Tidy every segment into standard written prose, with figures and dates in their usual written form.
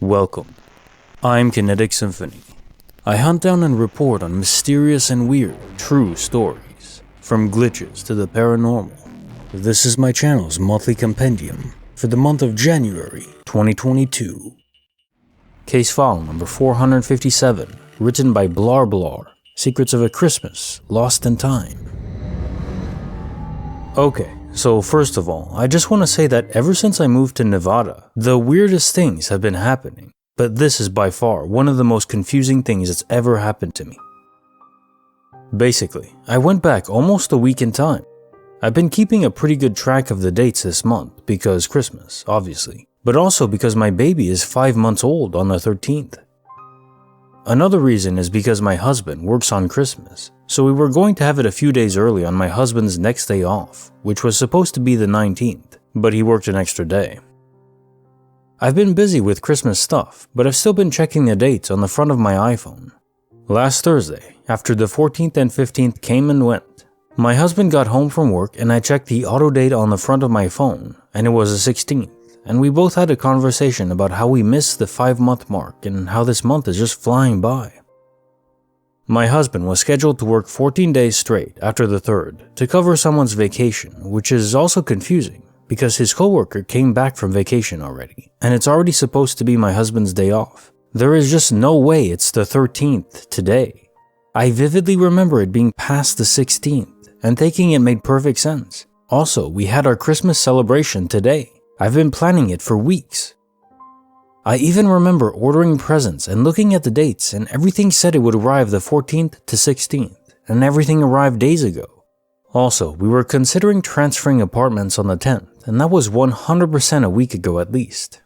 Welcome. I'm Kinetic Symphony. I hunt down and report on mysterious and weird, true stories, from glitches to the paranormal. This is my channel's monthly compendium for the month of January 2022. Case file number 457, written by Blar Blar, Secrets of a Christmas Lost in Time. Okay, so first of all, I just want to say that ever since I moved to Nevada, the weirdest things have been happening, but this is by far one of the most confusing things that's ever happened to me. Basically, I went back almost a week in time. I've been keeping a pretty good track of the dates this month because Christmas, obviously, but also because my baby is 5 months old on the 13th. Another reason is because my husband works on Christmas, so we were going to have it a few days early on my husband's next day off, which was supposed to be the 19th, but he worked an extra day. I've been busy with Christmas stuff, but I've still been checking the dates on the front of my iPhone. Last Thursday, after the 14th and 15th came and went, my husband got home from work and I checked the auto date on the front of my phone, and it was the 16th. And we both had a conversation about how we missed the 5-month mark and how this month is just flying by. My husband was scheduled to work 14 days straight after the 3rd to cover someone's vacation, which is also confusing because his coworker came back from vacation already, and it's already supposed to be my husband's day off. There is just no way it's the 13th today. I vividly remember it being past the 16th, and thinking it made perfect sense. Also, we had our Christmas celebration today. I've been planning it for weeks. I even remember ordering presents and looking at the dates, and everything said it would arrive the 14th to 16th, and everything arrived days ago. Also, we were considering transferring apartments on the 10th, and that was 100% a week ago at least.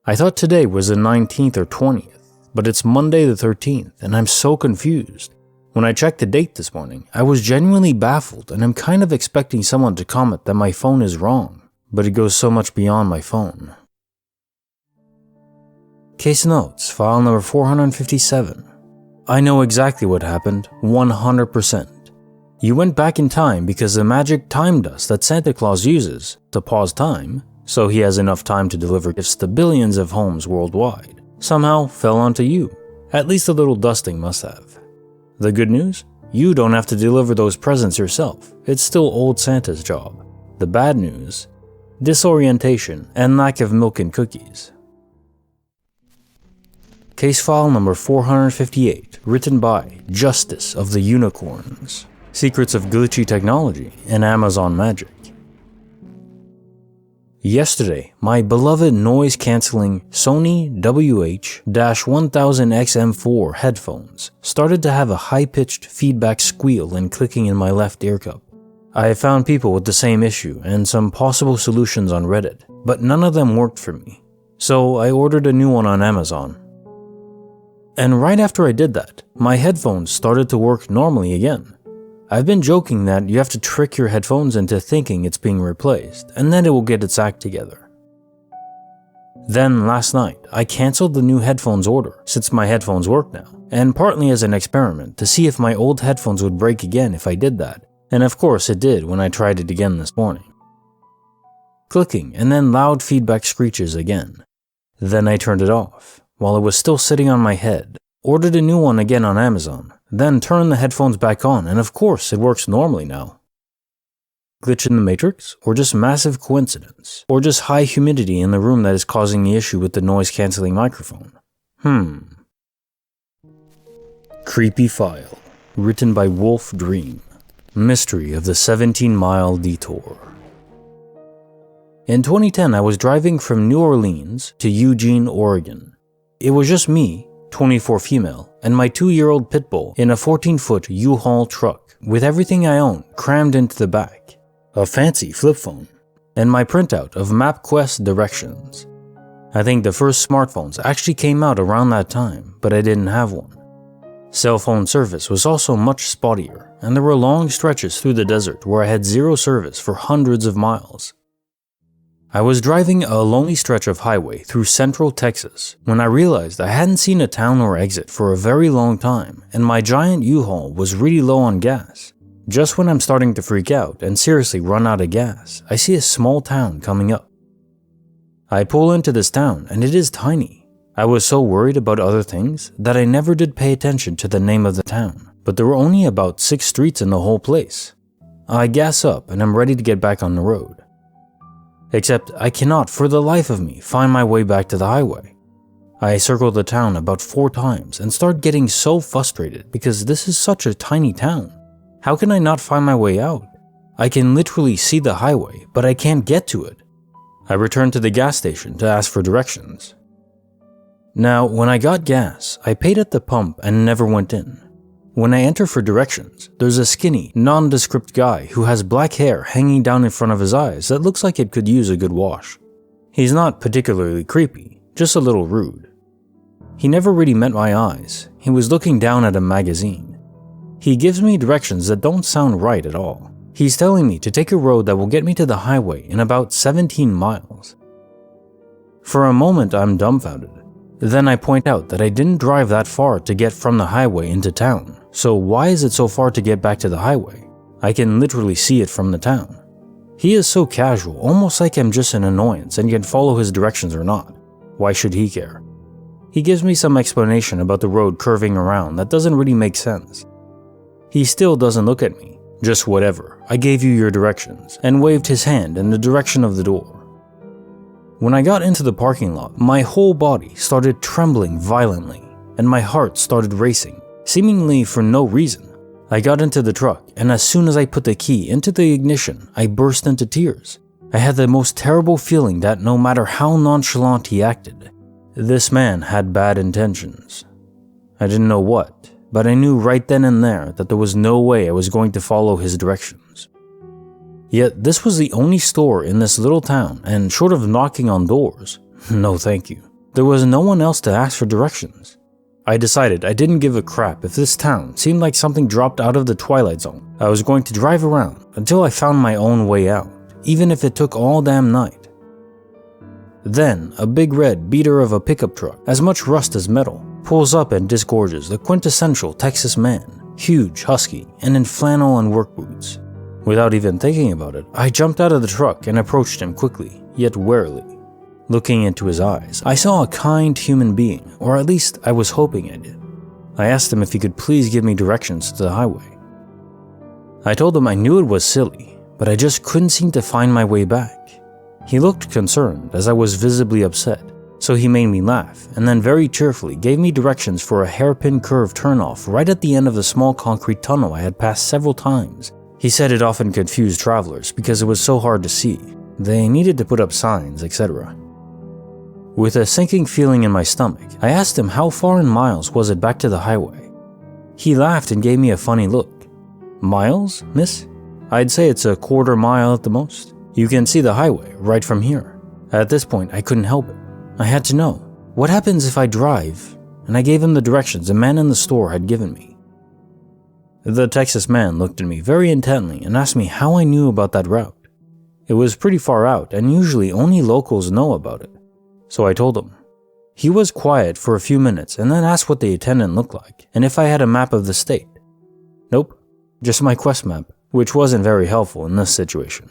I thought today was the 19th or 20th, but it's Monday the 13th, and I'm so confused. When I checked the date this morning, I was genuinely baffled, and I'm kind of expecting someone to comment that my phone is wrong. But it goes so much beyond my phone. Case notes, file number 457. I know exactly what happened, 100%. You went back in time because the magic time dust that Santa Claus uses to pause time, so he has enough time to deliver gifts to billions of homes worldwide, somehow fell onto you. At least a little dusting must have. The good news? You don't have to deliver those presents yourself. It's still old Santa's job. The bad news? Disorientation and lack of milk and cookies. Case file number 458, written by Justice of the Unicorns, Secrets of Glitchy Technology and Amazon Magic. Yesterday, my beloved noise-canceling Sony WH-1000XM4 headphones started to have a high-pitched feedback squeal and clicking in my left ear cup. I have found people with the same issue and some possible solutions on Reddit, but none of them worked for me. So I ordered a new one on Amazon. And right after I did that, my headphones started to work normally again. I've been joking that you have to trick your headphones into thinking it's being replaced, and then it will get its act together. Then last night, I canceled the new headphones order since my headphones work now, and partly as an experiment to see if my old headphones would break again if I did that. And of course it did when I tried it again this morning. Clicking and then loud feedback screeches again. Then I turned it off, while it was still sitting on my head, ordered a new one again on Amazon, then turned the headphones back on, and of course it works normally now. Glitch in the Matrix? Or just massive coincidence? Or just high humidity in the room that is causing the issue with the noise-canceling microphone? Creepy file, written by Wolf Dream. Mystery of the 17-mile detour. In 2010, I was driving from New Orleans to Eugene, Oregon. It was just me, 24 female, and my 2-year-old pit bull in a 14-foot U-Haul truck with everything I own crammed into the back, a fancy flip phone, and my printout of MapQuest directions. I think the first smartphones actually came out around that time, but I didn't have one. Cell phone service was also much spottier, and there were long stretches through the desert where I had zero service for hundreds of miles. I was driving a lonely stretch of highway through central Texas when I realized I hadn't seen a town or exit for a very long time, and my giant U-Haul was really low on gas. Just when I'm starting to freak out and seriously run out of gas, I see a small town coming up. I pull into this town and it is tiny. I was so worried about other things that I never did pay attention to the name of the town, but there were only about 6 streets in the whole place. I gas up and I'm ready to get back on the road. Except I cannot for the life of me find my way back to the highway. I circle the town about 4 times and start getting so frustrated because this is such a tiny town. How can I not find my way out? I can literally see the highway, but I can't get to it. I returned to the gas station to ask for directions. Now, when I got gas, I paid at the pump and never went in. When I enter for directions, there's a skinny, nondescript guy who has black hair hanging down in front of his eyes that looks like it could use a good wash. He's not particularly creepy, just a little rude. He never really met my eyes. He was looking down at a magazine. He gives me directions that don't sound right at all. He's telling me to take a road that will get me to the highway in about 17 miles. For a moment, I'm dumbfounded. Then I point out that I didn't drive that far to get from the highway into town, so why is it so far to get back to the highway? I can literally see it from the town. He is so casual, almost like I'm just an annoyance and can follow his directions or not. Why should he care? He gives me some explanation about the road curving around that doesn't really make sense. He still doesn't look at me. Just whatever, I gave you your directions, and waved his hand in the direction of the door. When I got into the parking lot, my whole body started trembling violently, and my heart started racing, seemingly for no reason. I got into the truck, and as soon as I put the key into the ignition, I burst into tears. I had the most terrible feeling that no matter how nonchalant he acted, this man had bad intentions. I didn't know what, but I knew right then and there that there was no way I was going to follow his directions. Yet this was the only store in this little town, and short of knocking on doors, no thank you, there was no one else to ask for directions. I decided I didn't give a crap if this town seemed like something dropped out of the Twilight Zone. I was going to drive around until I found my own way out, even if it took all damn night. Then, a big red beater of a pickup truck, as much rust as metal, pulls up and disgorges the quintessential Texas man, huge, husky, and in flannel and work boots. Without even thinking about it, I jumped out of the truck and approached him quickly, yet warily. Looking into his eyes, I saw a kind human being, or at least I was hoping I did. I asked him if he could please give me directions to the highway. I told him I knew it was silly, but I just couldn't seem to find my way back. He looked concerned as I was visibly upset, so he made me laugh and then very cheerfully gave me directions for a hairpin curve turnoff right at the end of the small concrete tunnel I had passed several times. He said it often confused travelers because it was so hard to see. They needed to put up signs, etc. With a sinking feeling in my stomach, I asked him how far in miles was it back to the highway. He laughed and gave me a funny look. Miles, miss? I'd say it's a quarter mile at the most. You can see the highway right from here. At this point, I couldn't help it. I had to know. What happens if I drive? And I gave him the directions a man in the store had given me. The Texas man looked at me very intently and asked me how I knew about that route. It was pretty far out and usually only locals know about it. So I told him. He was quiet for a few minutes and then asked what the attendant looked like and if I had a map of the state. Nope, just my quest map, which wasn't very helpful in this situation.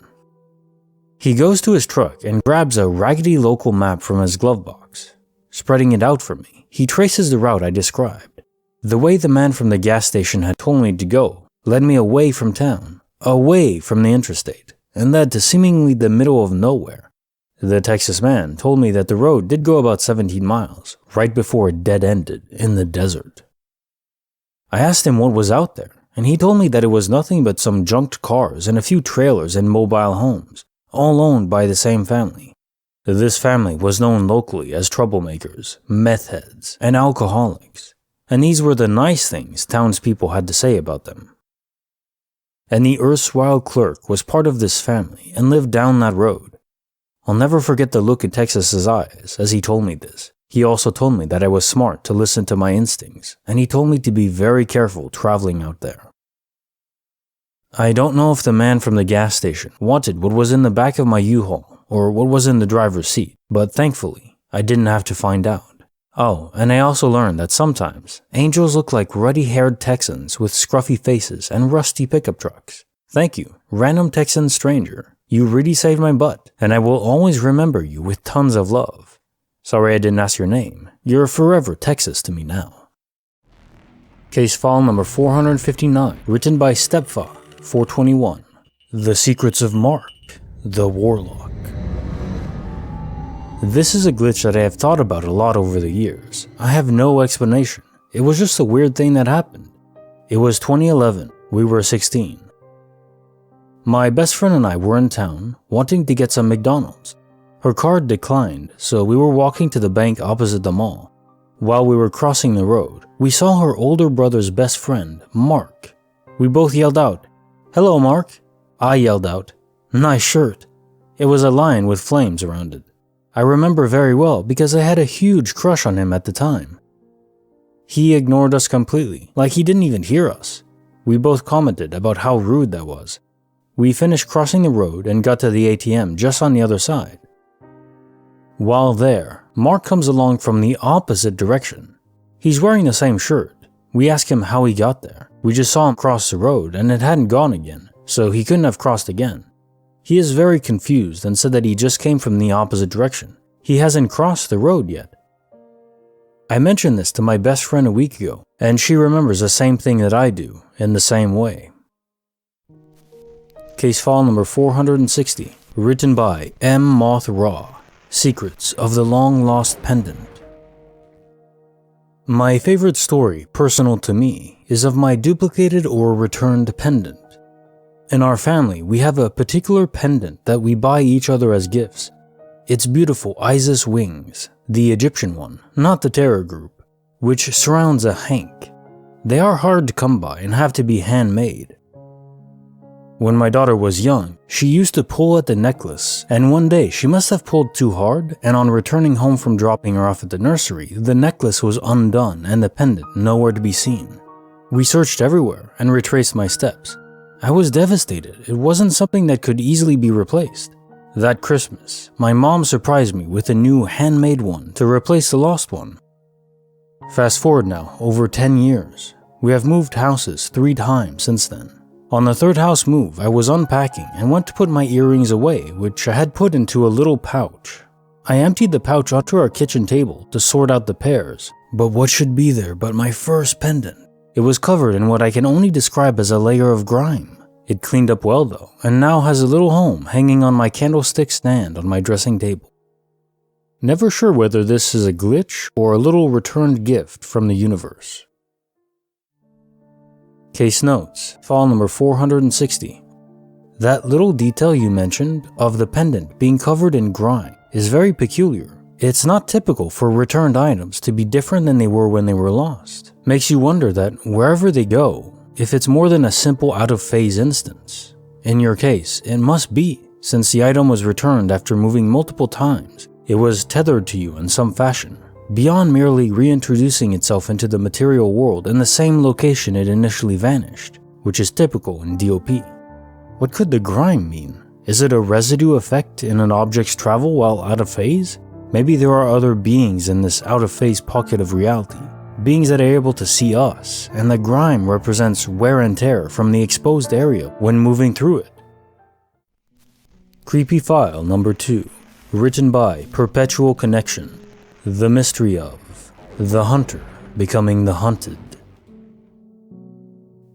He goes to his truck and grabs a raggedy local map from his glove box. Spreading it out for me, he traces the route I described. The way the man from the gas station had told me to go led me away from town, away from the interstate, and led to seemingly the middle of nowhere. The Texas man told me that the road did go about 17 miles, right before it dead-ended in the desert. I asked him what was out there, and he told me that it was nothing but some junked cars and a few trailers and mobile homes, all owned by the same family. This family was known locally as troublemakers, meth heads, and alcoholics, and these were the nice things townspeople had to say about them. And the erstwhile clerk was part of this family and lived down that road. I'll never forget the look in Texas's eyes as he told me this. He also told me that I was smart to listen to my instincts, and he told me to be very careful traveling out there. I don't know if the man from the gas station wanted what was in the back of my U-Haul or what was in the driver's seat, but thankfully, I didn't have to find out. Oh, and I also learned that sometimes angels look like ruddy-haired Texans with scruffy faces and rusty pickup trucks. Thank you, random Texan stranger. You really saved my butt, and I will always remember you with tons of love. Sorry I didn't ask your name. You're forever Texas to me now. Case file number 459, written by Stepfa, 421. The Secrets of Mark, the Warlock. This is a glitch that I have thought about a lot over the years. I have no explanation. It was just a weird thing that happened. It was 2011. We were 16. My best friend and I were in town, wanting to get some McDonald's. Her card declined, so we were walking to the bank opposite the mall. While we were crossing the road, we saw her older brother's best friend, Mark. We both yelled out, "Hello, Mark." I yelled out, "Nice shirt." It was a lion with flames around it. I remember very well because I had a huge crush on him at the time. He ignored us completely, like he didn't even hear us. We both commented about how rude that was. We finished crossing the road and got to the ATM just on the other side. While there, Mark comes along from the opposite direction. He's wearing the same shirt. We asked him how he got there. We just saw him cross the road and it hadn't gone again, so he couldn't have crossed again. He is very confused and said that he just came from the opposite direction. He hasn't crossed the road yet. I mentioned this to my best friend a week ago, and she remembers the same thing that I do, in the same way. Case file number 460, written by M. Moth Raw, Secrets of the Long Lost Pendant. My favorite story, personal to me, is of my duplicated or returned pendant. In our family, we have a particular pendant that we buy each other as gifts. It's beautiful Isis wings, the Egyptian one, not the terror group, which surrounds a hank. They are hard to come by and have to be handmade. When my daughter was young, she used to pull at the necklace, and one day she must have pulled too hard, and on returning home from dropping her off at the nursery, the necklace was undone and the pendant nowhere to be seen. We searched everywhere and retraced my steps. I was devastated. It wasn't something that could easily be replaced. That Christmas, my mom surprised me with a new handmade one to replace the lost one. Fast forward now, over 10 years. We have moved houses 3 times since then. On the 3rd house move, I was unpacking and went to put my earrings away, which I had put into a little pouch. I emptied the pouch onto our kitchen table to sort out the pairs, but what should be there but my first pendant? It was covered in what I can only describe as a layer of grime. It cleaned up well though, and now has a little home hanging on my candlestick stand on my dressing table. Never sure whether this is a glitch or a little returned gift from the universe. Case notes, file number 460. That little detail you mentioned of the pendant being covered in grime is very peculiar. It's not typical for returned items to be different than they were when they were lost. Makes you wonder that wherever they go, if it's more than a simple out-of-phase instance. In your case, it must be, since the item was returned after moving multiple times. It was tethered to you in some fashion, beyond merely reintroducing itself into the material world in the same location it initially vanished, which is typical in DOP. What could the grime mean? Is it a residue effect in an object's travel while out of phase? Maybe there are other beings in this out-of-phase pocket of reality, beings that are able to see us, and the grime represents wear and tear from the exposed area when moving through it. Creepy file number 2, written by Perpetual Connection. The mystery of the hunter becoming the hunted.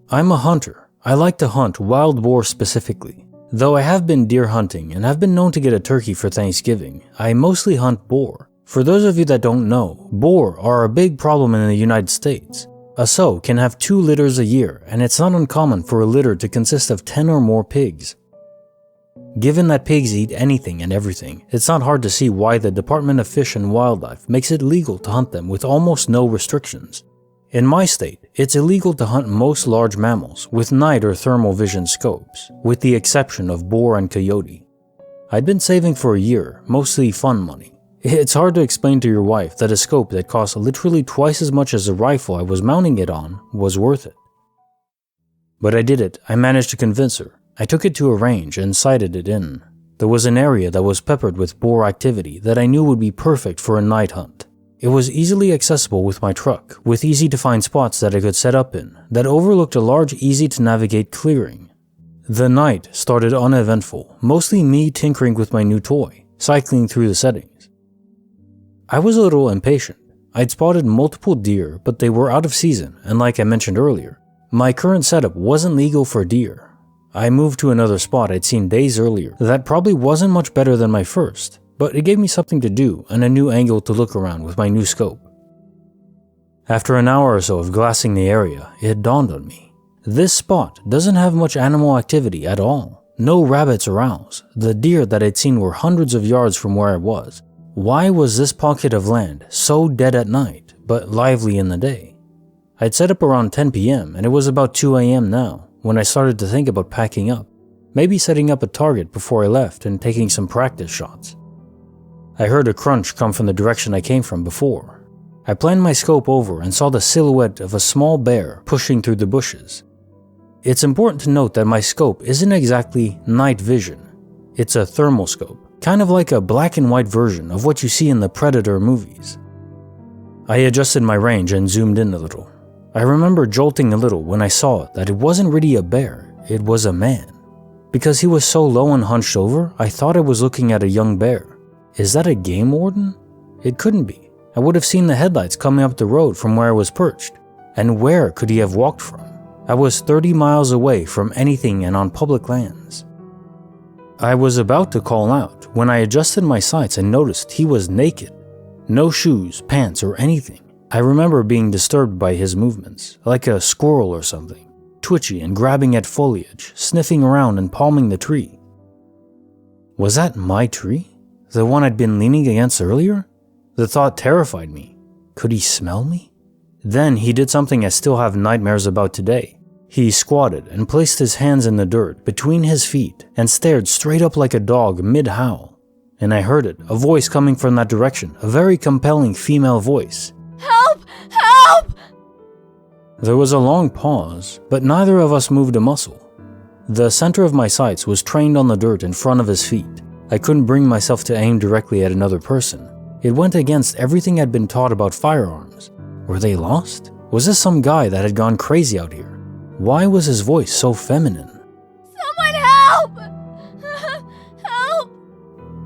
I'm a hunter. I like to hunt wild boar specifically. Though I have been deer hunting and have been known to get a turkey for Thanksgiving, I mostly hunt boar. For those of you that don't know, boar are a big problem in the United States. A sow can have 2 litters a year, and it's not uncommon for a litter to consist of 10 or more pigs. Given that pigs eat anything and everything, it's not hard to see why the Department of Fish and Wildlife makes it legal to hunt them with almost no restrictions. In my state, it's illegal to hunt most large mammals with night or thermal vision scopes, with the exception of boar and coyote. I'd been saving for a year, mostly fun money. It's hard to explain to your wife that a scope that cost literally twice as much as the rifle I was mounting it on was worth it. But I did it. I managed to convince her. I took it to a range and sighted it in. There was an area that was peppered with boar activity that I knew would be perfect for a night hunt. It was easily accessible with my truck, with easy to find spots that I could set up in, that overlooked a large easy to navigate clearing. The night started uneventful, mostly me tinkering with my new toy, cycling through the settings. I was a little impatient. I'd spotted multiple deer, but they were out of season, and like I mentioned earlier, my current setup wasn't legal for deer. I moved to another spot I'd seen days earlier that probably wasn't much better than my first, but it gave me something to do and a new angle to look around with my new scope. After an hour or so of glassing the area, it dawned on me. This spot doesn't have much animal activity at all. No rabbits or owls. The deer that I'd seen were hundreds of yards from where I was. Why was this pocket of land so dead at night, but lively in the day? I'd set up around 10 p.m. and it was about 2 a.m. now when I started to think about packing up, maybe setting up a target before I left and taking some practice shots. I heard a crunch come from the direction I came from before. I planned my scope over and saw the silhouette of a small bear pushing through the bushes. It's important to note that my scope isn't exactly night vision. It's a thermal scope, kind of like a black and white version of what you see in the Predator movies. I adjusted my range and zoomed in a little. I remember jolting a little when I saw that it wasn't really a bear, it was a man. Because he was so low and hunched over, I thought I was looking at a young bear. Is that a game warden? It couldn't be. I would have seen the headlights coming up the road from where I was perched. And where could he have walked from? I was 30 miles away from anything and on public lands. I was about to call out when I adjusted my sights and noticed he was naked. No shoes, pants, or anything. I remember being disturbed by his movements, like a squirrel or something, twitchy and grabbing at foliage, sniffing around and palming the tree. Was that my tree? The one I'd been leaning against earlier? The thought terrified me. Could he smell me? Then he did something I still have nightmares about today. He squatted and placed his hands in the dirt between his feet and stared straight up like a dog mid-howl. And I heard it, a voice coming from that direction, a very compelling female voice. Help! Help! There was a long pause, but neither of us moved a muscle. The center of my sights was trained on the dirt in front of his feet. I couldn't bring myself to aim directly at another person. It went against everything I'd been taught about firearms. Were they lost? Was this some guy that had gone crazy out here? Why was his voice so feminine? Someone help! Help!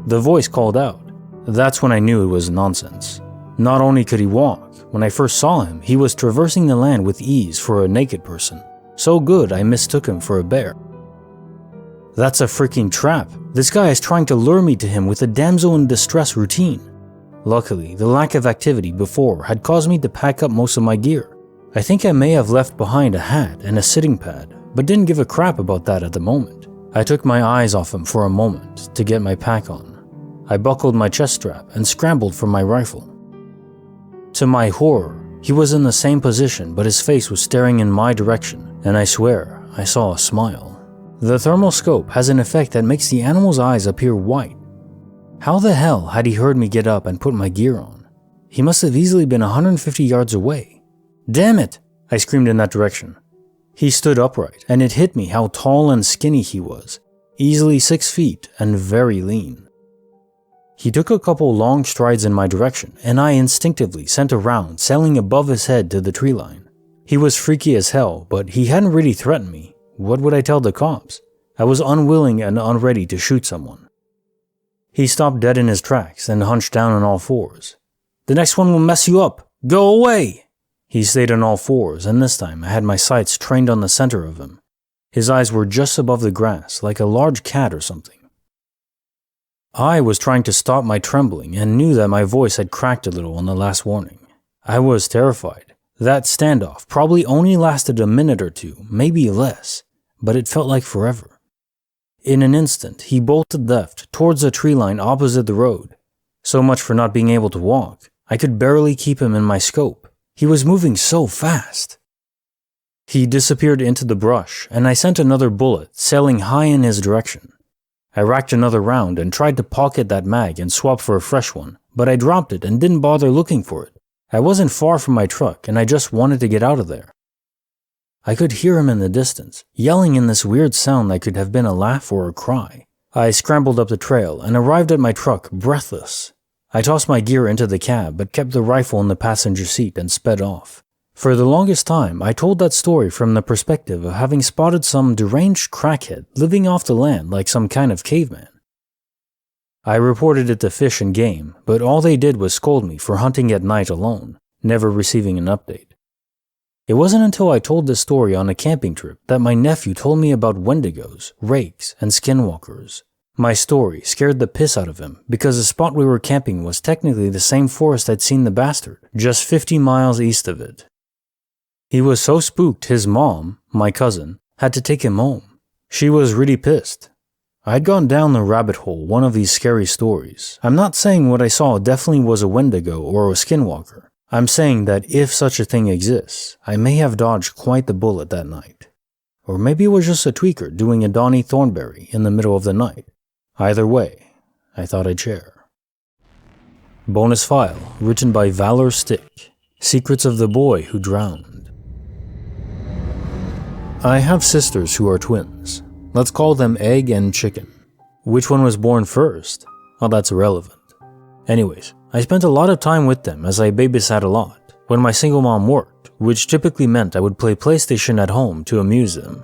The voice called out. That's when I knew it was nonsense. Not only could he walk, when I first saw him, he was traversing the land with ease for a naked person. So good I mistook him for a bear. That's a freaking trap. This guy is trying to lure me to him with a damsel in distress routine. Luckily, the lack of activity before had caused me to pack up most of my gear. I think I may have left behind a hat and a sitting pad, but didn't give a crap about that at the moment. I took my eyes off him for a moment to get my pack on. I buckled my chest strap and scrambled for my rifle. To my horror, he was in the same position, but his face was staring in my direction, and I swear I saw a smile. The thermal scope has an effect that makes the animal's eyes appear white. How the hell had he heard me get up and put my gear on? He must have easily been 150 yards away. Damn it! I screamed in that direction. He stood upright, and it hit me how tall and skinny he was, easily 6 feet and very lean. He took a couple long strides in my direction, and I instinctively sent a round sailing above his head to the tree line. He was freaky as hell, but he hadn't really threatened me. What would I tell the cops? I was unwilling and unready to shoot someone. He stopped dead in his tracks and hunched down on all fours. The next one will mess you up. Go away! He stayed on all fours, and this time I had my sights trained on the center of him. His eyes were just above the grass, like a large cat or something. I was trying to stop my trembling and knew that my voice had cracked a little on the last warning. I was terrified. That standoff probably only lasted a minute or two, maybe less, but it felt like forever. In an instant, he bolted left towards the tree line opposite the road. So much for not being able to walk. I could barely keep him in my scope. He was moving so fast. He disappeared into the brush, and I sent another bullet sailing high in his direction. I racked another round and tried to pocket that mag and swap for a fresh one, but I dropped it and didn't bother looking for it. I wasn't far from my truck, and I just wanted to get out of there. I could hear him in the distance, yelling in this weird sound that could have been a laugh or a cry. I scrambled up the trail and arrived at my truck breathless. I tossed my gear into the cab but kept the rifle in the passenger seat and sped off. For the longest time, I told that story from the perspective of having spotted some deranged crackhead living off the land like some kind of caveman. I reported it to Fish and Game, but all they did was scold me for hunting at night alone, never receiving an update. It wasn't until I told this story on a camping trip that my nephew told me about wendigos, rakes, and skinwalkers. My story scared the piss out of him because the spot we were camping was technically the same forest I'd seen the bastard, just 50 miles east of it. He was so spooked his mom, my cousin, had to take him home. She was really pissed. I'd gone down the rabbit hole one of these scary stories. I'm not saying what I saw definitely was a wendigo or a skinwalker. I'm saying that if such a thing exists, I may have dodged quite the bullet that night. Or maybe it was just a tweaker doing a Donnie Thornberry in the middle of the night. Either way, I thought I'd share. Bonus file written by Valor Stick, Secrets of the Boy Who Drowned. I have sisters who are twins. Let's call them Egg and Chicken. Which one was born first? Well, that's irrelevant. Anyways, I spent a lot of time with them as I babysat a lot when my single mom worked, which typically meant I would play PlayStation at home to amuse them.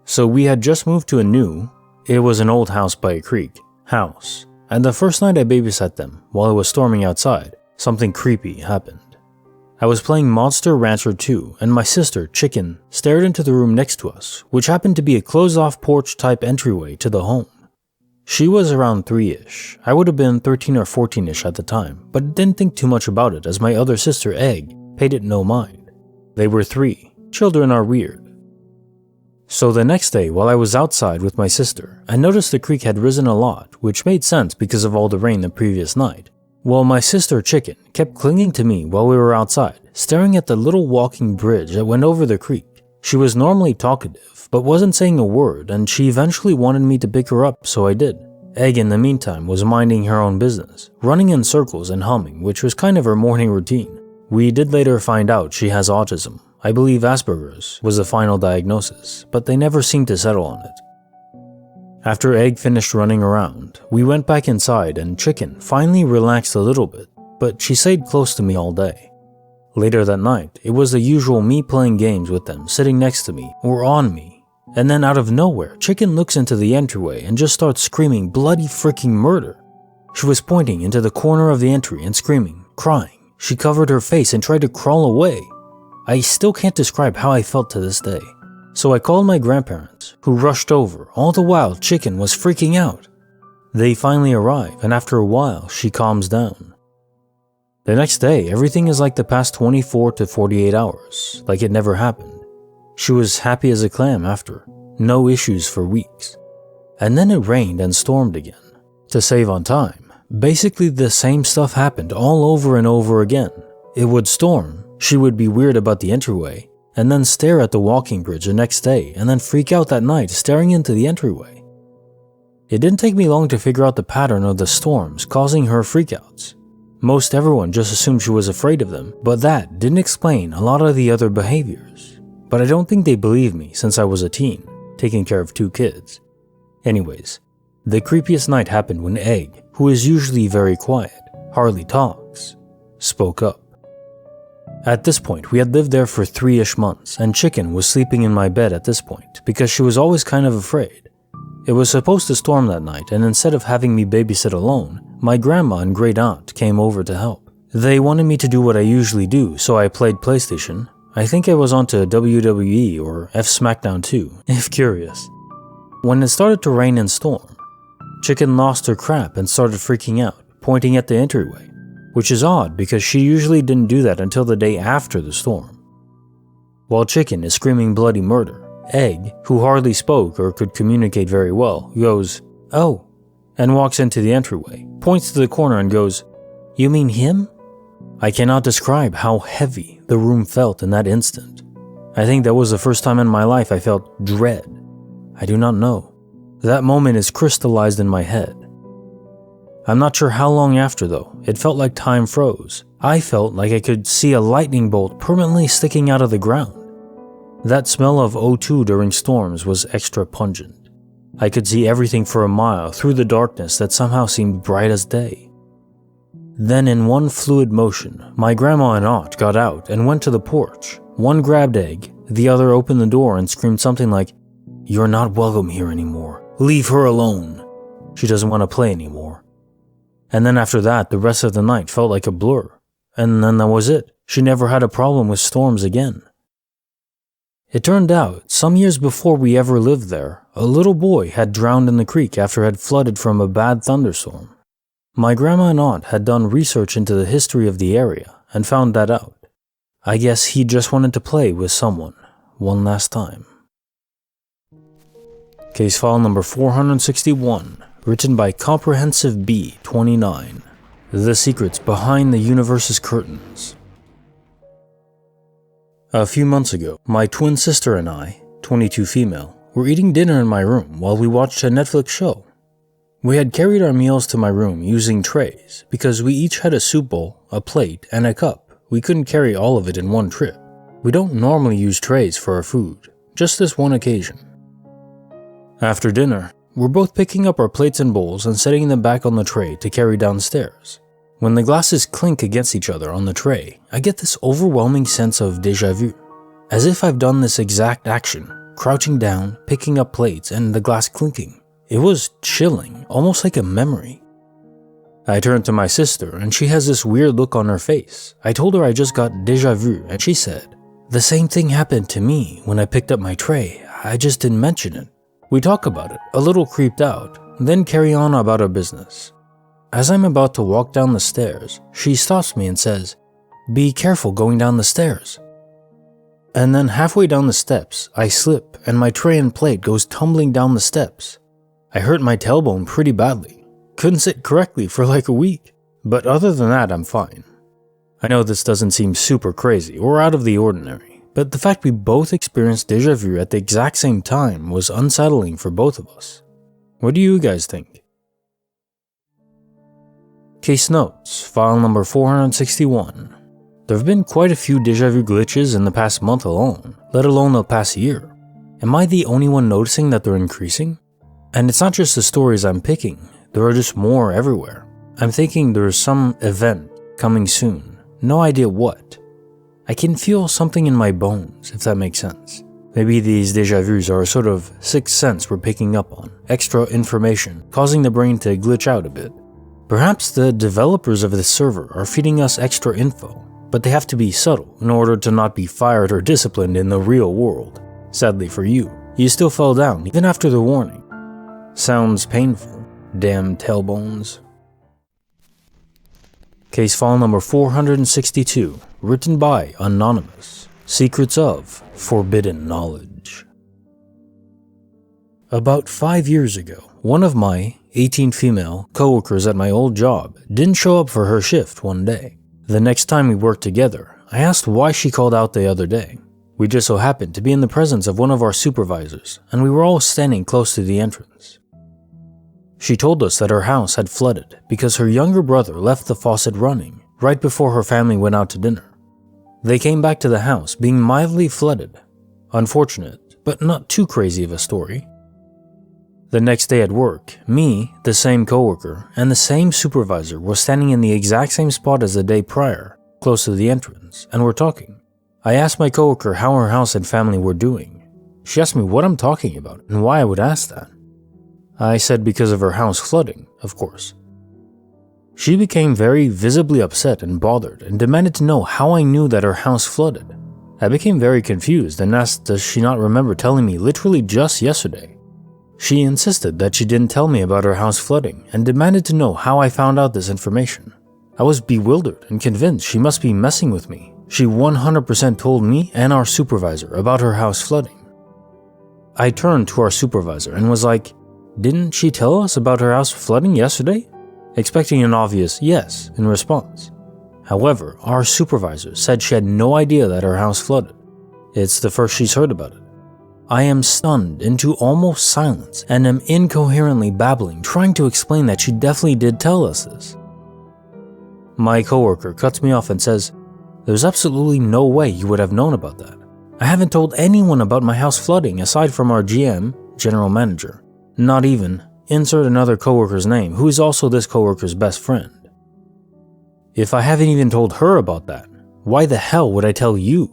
So we had just moved to it was an old house by a creek, house, and the first night I babysat them while it was storming outside, something creepy happened. I was playing Monster Rancher 2 and my sister, Chicken, stared into the room next to us, which happened to be a closed-off porch type entryway to the home. She was around 3-ish. I would have been 13 or 14-ish at the time, but didn't think too much about it as my other sister, Egg, paid it no mind. They were 3. Children are weird. So the next day, while I was outside with my sister, I noticed the creek had risen a lot, which made sense because of all the rain the previous night. While my sister, Chicken, kept clinging to me while we were outside, staring at the little walking bridge that went over the creek. She was normally talkative, but wasn't saying a word, and she eventually wanted me to pick her up, so I did. Egg, in the meantime, was minding her own business, running in circles and humming, which was kind of her morning routine. We did later find out she has autism. I believe Asperger's was the final diagnosis, but they never seemed to settle on it. After Egg finished running around, we went back inside and Chicken finally relaxed a little bit, but she stayed close to me all day. Later that night, it was the usual me playing games with them sitting next to me or on me, and then out of nowhere, Chicken looks into the entryway and just starts screaming bloody freaking murder. She was pointing into the corner of the entry and screaming, crying. She covered her face and tried to crawl away. I still can't describe how I felt to this day. So I called my grandparents, who rushed over, all the while Chicken was freaking out. They finally arrive, and after a while, she calms down. The next day, everything is like the past 24 to 48 hours, like it never happened. She was happy as a clam after, no issues for weeks. And then it rained and stormed again. To save on time, basically the same stuff happened all over and over again. It would storm, she would be weird about the entryway, and then stare at the walking bridge the next day, and then freak out that night staring into the entryway. It didn't take me long to figure out the pattern of the storms causing her freakouts. Most everyone just assumed she was afraid of them, but that didn't explain a lot of the other behaviors. But I don't think they believed me since I was a teen, taking care of 2 kids. Anyways, the creepiest night happened when Egg, who is usually very quiet, hardly talks, spoke up. At this point, we had lived there for 3-ish months, and Chicken was sleeping in my bed at this point because she was always kind of afraid. It was supposed to storm that night, and instead of having me babysit alone, my grandma and great aunt came over to help. They wanted me to do what I usually do, so I played PlayStation. I think I was onto WWE or F SmackDown 2, if curious. When it started to rain and storm, Chicken lost her crap and started freaking out, pointing at the entryway. Which is odd because she usually didn't do that until the day after the storm. While Chicken is screaming bloody murder, Egg, who hardly spoke or could communicate very well, goes, "Oh," and walks into the entryway, points to the corner and goes, "You mean him?" I cannot describe how heavy the room felt in that instant. I think that was the first time in my life I felt dread. I do not know. That moment is crystallized in my head. I'm not sure how long after though, it felt like time froze. I felt like I could see a lightning bolt permanently sticking out of the ground. That smell of O2 during storms was extra pungent. I could see everything for a mile through the darkness that somehow seemed bright as day. Then in one fluid motion, my grandma and aunt got out and went to the porch. One grabbed Egg, the other opened the door and screamed something like, "You're not welcome here anymore. Leave her alone." She doesn't want to play anymore. And then after that, the rest of the night felt like a blur. And then that was it. She never had a problem with storms again. It turned out, some years before we ever lived there, a little boy had drowned in the creek after it had flooded from a bad thunderstorm. My grandma and aunt had done research into the history of the area and found that out. I guess he just wanted to play with someone one last time. Case file number 461, written by Comprehensive B29. The secrets behind the universe's curtains. A few months ago, my twin sister and I, 22 female, were eating dinner in my room while we watched a Netflix show. We had carried our meals to my room using trays because we each had a soup bowl, a plate, and a cup. We couldn't carry all of it in one trip. We don't normally use trays for our food, just this one occasion. After dinner, we're both picking up our plates and bowls and setting them back on the tray to carry downstairs. When the glasses clink against each other on the tray, I get this overwhelming sense of déjà vu, as if I've done this exact action, crouching down, picking up plates, and the glass clinking. It was chilling, almost like a memory. I turned to my sister, and she has this weird look on her face. I told her I just got déjà vu, and she said, "The same thing happened to me when I picked up my tray. I just didn't mention it." We talk about it, a little creeped out, then carry on about our business. As I'm about to walk down the stairs, she stops me and says, "Be careful going down the stairs." And then halfway down the steps, I slip and my tray and plate goes tumbling down the steps. I hurt my tailbone pretty badly. Couldn't sit correctly for like a week. But other than that, I'm fine. I know this doesn't seem super crazy or out of the ordinary, but the fact we both experienced déjà vu at the exact same time was unsettling for both of us. What do you guys think? Case notes, file number 461. There have been quite a few déjà vu glitches in the past month alone, let alone the past year. Am I the only one noticing that they're increasing? And it's not just the stories I'm picking, there are just more everywhere. I'm thinking there's some event coming soon, no idea what. I can feel something in my bones, if that makes sense. Maybe these déjà vus are a sort of sixth sense we're picking up on, extra information, causing the brain to glitch out a bit. Perhaps the developers of this server are feeding us extra info, but they have to be subtle in order to not be fired or disciplined in the real world. Sadly for you, you still fell down even after the warning. Sounds painful. Damn tailbones. Case file number 462, written by Anonymous. Secrets of Forbidden Knowledge. About 5 years ago, one of my 18 female co-workers at my old job didn't show up for her shift one day. The next time we worked together, I asked why she called out the other day. We just so happened to be in the presence of one of our supervisors, and we were all standing close to the entrance. She told us that her house had flooded because her younger brother left the faucet running right before her family went out to dinner. They came back to the house being mildly flooded. Unfortunate, but not too crazy of a story. The next day at work, me, the same coworker, and the same supervisor were standing in the exact same spot as the day prior, close to the entrance, and were talking. I asked my coworker how her house and family were doing. She asked me what I'm talking about and why I would ask that. I said because of her house flooding, of course. She became very visibly upset and bothered and demanded to know how I knew that her house flooded. I became very confused and asked does she not remember telling me literally just yesterday. She insisted that she didn't tell me about her house flooding and demanded to know how I found out this information. I was bewildered and convinced she must be messing with me. She 100% told me and our supervisor about her house flooding. I turned to our supervisor and was like, "Didn't she tell us about her house flooding yesterday?" expecting an obvious yes in response. However, our supervisor said she had no idea that her house flooded. It's the first she's heard about it. I am stunned into almost silence and am incoherently babbling, trying to explain that she definitely did tell us this. My coworker cuts me off and says, "There's absolutely no way you would have known about that. I haven't told anyone about my house flooding aside from our GM, general manager. Not even, insert another coworker's name who is also this coworker's best friend. If I haven't even told her about that, why the hell would I tell you?"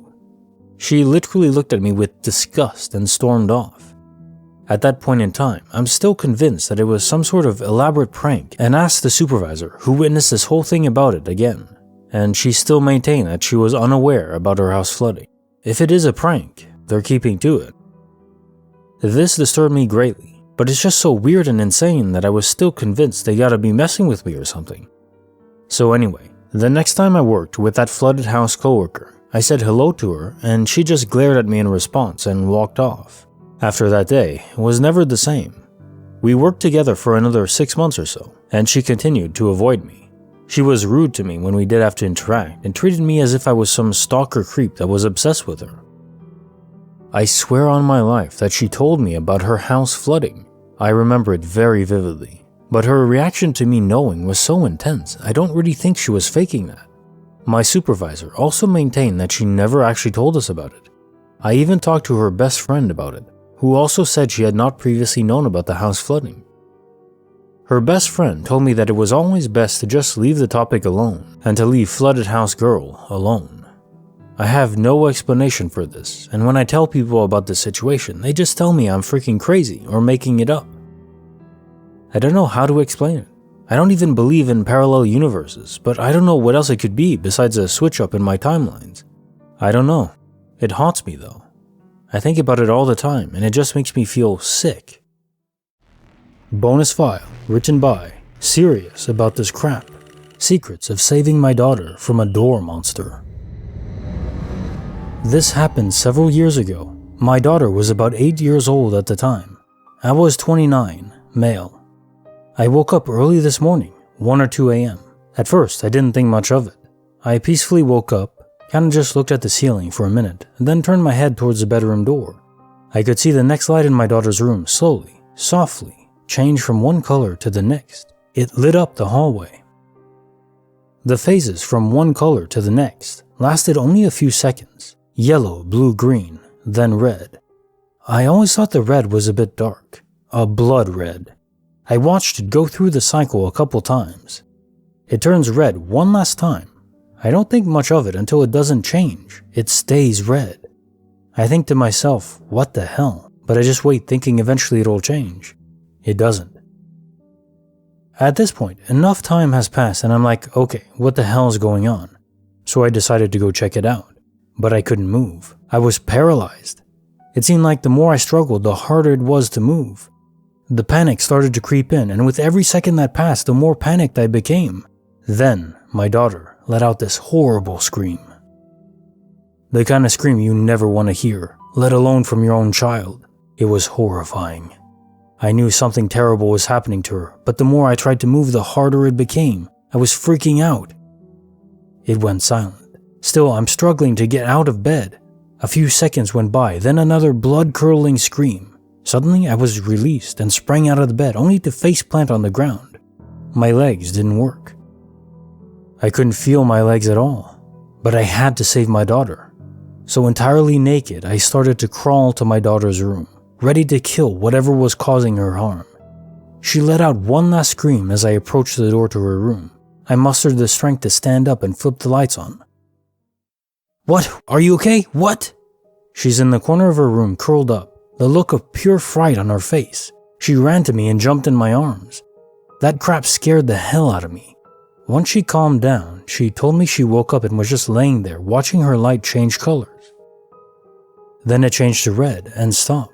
She literally looked at me with disgust and stormed off. At that point in time, I'm still convinced that it was some sort of elaborate prank and asked the supervisor who witnessed this whole thing about it again, and she still maintained that she was unaware about her house flooding. If it is a prank, they're keeping to it. This disturbed me greatly, but it's just so weird and insane that I was still convinced they gotta be messing with me or something. So anyway, the next time I worked with that flooded house coworker, I said hello to her and she just glared at me in response and walked off. After that day, it was never the same. We worked together for another 6 months or so, and she continued to avoid me. She was rude to me when we did have to interact and treated me as if I was some stalker creep that was obsessed with her. I swear on my life that she told me about her house flooding. I remember it very vividly, but her reaction to me knowing was so intense, I don't really think she was faking that. My supervisor also maintained that she never actually told us about it. I even talked to her best friend about it, who also said she had not previously known about the house flooding. Her best friend told me that it was always best to just leave the topic alone and to leave flooded house girl alone. I have no explanation for this, and when I tell people about this situation, they just tell me I'm freaking crazy or making it up. I don't know how to explain it. I don't even believe in parallel universes, but I don't know what else it could be besides a switch up in my timelines. I don't know. It haunts me though. I think about it all the time, and it just makes me feel sick. Bonus file, written by Serious About This Crap. Secrets of Saving My Daughter from a Door Monster. This happened several years ago. My daughter was about 8 years old at the time. I was 29, male. I woke up early this morning, 1 or 2 a.m. At first, I didn't think much of it. I peacefully woke up, kinda just looked at the ceiling for a minute, and then turned my head towards the bedroom door. I could see the next light in my daughter's room slowly, softly, change from one color to the next. It lit up the hallway. The phases from one color to the next lasted only a few seconds. Yellow, blue, green, then red. I always thought the red was a bit dark, a blood red. I watched it go through the cycle a couple times. It turns red one last time. I don't think much of it until it doesn't change. It stays red. I think to myself, what the hell? But I just wait thinking eventually it'll change. It doesn't. At this point, enough time has passed and I'm like, okay, what the hell is going on? So I decided to go check it out. But I couldn't move. I was paralyzed. It seemed like the more I struggled, the harder it was to move. The panic started to creep in, and with every second that passed, the more panicked I became. Then, my daughter let out this horrible scream. The kind of scream you never want to hear, let alone from your own child. It was horrifying. I knew something terrible was happening to her, but the more I tried to move, the harder it became. I was freaking out. It went silent. Still, I'm struggling to get out of bed. A few seconds went by, then another blood-curdling scream. Suddenly, I was released and sprang out of the bed, only to face-plant on the ground. My legs didn't work. I couldn't feel my legs at all, but I had to save my daughter. So entirely naked, I started to crawl to my daughter's room, ready to kill whatever was causing her harm. She let out one last scream as I approached the door to her room. I mustered the strength to stand up and flip the lights on. "What? Are you okay? What?" She's in the corner of her room, curled up, the look of pure fright on her face. She ran to me and jumped in my arms. That crap scared the hell out of me. Once she calmed down, she told me she woke up and was just laying there watching her light change colors. Then it changed to red and stopped.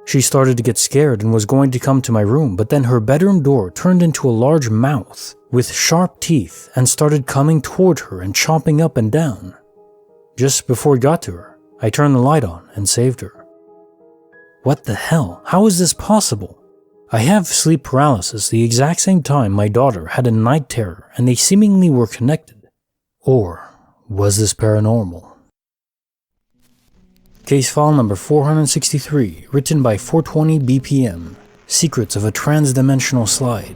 She started to get scared and was going to come to my room, but then her bedroom door turned into a large mouth with sharp teeth and started coming toward her and chomping up and down. Just before it got to her, I turned the light on and saved her. What the hell? How is this possible? I have sleep paralysis the exact same time my daughter had a night terror, and they seemingly were connected. Or was this paranormal? Case file number 463, written by 420 BPM, Secrets of a Transdimensional Slide.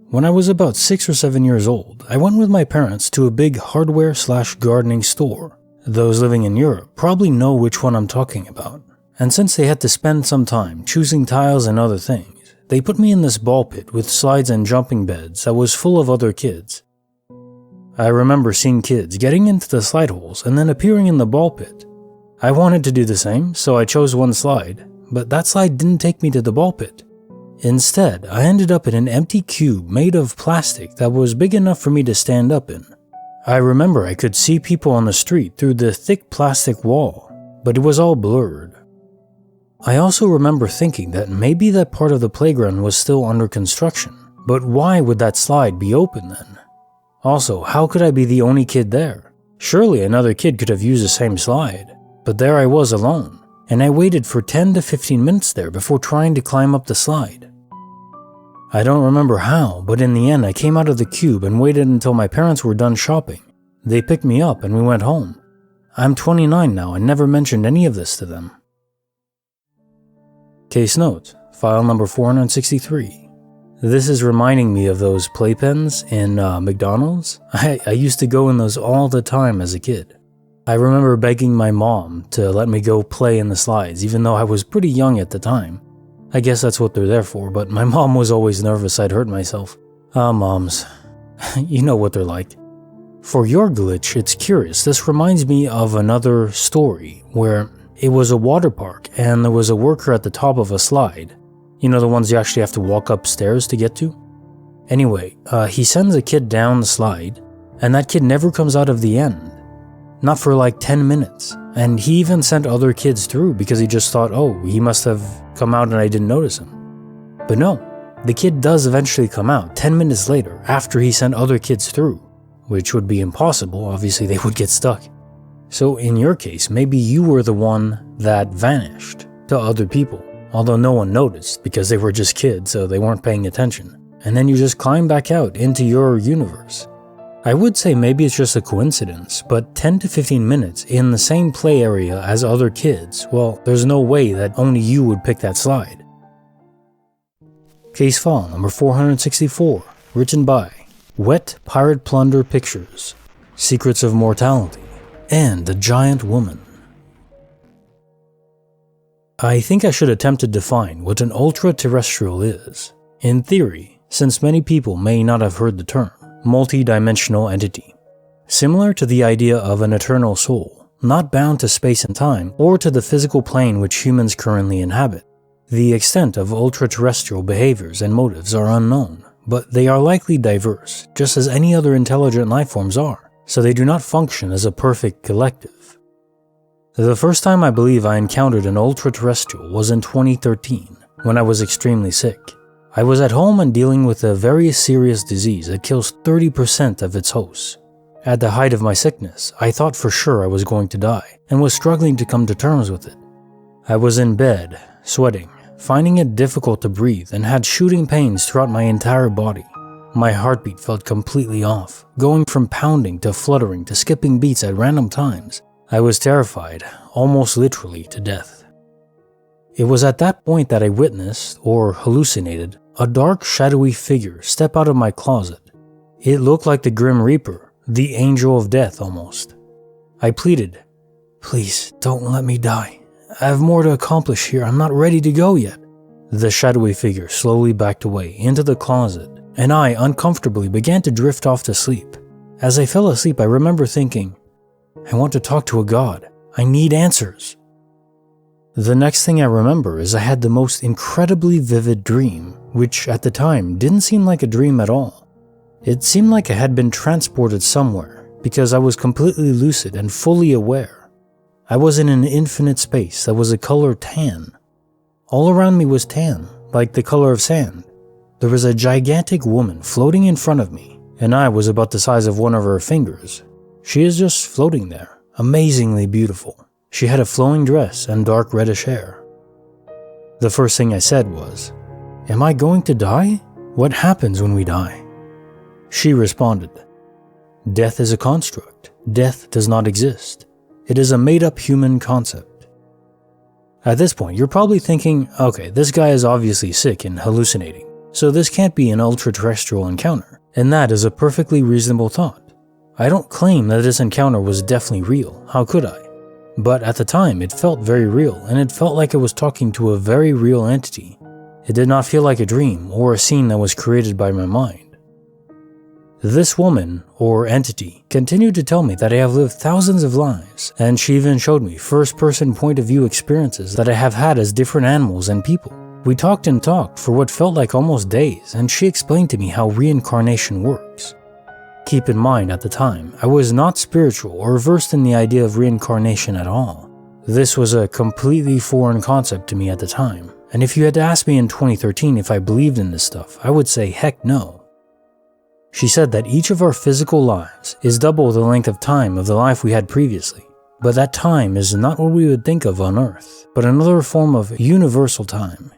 When I was about 6 or 7 years old, I went with my parents to a big hardware/gardening store. Those living in Europe probably know which one I'm talking about. And since they had to spend some time choosing tiles and other things, they put me in this ball pit with slides and jumping beds that was full of other kids. I remember seeing kids getting into the slide holes and then appearing in the ball pit. I wanted to do the same, so I chose one slide, but that slide didn't take me to the ball pit. Instead, I ended up in an empty cube made of plastic that was big enough for me to stand up in. I remember I could see people on the street through the thick plastic wall, but it was all blurred. I also remember thinking that maybe that part of the playground was still under construction, but why would that slide be open then? Also, how could I be the only kid there? Surely another kid could have used the same slide, but there I was alone, and I waited for 10 to 15 minutes there before trying to climb up the slide. I don't remember how, but in the end I came out of the cube and waited until my parents were done shopping. They picked me up and we went home. I'm 29 now and never mentioned any of this to them. Case note, file number 463. This is reminding me of those playpens in McDonald's. I used to go in those all the time as a kid. I remember begging my mom to let me go play in the slides, even though I was pretty young at the time. I guess that's what they're there for, but my mom was always nervous I'd hurt myself. Moms. You know what they're like. For your glitch, it's curious. This reminds me of another story where it was a water park and there was a worker at the top of a slide. You know, the ones you actually have to walk upstairs to get to? Anyway, he sends a kid down the slide and that kid never comes out of the end. Not for like 10 minutes. And he even sent other kids through because he just thought, oh, he must have come out and I didn't notice him. But no, the kid does eventually come out 10 minutes later after he sent other kids through, which would be impossible, obviously they would get stuck. So in your case, maybe you were the one that vanished to other people, although no one noticed because they were just kids so they weren't paying attention. And then you just climb back out into your universe. I would say maybe it's just a coincidence, but 10 to 15 minutes in the same play area as other kids, well, there's no way that only you would pick that slide. Case file number 464, written by Wet Pirate Plunder Pictures, Secrets of Mortality, and the Giant Woman. I think I should attempt to define what an ultra-terrestrial is. In theory, since many people may not have heard the term, multi-dimensional entity. Similar to the idea of an eternal soul, not bound to space and time or to the physical plane which humans currently inhabit. The extent of ultra-terrestrial behaviors and motives are unknown, but they are likely diverse, just as any other intelligent lifeforms are, so they do not function as a perfect collective. The first time I believe I encountered an ultra-terrestrial was in 2013, when I was extremely sick. I was at home and dealing with a very serious disease that kills 30% of its hosts. At the height of my sickness, I thought for sure I was going to die, and was struggling to come to terms with it. I was in bed, sweating, finding it difficult to breathe, and had shooting pains throughout my entire body. My heartbeat felt completely off, going from pounding to fluttering to skipping beats at random times. I was terrified, almost literally to death. It was at that point that I witnessed, or hallucinated, a dark, shadowy figure step out of my closet. It looked like the Grim Reaper, the Angel of Death almost. I pleaded, "Please, don't let me die. I have more to accomplish here. I'm not ready to go yet." The shadowy figure slowly backed away into the closet, and I uncomfortably began to drift off to sleep. As I fell asleep, I remember thinking, I want to talk to a god. I need answers. The next thing I remember is I had the most incredibly vivid dream, which at the time didn't seem like a dream at all. It seemed like I had been transported somewhere, because I was completely lucid and fully aware. I was in an infinite space that was a color tan. All around me was tan, like the color of sand. There was a gigantic woman floating in front of me, and I was about the size of one of her fingers. She is just floating there, amazingly beautiful. She had a flowing dress and dark reddish hair. The first thing I said was, "Am I going to die? What happens when we die?" She responded, "Death is a construct. Death does not exist. It is a made-up human concept." At this point, you're probably thinking, okay, this guy is obviously sick and hallucinating, so this can't be an ultra-terrestrial encounter, and that is a perfectly reasonable thought. I don't claim that this encounter was definitely real, how could I? But at the time, it felt very real, and it felt like I was talking to a very real entity. It did not feel like a dream or a scene that was created by my mind. This woman, or entity, continued to tell me that I have lived thousands of lives, and she even showed me first-person point-of-view experiences that I have had as different animals and people. We talked and talked for what felt like almost days, and she explained to me how reincarnation works. Keep in mind, at the time, I was not spiritual or versed in the idea of reincarnation at all. This was a completely foreign concept to me at the time, and if you had asked me in 2013 if I believed in this stuff, I would say heck no. She said that each of our physical lives is double the length of time of the life we had previously, but that time is not what we would think of on Earth, but another form of universal time.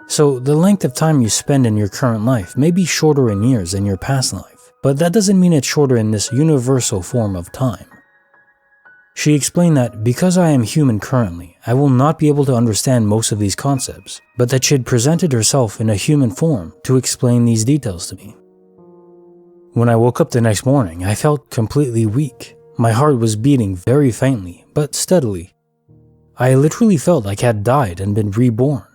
So the length of time you spend in your current life may be shorter in years than your past life, but that doesn't mean it's shorter in this universal form of time. She explained that because I am human currently, I will not be able to understand most of these concepts, but that she had presented herself in a human form to explain these details to me. When I woke up the next morning, I felt completely weak. My heart was beating very faintly, but steadily. I literally felt like I had died and been reborn.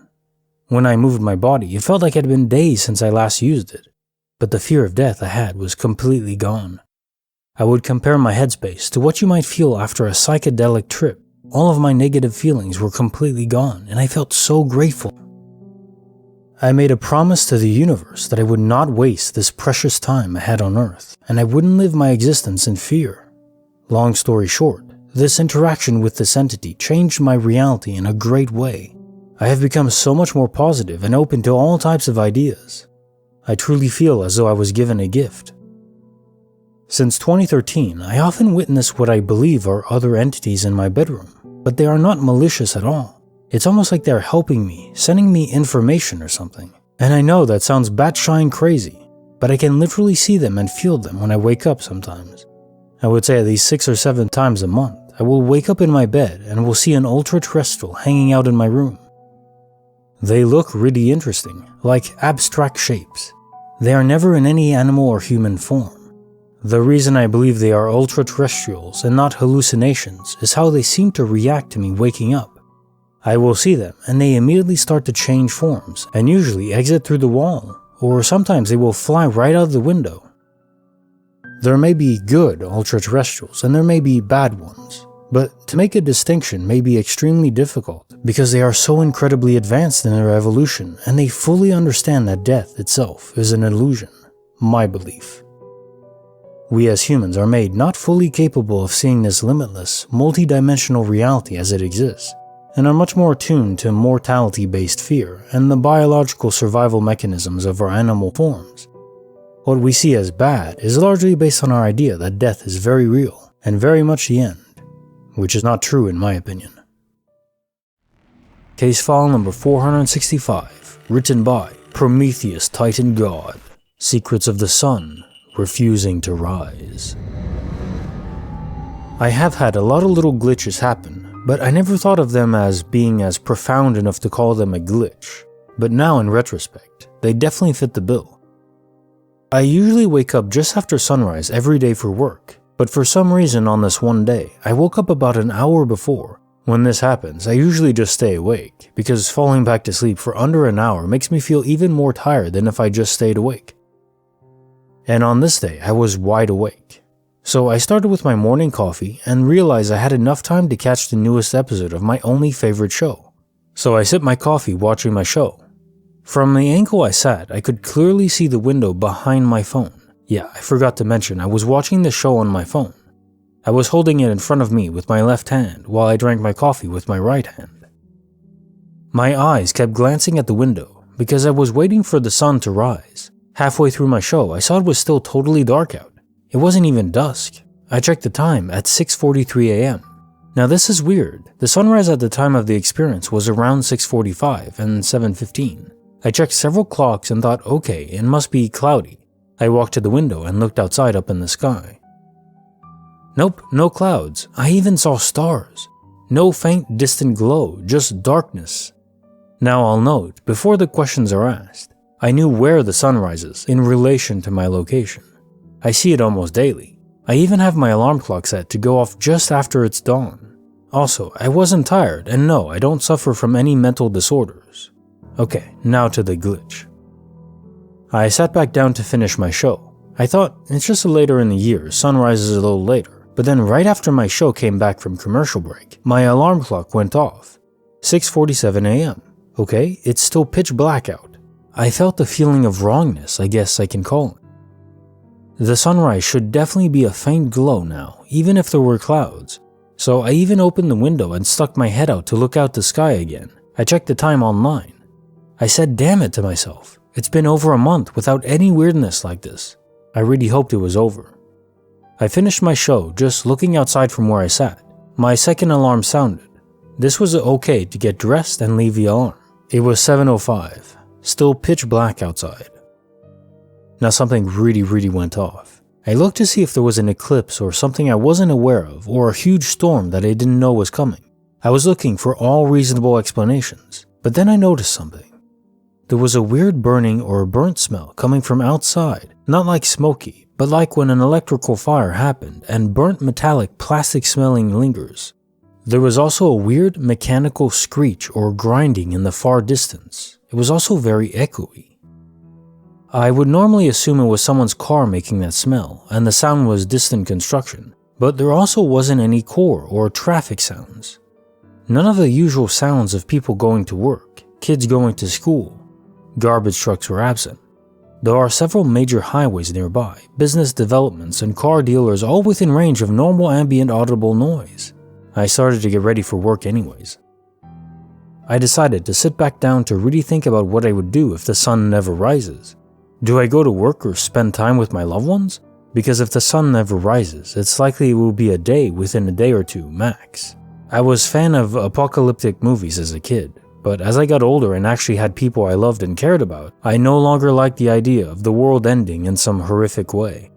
When I moved my body, it felt like it had been days since I last used it, but the fear of death I had was completely gone. I would compare my headspace to what you might feel after a psychedelic trip. All of my negative feelings were completely gone, and I felt so grateful. I made a promise to the universe that I would not waste this precious time I had on Earth, and I wouldn't live my existence in fear. Long story short, this interaction with this entity changed my reality in a great way. I have become so much more positive and open to all types of ideas. I truly feel as though I was given a gift. Since 2013, I often witness what I believe are other entities in my bedroom, but they are not malicious at all. It's almost like they're helping me, sending me information or something. And I know that sounds batshit crazy, but I can literally see them and feel them when I wake up sometimes. I would say at least 6 or 7 times a month, I will wake up in my bed and will see an ultra-terrestrial hanging out in my room. They look really interesting, like abstract shapes. They are never in any animal or human form. The reason I believe they are ultra-terrestrials and not hallucinations is how they seem to react to me waking up. I will see them and they immediately start to change forms and usually exit through the wall, or sometimes they will fly right out of the window. There may be good ultra-terrestrials and there may be bad ones, but to make a distinction may be extremely difficult because they are so incredibly advanced in their evolution and they fully understand that death itself is an illusion, my belief. We as humans are made not fully capable of seeing this limitless, multi-dimensional reality as it exists, and are much more attuned to mortality-based fear and the biological survival mechanisms of our animal forms. What we see as bad is largely based on our idea that death is very real and very much the end, which is not true in my opinion. Case file number 465, written by Prometheus Titan God, Secrets of the Sun Refusing to Rise. I have had a lot of little glitches happen, but I never thought of them as being as profound enough to call them a glitch. But now in retrospect, they definitely fit the bill. I usually wake up just after sunrise every day for work, but for some reason on this one day, I woke up about an hour before. When this happens, I usually just stay awake, because falling back to sleep for under an hour makes me feel even more tired than if I just stayed awake. And on this day, I was wide awake. So I started with my morning coffee and realized I had enough time to catch the newest episode of my only favorite show. So I sipped my coffee watching my show. From the angle I sat, I could clearly see the window behind my phone. Yeah, I forgot to mention I was watching the show on my phone. I was holding it in front of me with my left hand while I drank my coffee with my right hand. My eyes kept glancing at the window because I was waiting for the sun to rise. Halfway through my show, I saw it was still totally dark out. It wasn't even dusk. I checked the time at 6:43 a.m. Now this is weird. The sunrise at the time of the experience was around 6:45 and 7:15. I checked several clocks and thought, okay, it must be cloudy. I walked to the window and looked outside up in the sky. Nope, no clouds. I even saw stars. No faint distant glow, just darkness. Now I'll note, before the questions are asked, I knew where the sun rises in relation to my location. I see it almost daily. I even have my alarm clock set to go off just after it's dawn. Also, I wasn't tired, and no, I don't suffer from any mental disorders. Okay, now to the glitch. I sat back down to finish my show. I thought, it's just later in the year, sunrise is a little later. But then right after my show came back from commercial break, my alarm clock went off. 6:47 a.m. Okay, it's still pitch black out. I felt the feeling of wrongness, I guess I can call it. The sunrise should definitely be a faint glow now, even if there were clouds. So I even opened the window and stuck my head out to look out the sky again. I checked the time online. I said damn it to myself. It's been over a month without any weirdness like this. I really hoped it was over. I finished my show just looking outside from where I sat. My second alarm sounded. This was okay to get dressed and leave the alarm. It was 7:05, still pitch black outside. Now something really went off. I looked to see if there was an eclipse or something I wasn't aware of, or a huge storm that I didn't know was coming. I was looking for all reasonable explanations, but then I noticed something. There was a weird burning or burnt smell coming from outside, not like smoky, but like when an electrical fire happened and burnt metallic plastic smelling lingers. There was also a weird mechanical screech or grinding in the far distance. It was also very echoey. I would normally assume it was someone's car making that smell, and the sound was distant construction, but there also wasn't any core or traffic sounds. None of the usual sounds of people going to work, kids going to school. Garbage trucks were absent. There are several major highways nearby, business developments, and car dealers all within range of normal ambient audible noise. I started to get ready for work anyways. I decided to sit back down to really think about what I would do if the sun never rises. Do I go to work or spend time with my loved ones? Because if the sun never rises, it's likely it will be a day within a day or two, max. I was a fan of apocalyptic movies as a kid. But as I got older and actually had people I loved and cared about, I no longer liked the idea of the world ending in some horrific way.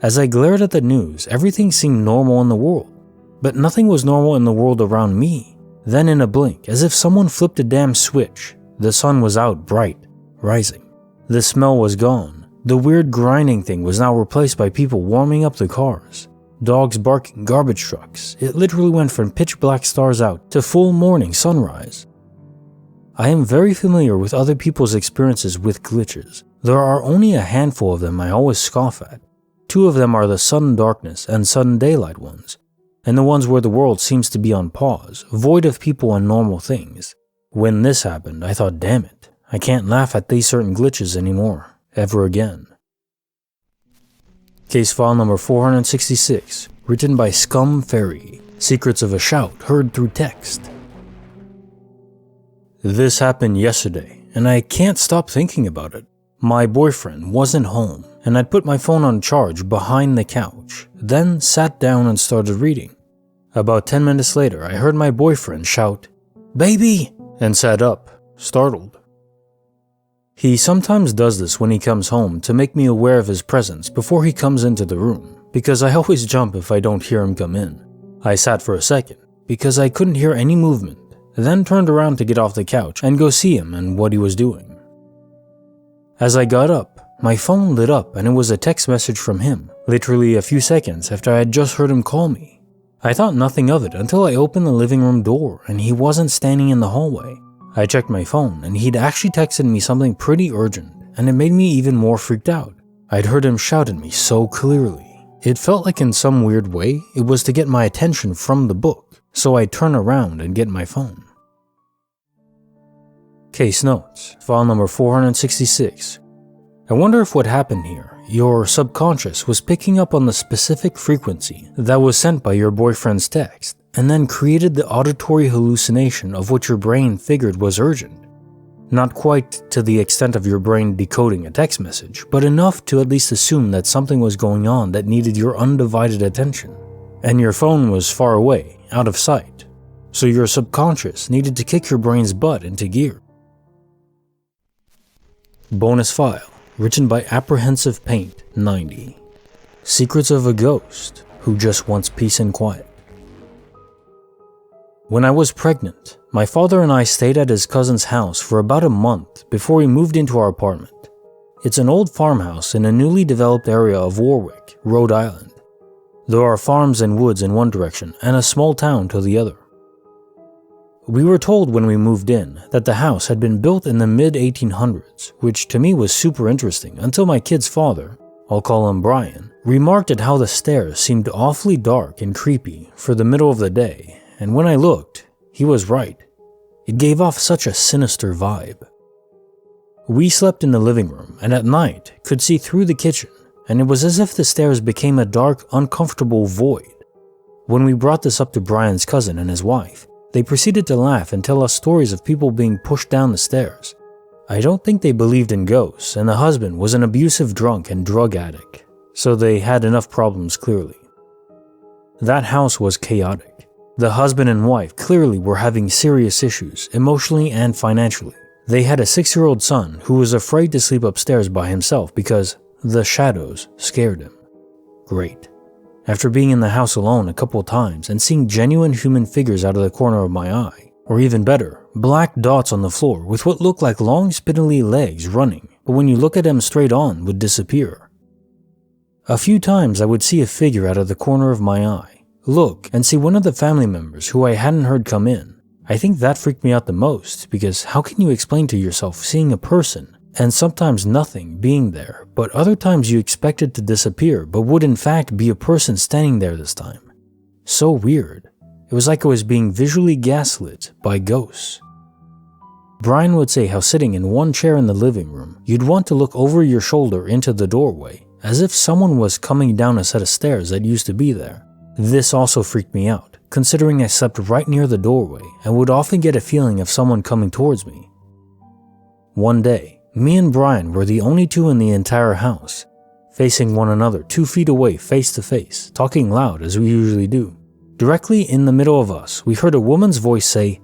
As I glared at the news, everything seemed normal in the world, but nothing was normal in the world around me. Then in a blink, as if someone flipped a damn switch, the sun was out bright, rising. The smell was gone. The weird grinding thing was now replaced by people warming up the cars. Dogs barking, garbage trucks. It literally went from pitch black stars out to full morning sunrise. I am very familiar with other people's experiences with glitches. There are only a handful of them I always scoff at. 2 of them are the sudden darkness and sudden daylight ones, and the ones where the world seems to be on pause, void of people and normal things. When this happened, I thought, damn it, I can't laugh at these certain glitches anymore, ever again. Case file number 466, written by Scum Fairy. Secrets of a shout heard through text. This happened yesterday, and I can't stop thinking about it. My boyfriend wasn't home, and I'd put my phone on charge behind the couch, then sat down and started reading. About 10 minutes later, I heard my boyfriend shout, "Baby!" and sat up, startled. He sometimes does this when he comes home to make me aware of his presence before he comes into the room, because I always jump if I don't hear him come in. I sat for a second, because I couldn't hear any movement, then turned around to get off the couch and go see him and what he was doing. As I got up, my phone lit up and it was a text message from him, literally a few seconds after I had just heard him call me. I thought nothing of it until I opened the living room door and he wasn't standing in the hallway. I checked my phone and he'd actually texted me something pretty urgent, and it made me even more freaked out. I'd heard him shout at me so clearly. It felt like in some weird way it was to get my attention from the book, so I turn around and get my phone. Case notes, file number 466. I wonder if what happened here, your subconscious was picking up on the specific frequency that was sent by your boyfriend's text, and then created the auditory hallucination of what your brain figured was urgent. Not quite to the extent of your brain decoding a text message, but enough to at least assume that something was going on that needed your undivided attention. And your phone was far away, out of sight. So your subconscious needed to kick your brain's butt into gear. Bonus file, written by Apprehensive Paint 90. Secrets of a ghost who just wants peace and quiet. When I was pregnant, my father and I stayed at his cousin's house for about a month before we moved into our apartment. It's an old farmhouse in a newly developed area of Warwick, Rhode Island. There are farms and woods in one direction and a small town to the other. We were told when we moved in that the house had been built in the mid-1800s, which to me was super interesting until my kid's father, I'll call him Brian, remarked at how the stairs seemed awfully dark and creepy for the middle of the day, and when I looked, he was right. It gave off such a sinister vibe. We slept in the living room and at night could see through the kitchen, and it was as if the stairs became a dark, uncomfortable void. When we brought this up to Brian's cousin and his wife, they proceeded to laugh and tell us stories of people being pushed down the stairs. I don't think they believed in ghosts, and the husband was an abusive drunk and drug addict, so they had enough problems clearly. That house was chaotic. The husband and wife clearly were having serious issues, emotionally and financially. They had a 6-year-old son who was afraid to sleep upstairs by himself because the shadows scared him. Great. After being in the house alone a couple times and seeing genuine human figures out of the corner of my eye, or even better, black dots on the floor with what looked like long spindly legs running, but when you look at them straight on would disappear. A few times I would see a figure out of the corner of my eye, look and see one of the family members who I hadn't heard come in. I think that freaked me out the most, because how can you explain to yourself seeing a person and sometimes nothing being there, but other times you expect it to disappear but would in fact be a person standing there this time? So weird. It was like I was being visually gaslit by ghosts. Brian would say how sitting in one chair in the living room, you'd want to look over your shoulder into the doorway, as if someone was coming down a set of stairs that used to be there. This also freaked me out, considering I slept right near the doorway and would often get a feeling of someone coming towards me. One day, me and Brian were the only two in the entire house, facing one another 2 feet away face to face, talking loud as we usually do. Directly in the middle of us, we heard a woman's voice say,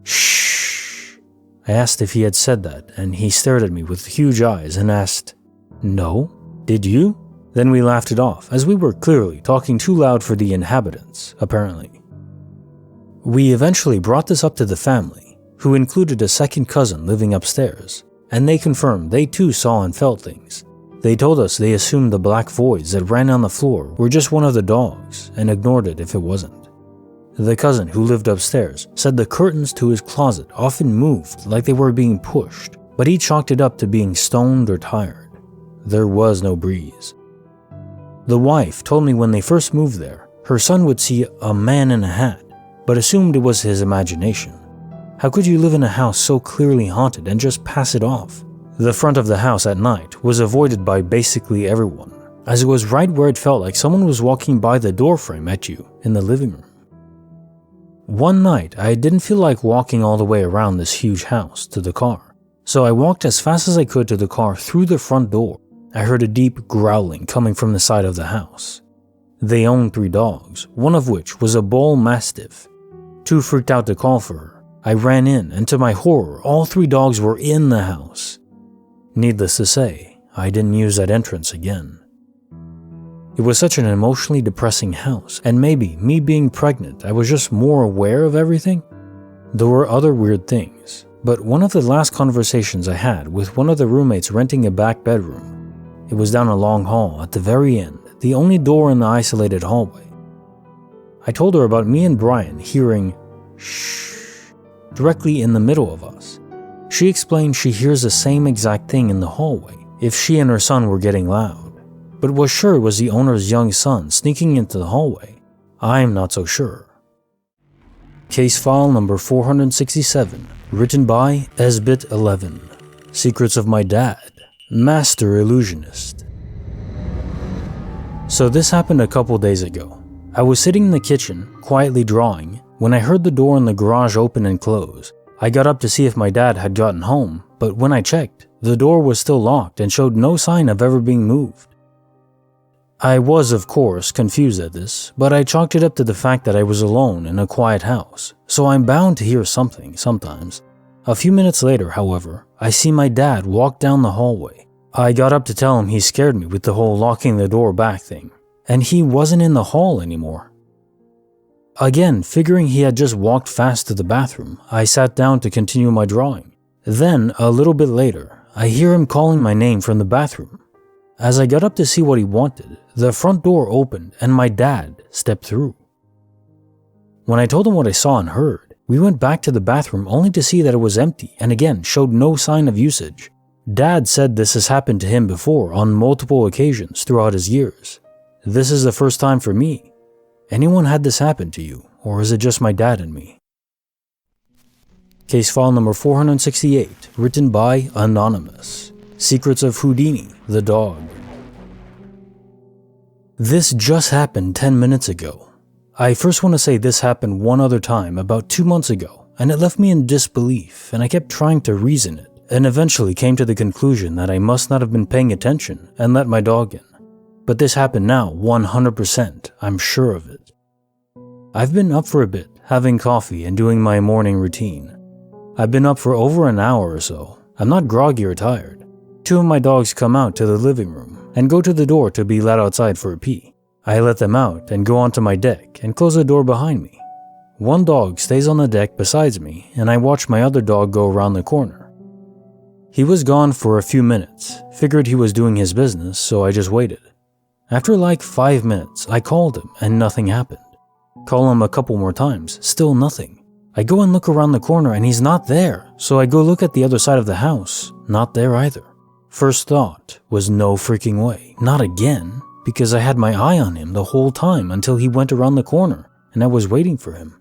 "Shh." I asked if he had said that, and he stared at me with huge eyes and asked, "No, did you?" Then we laughed it off, as we were clearly talking too loud for the inhabitants, apparently. We eventually brought this up to the family, who included a second cousin living upstairs, and they confirmed they too saw and felt things. They told us they assumed the black voids that ran on the floor were just one of the dogs, and ignored it if it wasn't. The cousin who lived upstairs said the curtains to his closet often moved like they were being pushed, but he chalked it up to being stoned or tired. There was no breeze. The wife told me when they first moved there, her son would see a man in a hat, but assumed it was his imagination. How could you live in a house so clearly haunted and just pass it off? The front of the house at night was avoided by basically everyone, as it was right where it felt like someone was walking by the doorframe at you in the living room. One night, I didn't feel like walking all the way around this huge house to the car, so I walked as fast as I could to the car through the front door. I heard a deep growling coming from the side of the house. They owned 3 dogs, one of which was a bull mastiff. Too freaked out to call for her, I ran in, and to my horror, all 3 dogs were in the house. Needless to say, I didn't use that entrance again. It was such an emotionally depressing house, and maybe me being pregnant, I was just more aware of everything. There were other weird things, but one of the last conversations I had with one of the roommates renting a back bedroom, it was down a long hall at the very end, the only door in the isolated hallway. I told her about me and Brian hearing shh directly in the middle of us. She explained she hears the same exact thing in the hallway if she and her son were getting loud, but was sure it was the owner's young son sneaking into the hallway. I'm not so sure. Case file number 467, written by Esbit11. Secrets of My Dad, Master Illusionist. So this happened a couple days ago. I was sitting in the kitchen, quietly drawing, when I heard the door in the garage open and close. I got up to see if my dad had gotten home, but when I checked, the door was still locked and showed no sign of ever being moved. I was, of course, confused at this, but I chalked it up to the fact that I was alone in a quiet house, so I'm bound to hear something sometimes. A few minutes later, however, I see my dad walk down the hallway. I got up to tell him he scared me with the whole locking the door back thing, and he wasn't in the hall anymore. Again, figuring he had just walked fast to the bathroom, I sat down to continue my drawing. Then, a little bit later, I hear him calling my name from the bathroom. As I got up to see what he wanted, the front door opened and my dad stepped through. When I told him what I saw and heard, we went back to the bathroom only to see that it was empty and again showed no sign of usage. Dad said this has happened to him before on multiple occasions throughout his years. This is the first time for me. Anyone had this happen to you, or is it just my dad and me? Case file number 468, written by Anonymous. Secrets of Houdini, the dog. This just happened 10 minutes ago. I first want to say this happened one other time about 2 months ago, and it left me in disbelief, and I kept trying to reason it, and eventually came to the conclusion that I must not have been paying attention and let my dog in. But this happened now, 100%, I'm sure of it. I've been up for a bit, having coffee and doing my morning routine. I've been up for over an hour or so. I'm not groggy or tired. 2 of my dogs come out to the living room and go to the door to be let outside for a pee. I let them out and go onto my deck and close the door behind me. One dog stays on the deck beside me, and I watch my other dog go around the corner. He was gone for a few minutes, figured he was doing his business, so I just waited. After like 5 minutes, I called him and nothing happened. Call him a couple more times, still nothing. I go and look around the corner and he's not there, so I go look at the other side of the house, not there either. First thought was no freaking way, not again, because I had my eye on him the whole time until he went around the corner and I was waiting for him.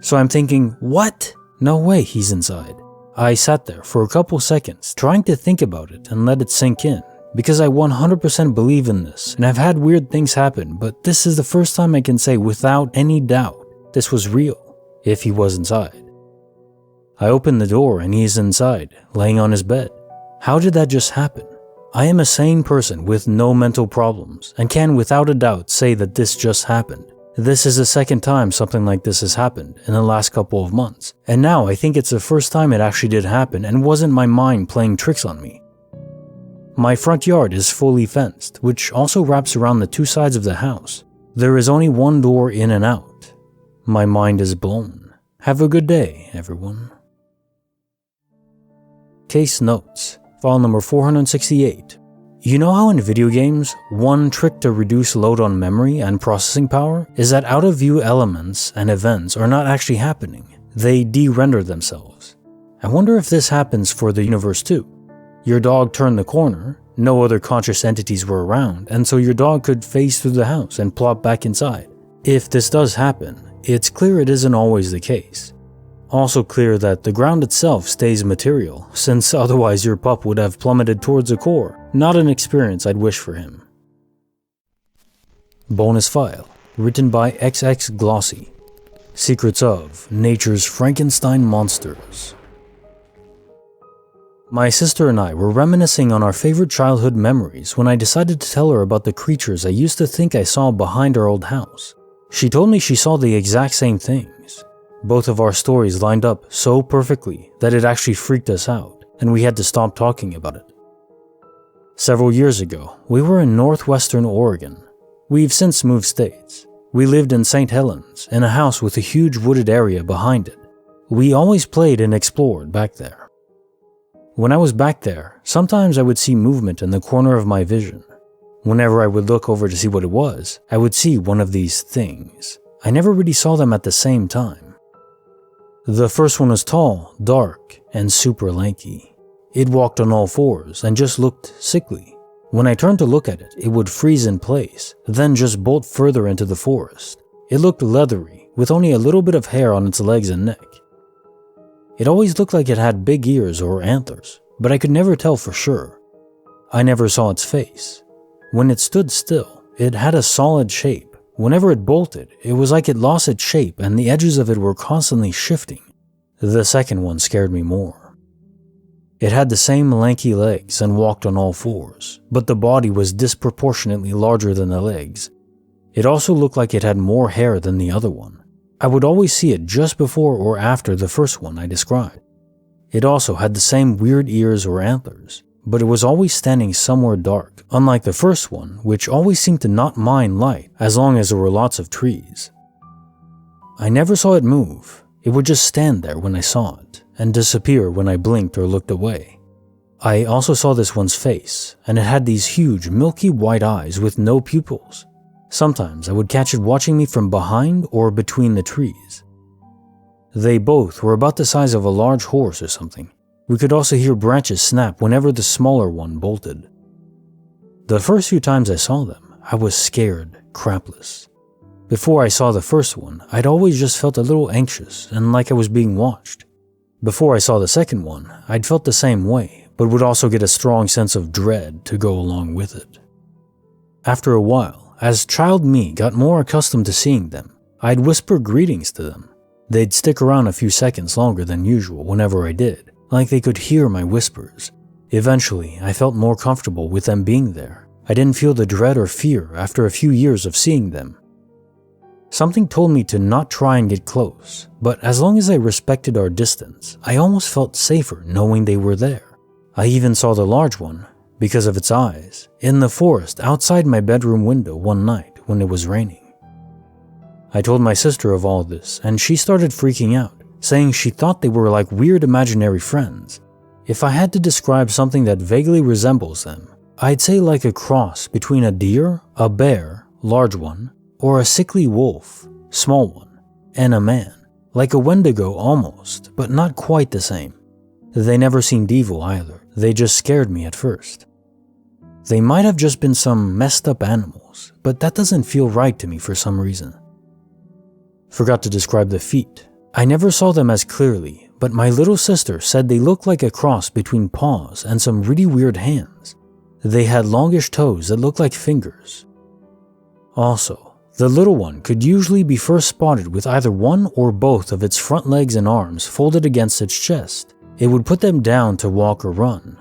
So I'm thinking, what? No way he's inside. I sat there for a couple seconds trying to think about it and let it sink in, because I 100% believe in this and I've had weird things happen, but this is the first time I can say without any doubt this was real. If he was inside. I open the door and he's inside, laying on his bed. How did that just happen? I am a sane person with no mental problems and can without a doubt say that this just happened. This is the second time something like this has happened in the last couple of months, and now I think it's the first time it actually did happen and wasn't my mind playing tricks on me. My front yard is fully fenced, which also wraps around the 2 sides of the house. There is only one door in and out. My mind is blown. Have a good day, everyone. Case notes, file number 468. You know how in video games, one trick to reduce load on memory and processing power is that out-of-view elements and events are not actually happening. They de-render themselves. I wonder if this happens for the universe too. Your dog turned the corner, no other conscious entities were around, and so your dog could phase through the house and plop back inside. If this does happen, it's clear it isn't always the case. Also clear that the ground itself stays material, since otherwise your pup would have plummeted towards the core. Not an experience I'd wish for him. Bonus file, written by XX Glossy. Secrets of Nature's Frankenstein Monsters. My sister and I were reminiscing on our favorite childhood memories when I decided to tell her about the creatures I used to think I saw behind our old house. She told me she saw the exact same things. Both of our stories lined up so perfectly that it actually freaked us out, and we had to stop talking about it. Several years ago, we were in northwestern Oregon. We've since moved states. We lived in St. Helens, in a house with a huge wooded area behind it. We always played and explored back there. When I was back there, sometimes I would see movement in the corner of my vision. Whenever I would look over to see what it was, I would see one of these things. I never really saw them at the same time. The first one was tall, dark, and super lanky. It walked on all fours and just looked sickly. When I turned to look at it, it would freeze in place, then just bolt further into the forest. It looked leathery, with only a little bit of hair on its legs and neck. It always looked like it had big ears or antlers, but I could never tell for sure. I never saw its face. When it stood still, it had a solid shape. Whenever it bolted, it was like it lost its shape and the edges of it were constantly shifting. The second one scared me more. It had the same lanky legs and walked on all fours, but the body was disproportionately larger than the legs. It also looked like it had more hair than the other one. I would always see it just before or after the first one I described. It also had the same weird ears or antlers, but it was always standing somewhere dark, unlike the first one, which always seemed to not mind light as long as there were lots of trees. I never saw it move. It would just stand there when I saw it, and disappear when I blinked or looked away. I also saw this one's face, and it had these huge, milky white eyes with no pupils. Sometimes I would catch it watching me from behind or between the trees. They both were about the size of a large horse or something. We could also hear branches snap whenever the smaller one bolted. The first few times I saw them, I was scared crapless. Before I saw the first one, I'd always just felt a little anxious and like I was being watched. Before I saw the second one, I'd felt the same way, but would also get a strong sense of dread to go along with it. After a while, as child me got more accustomed to seeing them, I'd whisper greetings to them. They'd stick around a few seconds longer than usual whenever I did, like they could hear my whispers. Eventually, I felt more comfortable with them being there. I didn't feel the dread or fear after a few years of seeing them. Something told me to not try and get close, but as long as I respected our distance, I almost felt safer knowing they were there. I even saw the large one, because of its eyes, in the forest outside my bedroom window one night when it was raining. I told my sister of all this, and she started freaking out, saying she thought they were like weird imaginary friends. If I had to describe something that vaguely resembles them, I'd say like a cross between a deer, a bear, large one, or a sickly wolf, small one, and a man, like a Wendigo almost, but not quite the same. They never seemed evil either, they just scared me at first. They might have just been some messed up animals, but that doesn't feel right to me for some reason. Forgot to describe the feet. I never saw them as clearly, but my little sister said they looked like a cross between paws and some really weird hands. They had longish toes that looked like fingers. Also, the little one could usually be first spotted with either one or both of its front legs and arms folded against its chest. It would put them down to walk or run.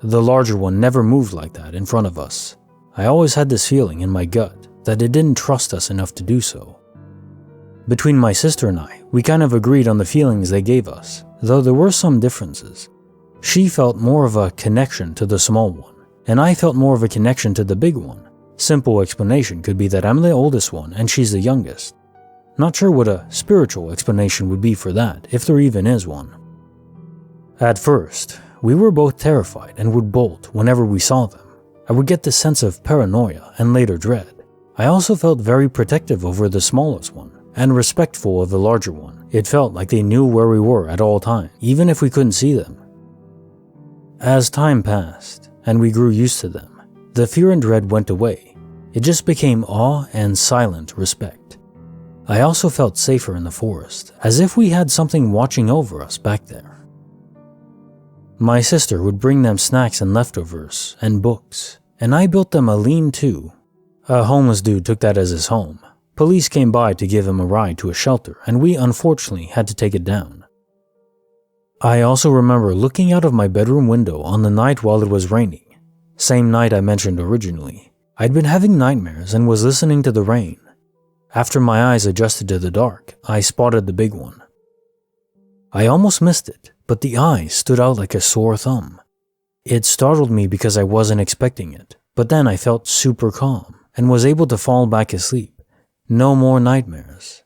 The larger one never moved like that in front of us. I always had this feeling in my gut that it didn't trust us enough to do so. Between my sister and I, we kind of agreed on the feelings they gave us, though there were some differences. She felt more of a connection to the small one, and I felt more of a connection to the big one. Simple explanation could be that I'm the oldest one and she's the youngest. Not sure what a spiritual explanation would be for that, if there even is one. At first, we were both terrified and would bolt whenever we saw them. I would get this sense of paranoia and later dread. I also felt very protective over the smallest one and respectful of the larger one. It felt like they knew where we were at all times, even if we couldn't see them. As time passed and we grew used to them, the fear and dread went away. It just became awe and silent respect. I also felt safer in the forest, as if we had something watching over us back there. My sister would bring them snacks and leftovers and books, and I built them a lean-to. A homeless dude took that as his home. Police came by to give him a ride to a shelter, and we unfortunately had to take it down. I also remember looking out of my bedroom window on the night while it was raining. Same night I mentioned originally. I'd been having nightmares and was listening to the rain. After my eyes adjusted to the dark, I spotted the big one. I almost missed it, but the eye stood out like a sore thumb. It startled me because I wasn't expecting it, but then I felt super calm and was able to fall back asleep. No more nightmares.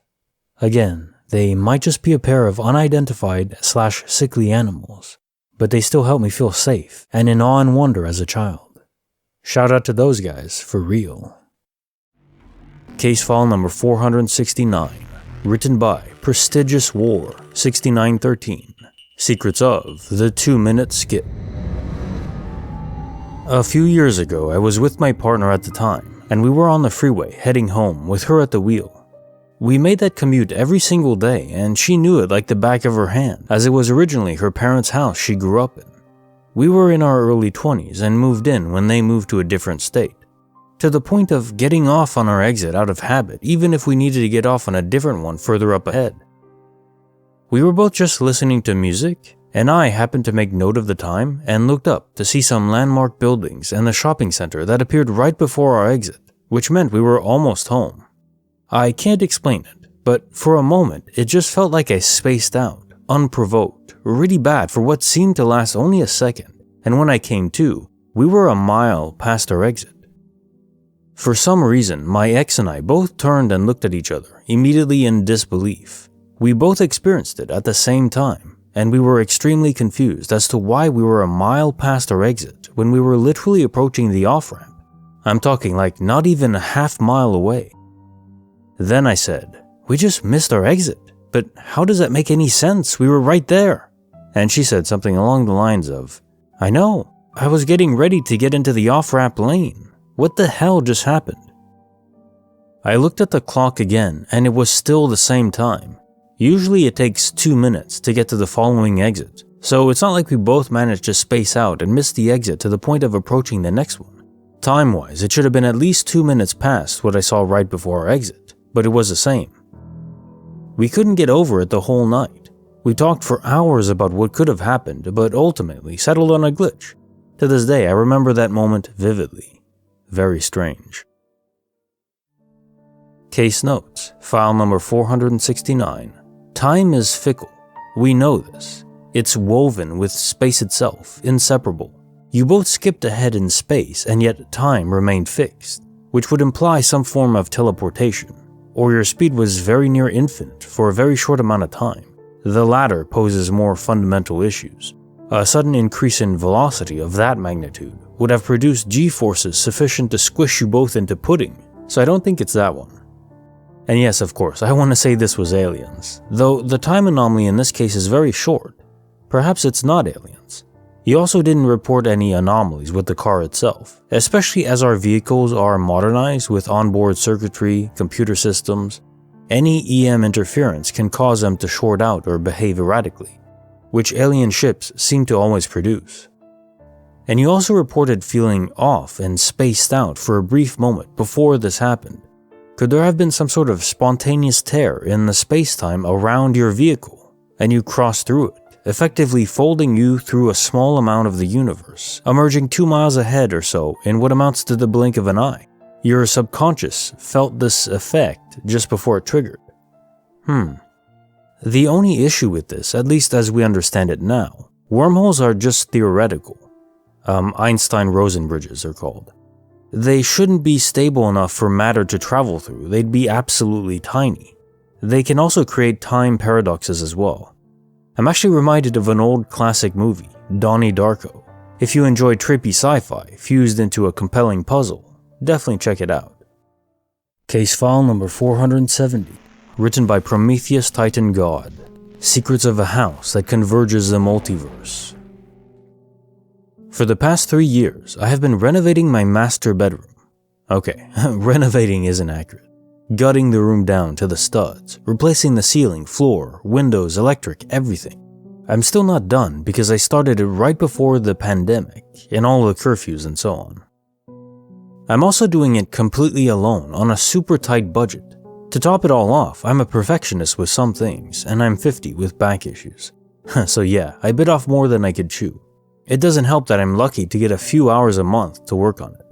Again, they might just be a pair of unidentified/sickly animals, but they still helped me feel safe and in awe and wonder as a child. Shout out to those guys, for real. Case file number 469, written by Prestigious War 6913, Secrets of the 2-Minute Skip. A few years ago, I was with my partner at the time, and we were on the freeway heading home with her at the wheel. We made that commute every single day, and she knew it like the back of her hand, as it was originally her parents' house she grew up in. We were in our early 20s and moved in when they moved to a different state, to the point of getting off on our exit out of habit, even if we needed to get off on a different one further up ahead. We were both just listening to music, and I happened to make note of the time and looked up to see some landmark buildings and the shopping center that appeared right before our exit, which meant we were almost home. I can't explain it, but for a moment it just felt like I spaced out, unprovoked, really bad for what seemed to last only a second, and when I came to, we were a mile past our exit. For some reason, my ex and I both turned and looked at each other, immediately in disbelief. We both experienced it at the same time, and we were extremely confused as to why we were a mile past our exit when we were literally approaching the off-ramp. I'm talking like not even a half-mile away. Then I said, "We just missed our exit, but how does that make any sense? We were right there." And she said something along the lines of, "I know, I was getting ready to get into the off-ramp lane. What the hell just happened?" I looked at the clock again and it was still the same time. Usually it takes 2 minutes to get to the following exit, so it's not like we both managed to space out and miss the exit to the point of approaching the next one. Time-wise, it should have been at least 2 minutes past what I saw right before our exit, but it was the same. We couldn't get over it the whole night. We talked for hours about what could have happened, but ultimately settled on a glitch. To this day, I remember that moment vividly. Very strange. Case notes, file number 469. Time is fickle. We know this. It's woven with space itself, inseparable. You both skipped ahead in space, and yet time remained fixed, which would imply some form of teleportation, or your speed was very near infinite for a very short amount of time. The latter poses more fundamental issues. A sudden increase in velocity of that magnitude would have produced g-forces sufficient to squish you both into pudding, so I don't think it's that one. And yes, of course, I want to say this was aliens, though the time anomaly in this case is very short. Perhaps it's not aliens. He also didn't report any anomalies with the car itself, especially as our vehicles are modernized with onboard circuitry, computer systems. Any EM interference can cause them to short out or behave erratically, which alien ships seem to always produce. And you also reported feeling off and spaced out for a brief moment before this happened. Could there have been some sort of spontaneous tear in the space-time around your vehicle, and you crossed through it, effectively folding you through a small amount of the universe, emerging 2 miles ahead or so in what amounts to the blink of an eye? Your subconscious felt this effect just before it triggered. The only issue with this, at least as we understand it now, wormholes are just theoretical. Einstein-Rosen bridges are called. They shouldn't be stable enough for matter to travel through, they'd be absolutely tiny. They can also create time paradoxes as well. I'm actually reminded of an old classic movie, Donnie Darko. If you enjoy trippy sci-fi fused into a compelling puzzle, definitely check it out. Case file number 470, written by Prometheus Titan God. Secrets of a house that converges the multiverse. For the past 3 years, I have been renovating my master bedroom. Okay, renovating isn't accurate. Gutting the room down to the studs, replacing the ceiling, floor, windows, electric, everything. I'm still not done because I started it right before the pandemic and all the curfews and so on. I'm also doing it completely alone on a super tight budget. To top it all off, I'm a perfectionist with some things, and I'm 50 with back issues. So yeah, I bit off more than I could chew. It doesn't help that I'm lucky to get a few hours a month to work on it.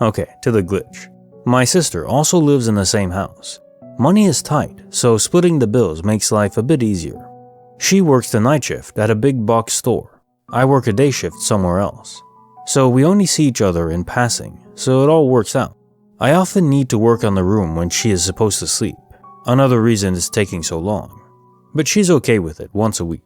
Okay, to the glitch. My sister also lives in the same house. Money is tight, so splitting the bills makes life a bit easier. She works the night shift at a big box store. I work a day shift somewhere else. So we only see each other in passing, so it all works out. I often need to work on the room when she is supposed to sleep. Another reason it's taking so long. But she's okay with it once a week.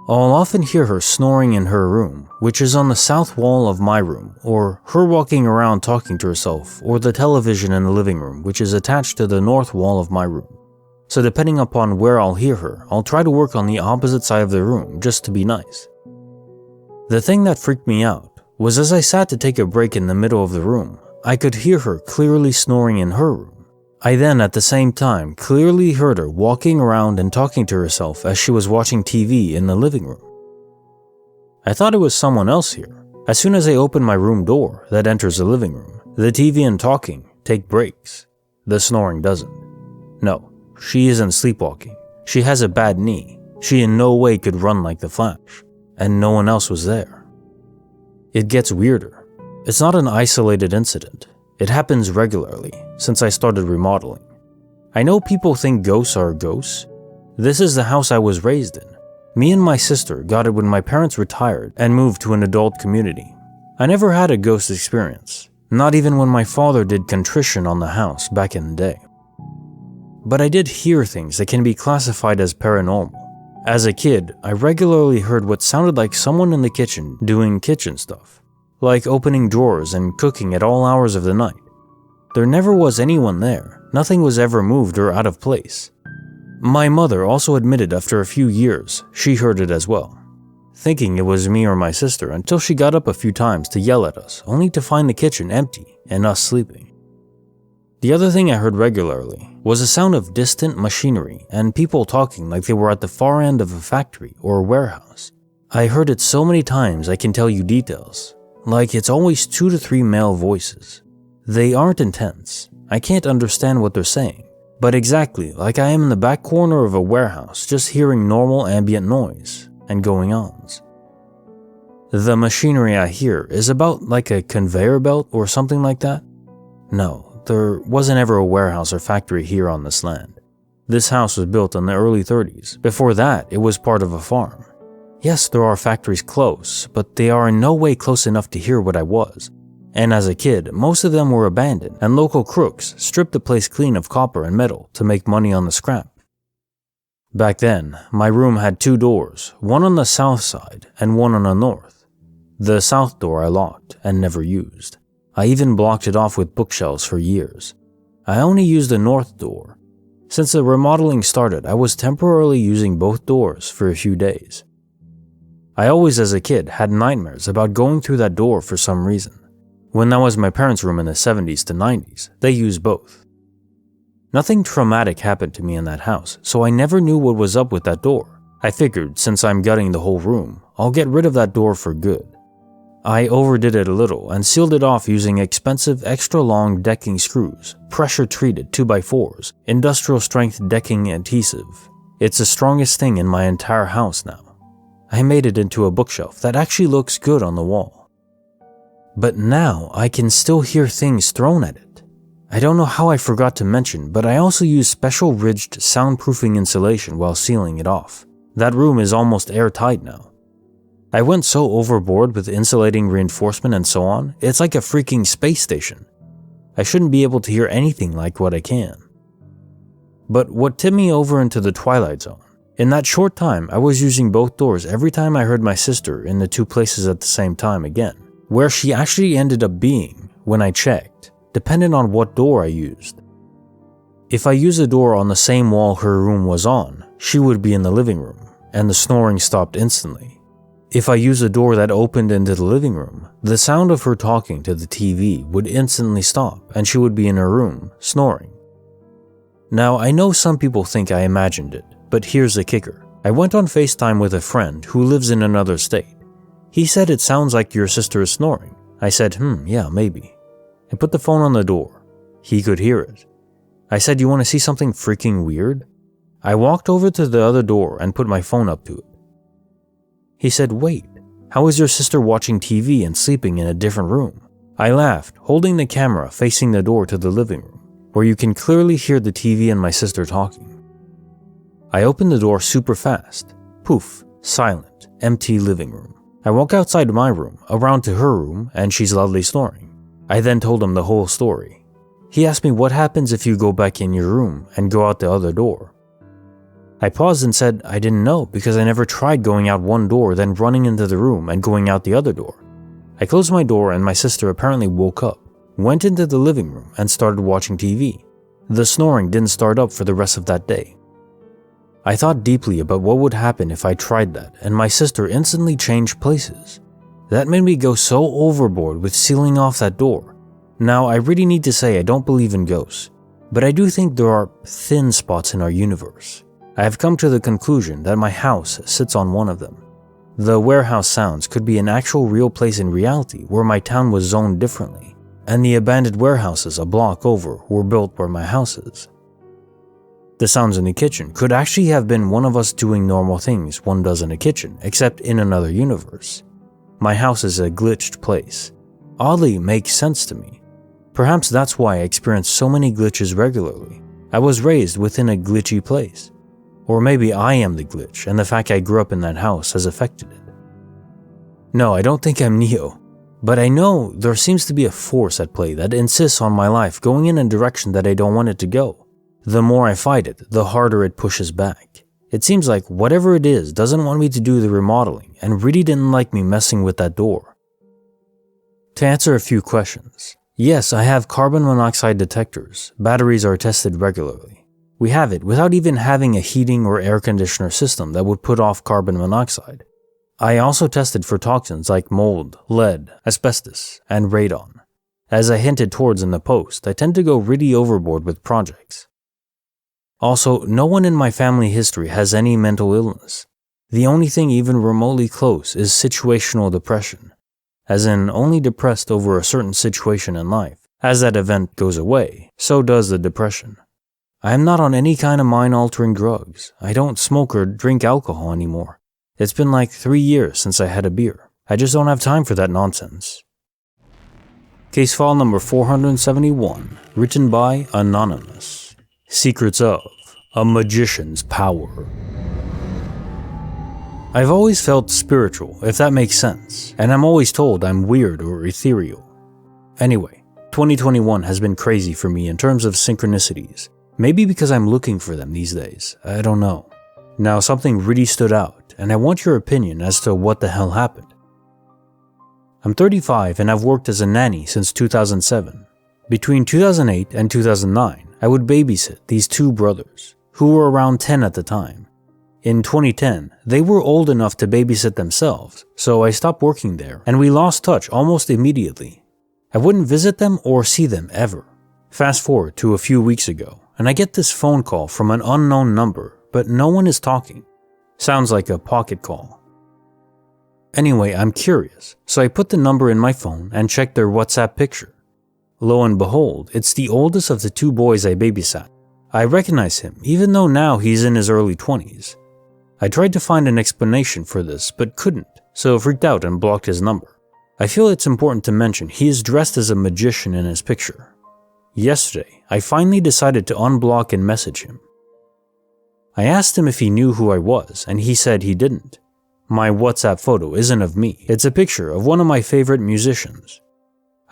I'll often hear her snoring in her room, which is on the south wall of my room, or her walking around talking to herself, or the television in the living room, which is attached to the north wall of my room. So depending upon where I'll hear her, I'll try to work on the opposite side of the room just to be nice. The thing that freaked me out was as I sat to take a break in the middle of the room, I could hear her clearly snoring in her room. I then, at the same time, clearly heard her walking around and talking to herself as she was watching TV in the living room. I thought it was someone else here. As soon as I open my room door that enters the living room, the TV and talking take breaks. The snoring doesn't. No, she isn't sleepwalking. She has a bad knee. She in no way could run like the Flash, and no one else was there. It gets weirder. It's not an isolated incident. It happens regularly since I started remodeling. I know people think ghosts are ghosts. This is the house I was raised in. Me and my sister got it when my parents retired and moved to an adult community. I never had a ghost experience, not even when my father did contrition on the house back in the day. But I did hear things that can be classified as paranormal. As a kid, I regularly heard what sounded like someone in the kitchen doing kitchen stuff, like opening drawers and cooking at all hours of the night. There never was anyone there. Nothing was ever moved or out of place. My mother also admitted after a few years she heard it as well, thinking it was me or my sister until she got up a few times to yell at us, only to find the kitchen empty and us sleeping. The other thing I heard regularly was the sound of distant machinery and people talking like they were at the far end of a factory or a warehouse. I heard it so many times I can tell you details, like it's always 2 to 3 male voices. They aren't intense, I can't understand what they're saying, but exactly like I am in the back corner of a warehouse just hearing normal ambient noise and going-ons. The machinery I hear is about like a conveyor belt or something like that. No, there wasn't ever a warehouse or factory here on this land. This house was built in the early 30s. Before that, it was part of a farm. Yes, there are factories close, but they are in no way close enough to hear what I was. And as a kid, most of them were abandoned, and local crooks stripped the place clean of copper and metal to make money on the scrap. Back then, my room had 2 doors, one on the south side and one on the north. The south door I locked and never used. I even blocked it off with bookshelves for years. I only used the north door. Since the remodeling started, I was temporarily using both doors for a few days. I always as a kid had nightmares about going through that door for some reason. When that was my parents' room in the 70s to 90s, they used both. Nothing traumatic happened to me in that house, so I never knew what was up with that door. I figured since I'm gutting the whole room, I'll get rid of that door for good. I overdid it a little and sealed it off using expensive extra-long decking screws, pressure-treated 2x4s, industrial-strength decking adhesive. It's the strongest thing in my entire house now. I made it into a bookshelf that actually looks good on the wall. But now I can still hear things thrown at it. I don't know how I forgot to mention, but I also use special ridged soundproofing insulation while sealing it off. That room is almost airtight now. I went so overboard with insulating reinforcement and so on, it's like a freaking space station. I shouldn't be able to hear anything like what I can. But what tipped me over into the Twilight Zone? In that short time, I was using both doors every time I heard my sister in the 2 places at the same time again. Where she actually ended up being when I checked, depended on what door I used. If I used a door on the same wall her room was on, she would be in the living room, and the snoring stopped instantly. If I used a door that opened into the living room, the sound of her talking to the TV would instantly stop, and she would be in her room, snoring. Now, I know some people think I imagined it, but here's the kicker. I went on FaceTime with a friend who lives in another state. He said it sounds like your sister is snoring. I said, yeah, maybe. I put the phone on the door. He could hear it. I said, you want to see something freaking weird? I walked over to the other door and put my phone up to it. He said, wait, how is your sister watching TV and sleeping in a different room? I laughed, holding the camera facing the door to the living room, where you can clearly hear the TV and my sister talking. I opened the door super fast. Poof, silent, empty living room. I walk outside my room, around to her room, and she's loudly snoring. I then told him the whole story. He asked me what happens if you go back in your room and go out the other door. I paused and said I didn't know because I never tried going out one door then running into the room and going out the other door. I closed my door and my sister apparently woke up, went into the living room and started watching TV. The snoring didn't start up for the rest of that day. I thought deeply about what would happen if I tried that, and my sister instantly changed places. That made me go so overboard with sealing off that door. Now, I really need to say I don't believe in ghosts, but I do think there are thin spots in our universe. I have come to the conclusion that my house sits on one of them. The warehouse sounds could be an actual real place in reality where my town was zoned differently, and the abandoned warehouses a block over were built where my house is. The sounds in the kitchen could actually have been one of us doing normal things one does in a kitchen, except in another universe. My house is a glitched place. Oddly makes sense to me. Perhaps that's why I experience so many glitches regularly. I was raised within a glitchy place. Or maybe I am the glitch, and the fact I grew up in that house has affected it. No, I don't think I'm Neo, but I know there seems to be a force at play that insists on my life going in a direction that I don't want it to go. The more I fight it, the harder it pushes back. It seems like whatever it is doesn't want me to do the remodeling and really didn't like me messing with that door. To answer a few questions, yes, I have carbon monoxide detectors. Batteries are tested regularly. We have it without even having a heating or air conditioner system that would put off carbon monoxide. I also tested for toxins like mold, lead, asbestos, and radon. As I hinted towards in the post, I tend to go really overboard with projects. Also, no one in my family history has any mental illness. The only thing even remotely close is situational depression, as in only depressed over a certain situation in life. As that event goes away, so does the depression. I am not on any kind of mind-altering drugs. I don't smoke or drink alcohol anymore. It's been like 3 years since I had a beer. I just don't have time for that nonsense. Case file number 471, written by Anonymous. Secrets of a Magician's Power. I've always felt spiritual, if that makes sense, and I'm always told I'm weird or ethereal. Anyway, 2021 has been crazy for me in terms of synchronicities. Maybe because I'm looking for them these days, I don't know. Now something really stood out, and I want your opinion as to what the hell happened. I'm 35 and I've worked as a nanny since 2007. Between 2008 and 2009, I would babysit these two brothers, who were around 10 at the time. In 2010, they were old enough to babysit themselves, so I stopped working there and we lost touch almost immediately. I wouldn't visit them or see them ever. Fast forward to a few weeks ago, and I get this phone call from an unknown number, but no one is talking. Sounds like a pocket call. Anyway, I'm curious, so I put the number in my phone and checked their WhatsApp picture. Lo and behold, it's the oldest of the two boys I babysat. I recognize him, even though now he's in his early 20s. I tried to find an explanation for this, but couldn't, so freaked out and blocked his number. I feel it's important to mention he is dressed as a magician in his picture. Yesterday, I finally decided to unblock and message him. I asked him if he knew who I was, and he said he didn't. My WhatsApp photo isn't of me, it's a picture of one of my favorite musicians.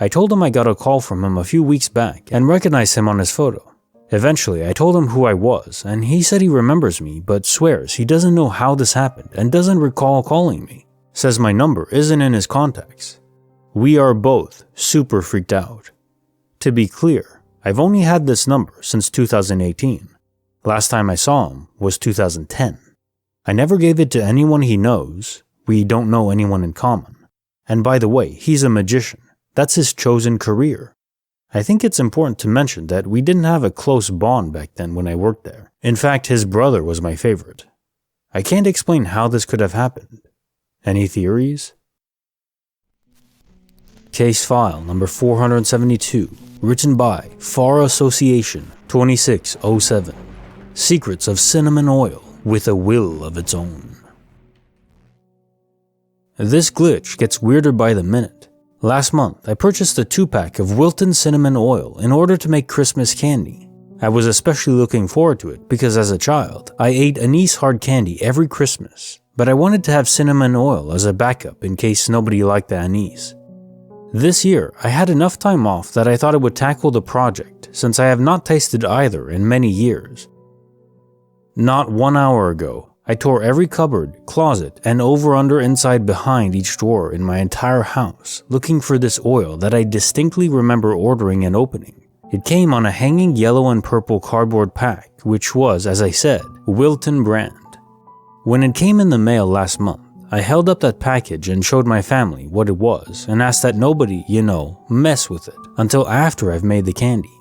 I told him I got a call from him a few weeks back and recognized him on his photo. Eventually, I told him who I was, and he said he remembers me but swears he doesn't know how this happened and doesn't recall calling me. Says my number isn't in his contacts. We are both super freaked out. To be clear, I've only had this number since 2018. Last time I saw him was 2010. I never gave it to anyone he knows. We don't know anyone in common. And by the way, he's a magician. That's his chosen career. I think it's important to mention that we didn't have a close bond back then when I worked there. In fact, his brother was my favorite. I can't explain how this could have happened. Any theories? Case file number 472, written by Far Association 2607. Secrets of Cinnamon Oil with a Will of Its Own. This glitch gets weirder by the minute. Last month, I purchased a 2-pack of Wilton cinnamon oil in order to make Christmas candy. I was especially looking forward to it because as a child, I ate anise hard candy every Christmas, but I wanted to have cinnamon oil as a backup in case nobody liked the anise. This year, I had enough time off that I thought I would tackle the project since I have not tasted either in many years. Not 1 hour ago, I tore every cupboard, closet, and over, under, inside, behind each drawer in my entire house looking for this oil that I distinctly remember ordering and opening. It came on a hanging yellow and purple cardboard pack, which was, as I said, Wilton brand. When it came in the mail last month, I held up that package and showed my family what it was and asked that nobody, mess with it until after I've made the candy.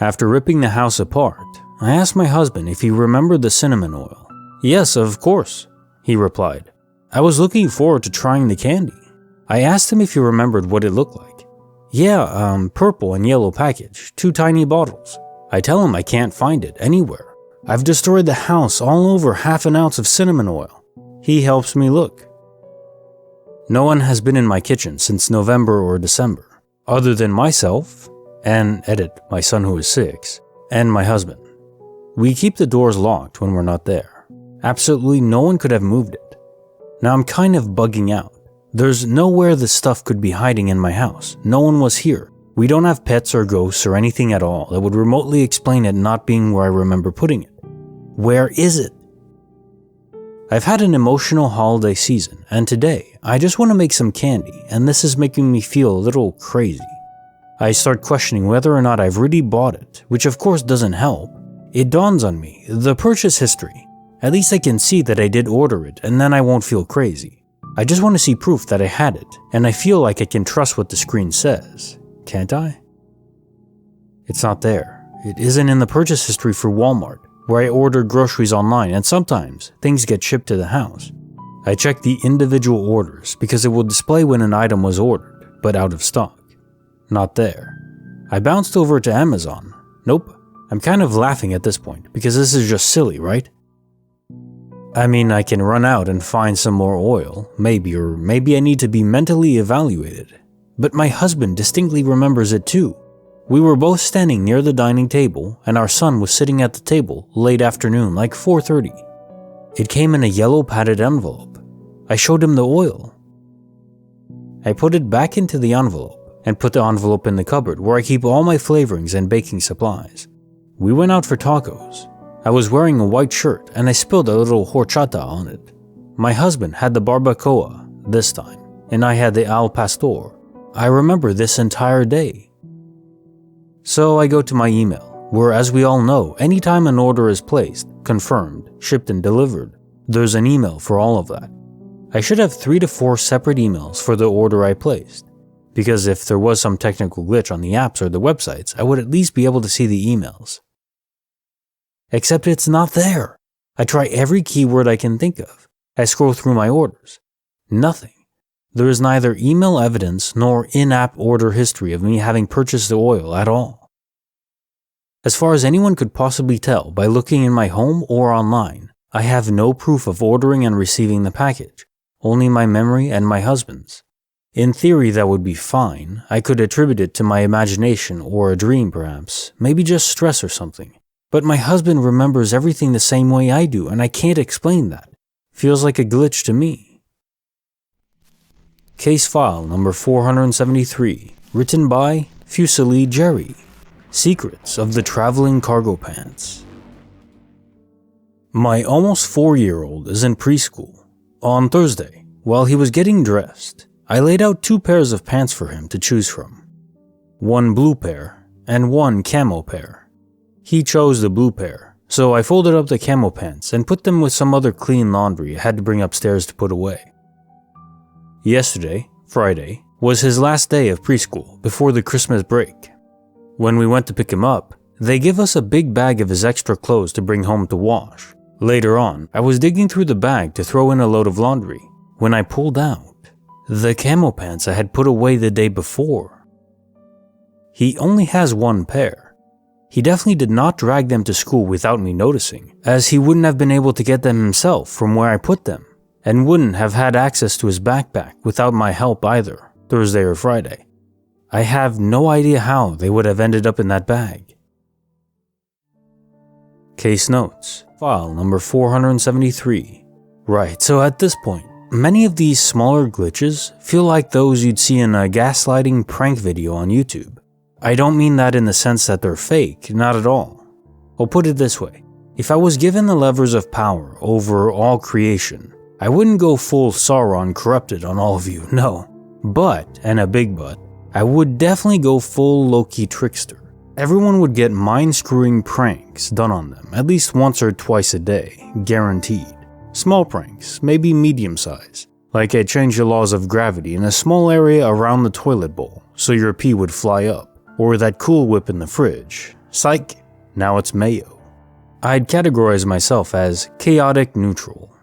After ripping the house apart, I asked my husband if he remembered the cinnamon oil. Yes, of course, he replied. I was looking forward to trying the candy. I asked him if he remembered what it looked like. Yeah, purple and yellow package, 2 tiny bottles. I tell him I can't find it anywhere. I've destroyed the house all over half an ounce of cinnamon oil. He helps me look. No one has been in my kitchen since November or December, other than myself, and my son who is 6, and my husband. We keep the doors locked when we're not there. Absolutely no one could have moved it. Now I'm kind of bugging out. There's nowhere this stuff could be hiding in my house. No one was here. We don't have pets or ghosts or anything at all that would remotely explain it not being where I remember putting it. Where is it? I've had an emotional holiday season, and today, I just want to make some candy, and this is making me feel a little crazy. I start questioning whether or not I've really bought it, which of course doesn't help. It dawns on me, the purchase history. At least I can see that I did order it, and then I won't feel crazy. I just want to see proof that I had it, and I feel like I can trust what the screen says. Can't I? It's not there. It isn't in the purchase history for Walmart, where I order groceries online, and sometimes things get shipped to the house. I check the individual orders because it will display when an item was ordered, but out of stock. Not there. I bounced over to Amazon. Nope. I'm kind of laughing at this point because this is just silly, right? I mean, I can run out and find some more oil, maybe, or maybe I need to be mentally evaluated. But my husband distinctly remembers it too. We were both standing near the dining table, and our son was sitting at the table late afternoon, like 4:30. It came in a yellow padded envelope. I showed him the oil. I put it back into the envelope and put the envelope in the cupboard where I keep all my flavorings and baking supplies. We went out for tacos. I was wearing a white shirt and I spilled a little horchata on it. My husband had the barbacoa this time, and I had the al pastor. I remember this entire day. So I go to my email, where, as we all know, anytime an order is placed, confirmed, shipped and delivered, there's an email for all of that. I should have 3 to 4 separate emails for the order I placed, because if there was some technical glitch on the apps or the websites, I would at least be able to see the emails. Except it's not there. I try every keyword I can think of. I scroll through my orders. Nothing. There is neither email evidence nor in-app order history of me having purchased the oil at all. As far as anyone could possibly tell by looking in my home or online, I have no proof of ordering and receiving the package, only my memory and my husband's. In theory, that would be fine. I could attribute it to my imagination or a dream perhaps, maybe just stress or something. But my husband remembers everything the same way I do, and I can't explain that. Feels like a glitch to me. Case file number 473, written by Fusili Jerry. Secrets of the Traveling Cargo Pants. My almost 4-year-old is in preschool. On Thursday, while he was getting dressed, I laid out 2 pairs of pants for him to choose from. 1 blue pair and 1 camo pair. He chose the blue pair, so I folded up the camo pants and put them with some other clean laundry I had to bring upstairs to put away. Yesterday, Friday, was his last day of preschool before the Christmas break. When we went to pick him up, they give us a big bag of his extra clothes to bring home to wash. Later on, I was digging through the bag to throw in a load of laundry when I pulled out the camo pants I had put away the day before. He only has 1 pair. He definitely did not drag them to school without me noticing, as he wouldn't have been able to get them himself from where I put them, and wouldn't have had access to his backpack without my help either, Thursday or Friday. I have no idea how they would have ended up in that bag. Case notes, file number 473. Right, so at this point, many of these smaller glitches feel like those you'd see in a gaslighting prank video on YouTube. I don't mean that in the sense that they're fake, not at all. I'll put it this way. If I was given the levers of power over all creation, I wouldn't go full Sauron corrupted on all of you, no. But, and a big but, I would definitely go full Loki trickster. Everyone would get mind-screwing pranks done on them at least once or twice a day, guaranteed. Small pranks, maybe medium size. Like I change the laws of gravity in a small area around the toilet bowl so your pee would fly up. Or that Cool Whip in the fridge. Psych, now it's mayo. I'd categorize myself as chaotic neutral.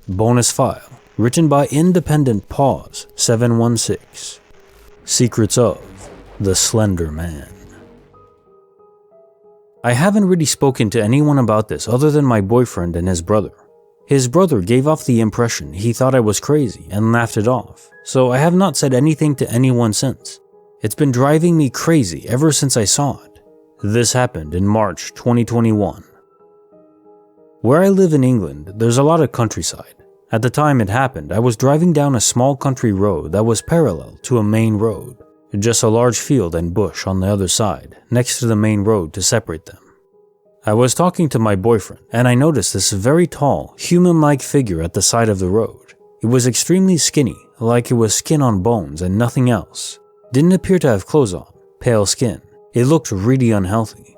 Bonus file, written by Independent Pause 716. Secrets of the Slender Man. I haven't really spoken to anyone about this other than my boyfriend and his brother. His brother gave off the impression he thought I was crazy and laughed it off, so I have not said anything to anyone since. It's been driving me crazy ever since I saw it. This happened in March 2021. Where I live in England, there's a lot of countryside. At the time it happened, I was driving down a small country road that was parallel to a main road. Just a large field and bush on the other side, next to the main road to separate them. I was talking to my boyfriend, and I noticed this very tall, human-like figure at the side of the road. It was extremely skinny, like it was skin on bones and nothing else. Didn't appear to have clothes on, pale skin. It looked really unhealthy.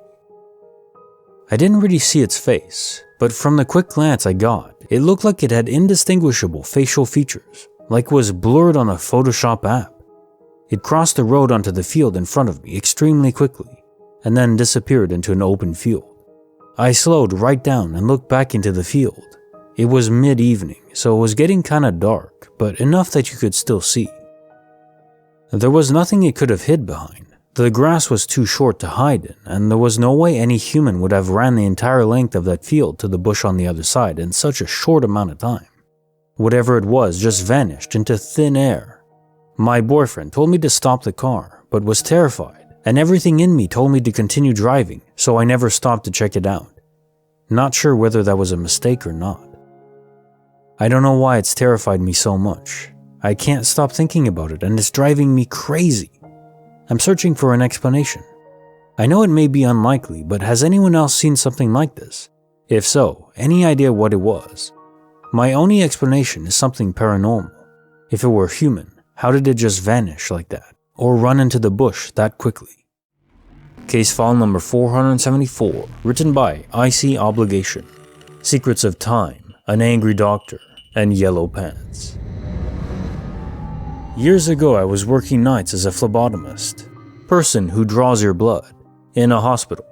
I didn't really see its face, but from the quick glance I got, it looked like it had indistinguishable facial features, like it was blurred on a Photoshop app. It crossed the road onto the field in front of me extremely quickly, and then disappeared into an open field. I slowed right down and looked back into the field. It was mid-evening, so it was getting kinda dark, but enough that you could still see. There was nothing it could have hid behind. The grass was too short to hide in, and there was no way any human would have ran the entire length of that field to the bush on the other side in such a short amount of time. Whatever it was just vanished into thin air. My boyfriend told me to stop the car, but was terrified, and everything in me told me to continue driving, so I never stopped to check it out. Not sure whether that was a mistake or not. I don't know why it's terrified me so much. I can't stop thinking about it, and it's driving me crazy. I'm searching for an explanation. I know it may be unlikely, but has anyone else seen something like this? If so, any idea what it was? My only explanation is something paranormal. If it were human, how did it just vanish like that, or run into the bush that quickly? Case file number 474, written by IC Obligation. Secrets of Time, An Angry Doctor, and Yellow Pants. Years ago, I was working nights as a phlebotomist, person who draws your blood, in a hospital.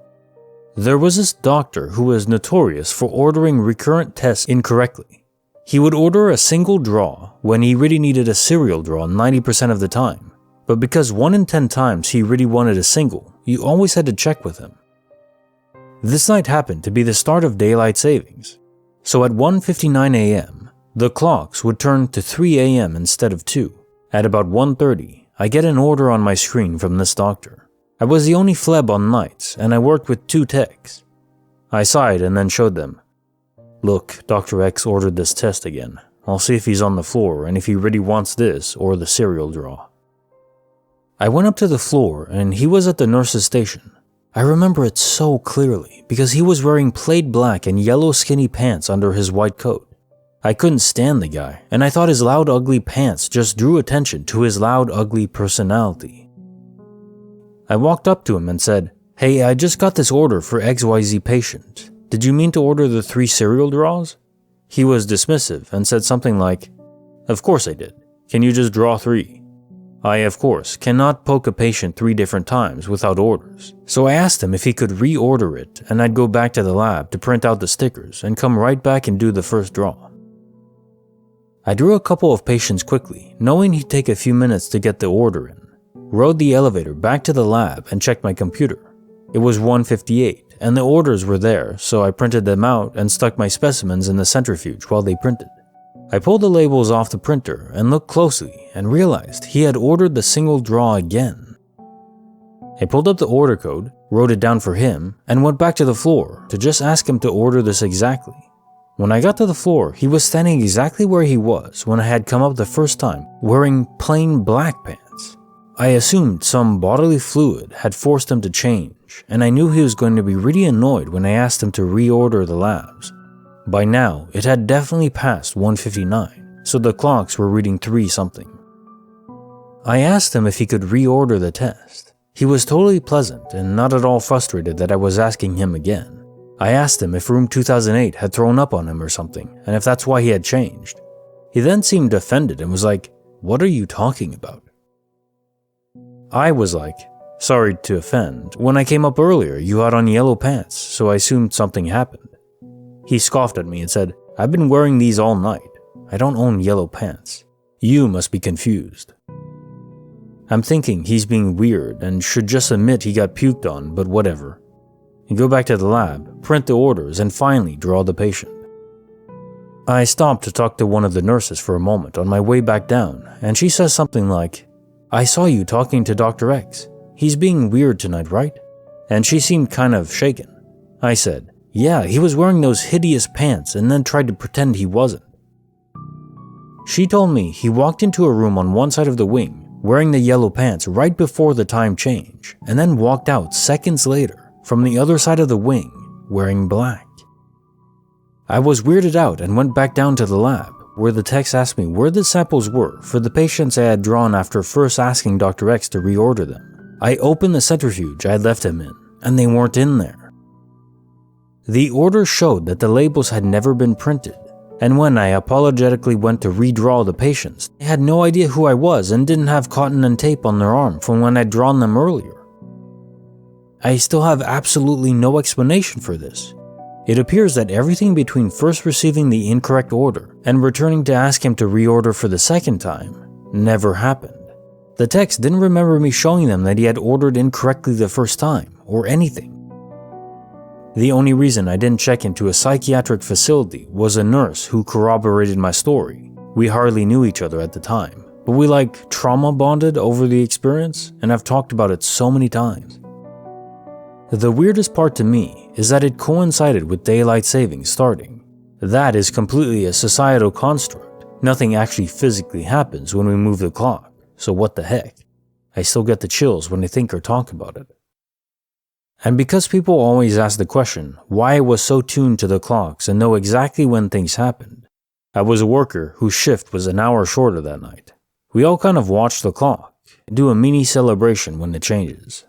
There was this doctor who was notorious for ordering recurrent tests incorrectly. He would order a single draw when he really needed a serial draw 90% of the time, but because 1 in 10 times he really wanted a single, you always had to check with him. This night happened to be the start of daylight savings, so at 1:59 a.m., the clocks would turn to 3 a.m. instead of 2. At about 1:30, I get an order on my screen from this doctor. I was the only phleb on nights, and I worked with 2 techs. I sighed and then showed them. Look, Dr. X ordered this test again. I'll see if he's on the floor and if he really wants this or the serial draw. I went up to the floor and he was at the nurse's station. I remember it so clearly because he was wearing plaid black and yellow skinny pants under his white coat. I couldn't stand the guy, and I thought his loud, ugly pants just drew attention to his loud, ugly personality. I walked up to him and said, "Hey, I just got this order for XYZ patient. Did you mean to order the 3 serial draws?" He was dismissive and said something like, "Of course I did. Can you just draw 3? I, of course, cannot poke a patient 3 different times without orders, so I asked him if he could reorder it, and I'd go back to the lab to print out the stickers and come right back and do the first draw. I drew a couple of patients quickly, knowing he'd take a few minutes to get the order in, rode the elevator back to the lab and checked my computer. It was 1:58, and the orders were there, so I printed them out and stuck my specimens in the centrifuge while they printed. I pulled the labels off the printer and looked closely and realized he had ordered the single draw again. I pulled up the order code, wrote it down for him, and went back to the floor to just ask him to order this exactly. When I got to the floor, he was standing exactly where he was when I had come up the first time, wearing plain black pants. I assumed some bodily fluid had forced him to change, and I knew he was going to be really annoyed when I asked him to reorder the labs. By now, it had definitely passed 1:59, so the clocks were reading 3 something. I asked him if he could reorder the test. He was totally pleasant and not at all frustrated that I was asking him again. I asked him if room 2008 had thrown up on him or something, and if that's why he had changed. He then seemed offended and was like, "What are you talking about?" I was like, "Sorry to offend. When I came up earlier, you had on yellow pants, so I assumed something happened." He scoffed at me and said, "I've been wearing these all night. I don't own yellow pants. You must be confused." I'm thinking he's being weird and should just admit he got puked on, but whatever. And go back to the lab, print the orders, and finally draw the patient. I stopped to talk to one of the nurses for a moment on my way back down, and she says something like, "I saw you talking to Dr. X. He's being weird tonight, right?" And she seemed kind of shaken. I said, "Yeah, he was wearing those hideous pants and then tried to pretend he wasn't." She told me he walked into a room on one side of the wing, wearing the yellow pants right before the time change, and then walked out seconds later from the other side of the wing, wearing black. I was weirded out and went back down to the lab, where the techs asked me where the samples were for the patients I had drawn after first asking Dr. X to reorder them. I opened the centrifuge I had left him in, and they weren't in there. The order showed that the labels had never been printed, and when I apologetically went to redraw the patients, they had no idea who I was and didn't have cotton and tape on their arm from when I'd drawn them earlier. I still have absolutely no explanation for this. It appears that everything between first receiving the incorrect order and returning to ask him to reorder for the second time never happened. The text didn't remember me showing them that he had ordered incorrectly the first time, or anything. The only reason I didn't check into a psychiatric facility was a nurse who corroborated my story. We hardly knew each other at the time, but we trauma bonded over the experience and have talked about it so many times. The weirdest part to me is that it coincided with daylight savings starting. That is completely a societal construct. Nothing actually physically happens when we move the clock, so what the heck? I still get the chills when I think or talk about it. And because people always ask the question why I was so tuned to the clocks and know exactly when things happened, I was a worker whose shift was an hour shorter that night. We all kind of watch the clock and do a mini celebration when it changes.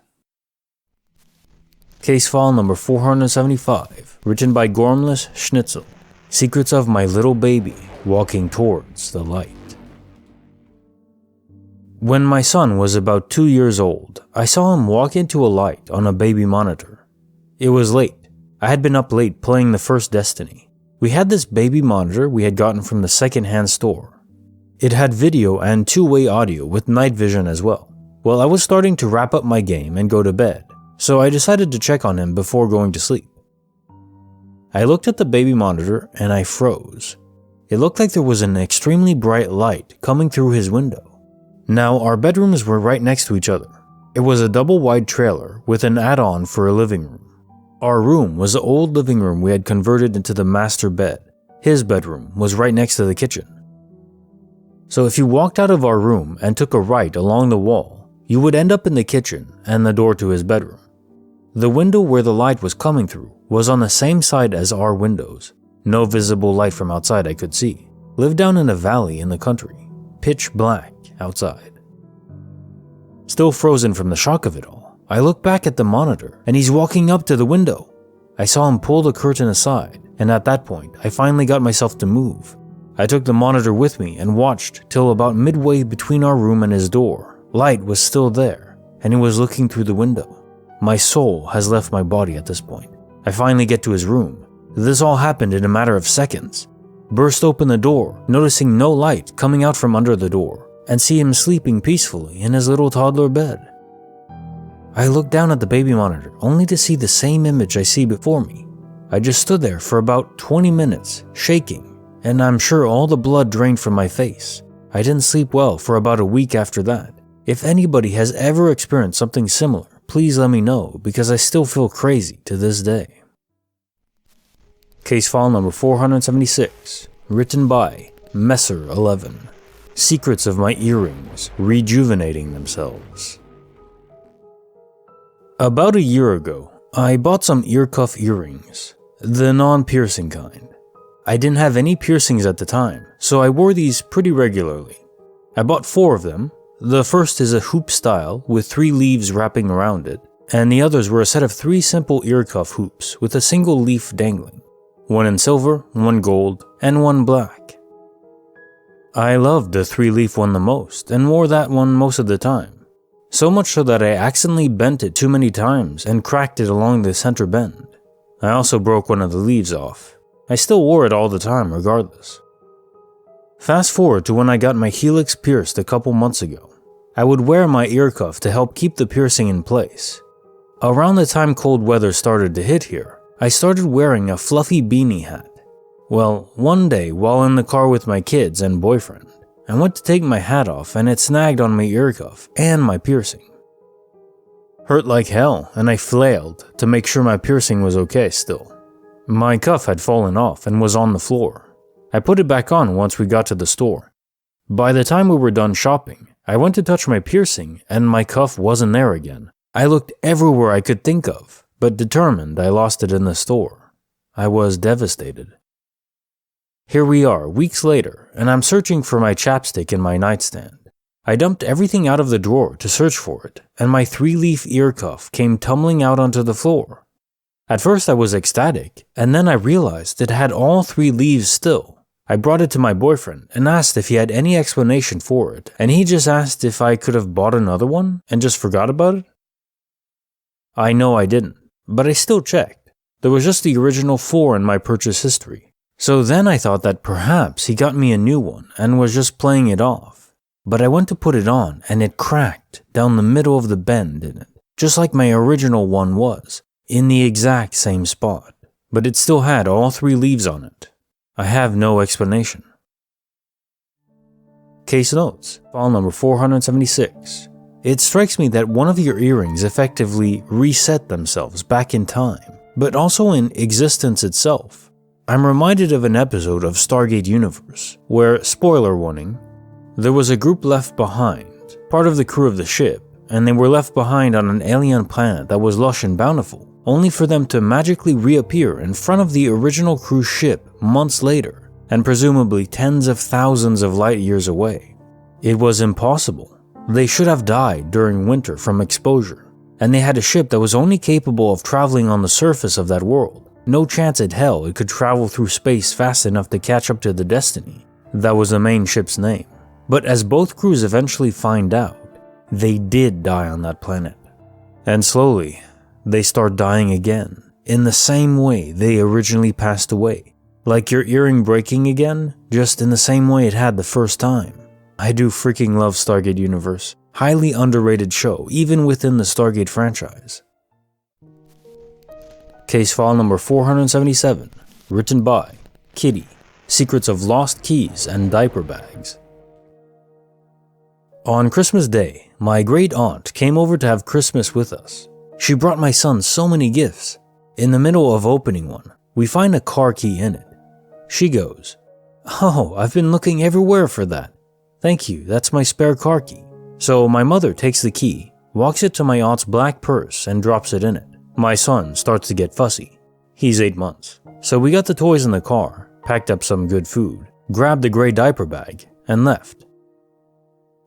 Case file number 475, written by Gormless Schnitzel. Secrets of my little baby walking towards the light. When my son was about 2 years old, I saw him walk into a light on a baby monitor. It was late. I had been up late playing the first Destiny. We had this baby monitor we had gotten from the second-hand store. It had video and two-way audio with night vision as well. Well, I was starting to wrap up my game and go to bed, so I decided to check on him before going to sleep. I looked at the baby monitor and I froze. It looked like there was an extremely bright light coming through his window. Now, our bedrooms were right next to each other. It was a double-wide trailer with an add-on for a living room. Our room was the old living room we had converted into the master bed. His bedroom was right next to the kitchen. So if you walked out of our room and took a right along the wall, you would end up in the kitchen and the door to his bedroom. The window where the light was coming through was on the same side as our windows. No visible light from outside I could see. Lived down in a valley in the country. Pitch black outside. Still frozen from the shock of it all, I look back at the monitor and he's walking up to the window. I saw him pull the curtain aside, and at that point, I finally got myself to move. I took the monitor with me and watched till about midway between our room and his door. Light was still there, and he was looking through the window. My soul has left my body at this point. I finally get to his room. This all happened in a matter of seconds. Burst open the door, noticing no light coming out from under the door, and see him sleeping peacefully in his little toddler bed. I looked down at the baby monitor only to see the same image I see before me. I just stood there for about 20 minutes, shaking, and I'm sure all the blood drained from my face. I didn't sleep well for about a week after that. If anybody has ever experienced something similar, please let me know, because I still feel crazy to this day. Case file number 476, written by Messer11. Secrets of my earrings rejuvenating themselves. About a year ago, I bought some ear cuff earrings, the non-piercing kind. I didn't have any piercings at the time, so I wore these pretty regularly. I bought 4 of them. The first is a hoop style with 3 leaves wrapping around it, and the others were a set of 3 simple ear cuff hoops with a single leaf dangling. 1 in silver, 1 gold, and 1 black. I loved the 3-leaf one the most, and wore that one most of the time. So much so that I accidentally bent it too many times and cracked it along the center bend. I also broke one of the leaves off. I still wore it all the time regardless. Fast forward to when I got my helix pierced a couple months ago. I would wear my ear cuff to help keep the piercing in place. Around the time cold weather started to hit here, I started wearing a fluffy beanie hat. Well, one day while in the car with my kids and boyfriend, I went to take my hat off and it snagged on my ear cuff and my piercing. Hurt like hell, and I flailed to make sure my piercing was okay still. My cuff had fallen off and was on the floor. I put it back on once we got to the store. By the time we were done shopping, I went to touch my piercing and my cuff wasn't there again. I looked everywhere I could think of, but determined I lost it in the store. I was devastated. Here we are, weeks later, and I'm searching for my chapstick in my nightstand. I dumped everything out of the drawer to search for it, and my 3-leaf ear cuff came tumbling out onto the floor. At first I was ecstatic, and then I realized it had all 3 leaves still. I brought it to my boyfriend and asked if he had any explanation for it, and he just asked if I could have bought another one and just forgot about it. I know I didn't, but I still checked. There was just the original 4 in my purchase history. So then I thought that perhaps he got me a new one and was just playing it off. But I went to put it on and it cracked down the middle of the bend in it, just like my original one was, in the exact same spot. But it still had all 3 leaves on it. I have no explanation. Case notes, file number 476. It strikes me that one of your earrings effectively reset themselves back in time, but also in existence itself. I'm reminded of an episode of Stargate Universe, where, spoiler warning, there was a group left behind, part of the crew of the ship, and they were left behind on an alien planet that was lush and bountiful, only for them to magically reappear in front of the original cruise ship months later, and presumably tens of thousands of light years away. It was impossible. They should have died during winter from exposure, and they had a ship that was only capable of traveling on the surface of that world. No chance in hell it could travel through space fast enough to catch up to the Destiny. That was the main ship's name. But as both crews eventually find out, they did die on that planet. And slowly, they start dying again, in the same way they originally passed away. Like your earring breaking again, just in the same way it had the first time. I do freaking love Stargate Universe. Highly underrated show, even within the Stargate franchise. Case file number 477, written by Kitty, Secrets of Lost Keys and Diaper Bags. On Christmas Day, my great aunt came over to have Christmas with us. She brought my son so many gifts. In the middle of opening one, we find a car key in it. She goes, "Oh, I've been looking everywhere for that. Thank you, that's my spare car key." So my mother takes the key, walks it to my aunt's black purse and drops it in it. My son starts to get fussy. He's 8 months. So we got the toys in the car, packed up some good food, grabbed the gray diaper bag, and left.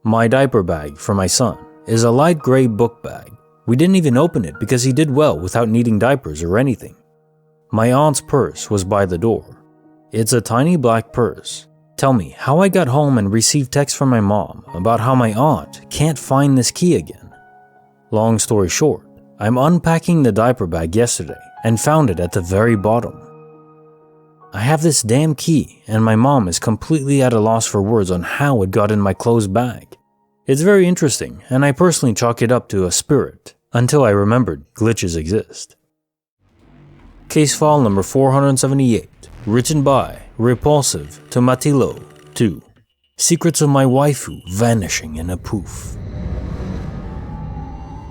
My diaper bag for my son is a light gray book bag. We didn't even open it because he did well without needing diapers or anything. My aunt's purse was by the door. It's a tiny black purse. Tell me how I got home and received text from my mom about how my aunt can't find this key again. Long story short, I'm unpacking the diaper bag yesterday and found it at the very bottom. I have this damn key and my mom is completely at a loss for words on how it got in my clothes bag. It's very interesting and I personally chalk it up to a spirit until I remembered glitches exist. Case file number 478, written by Repulsive Tomatilo 2. Secrets of my waifu vanishing in a poof.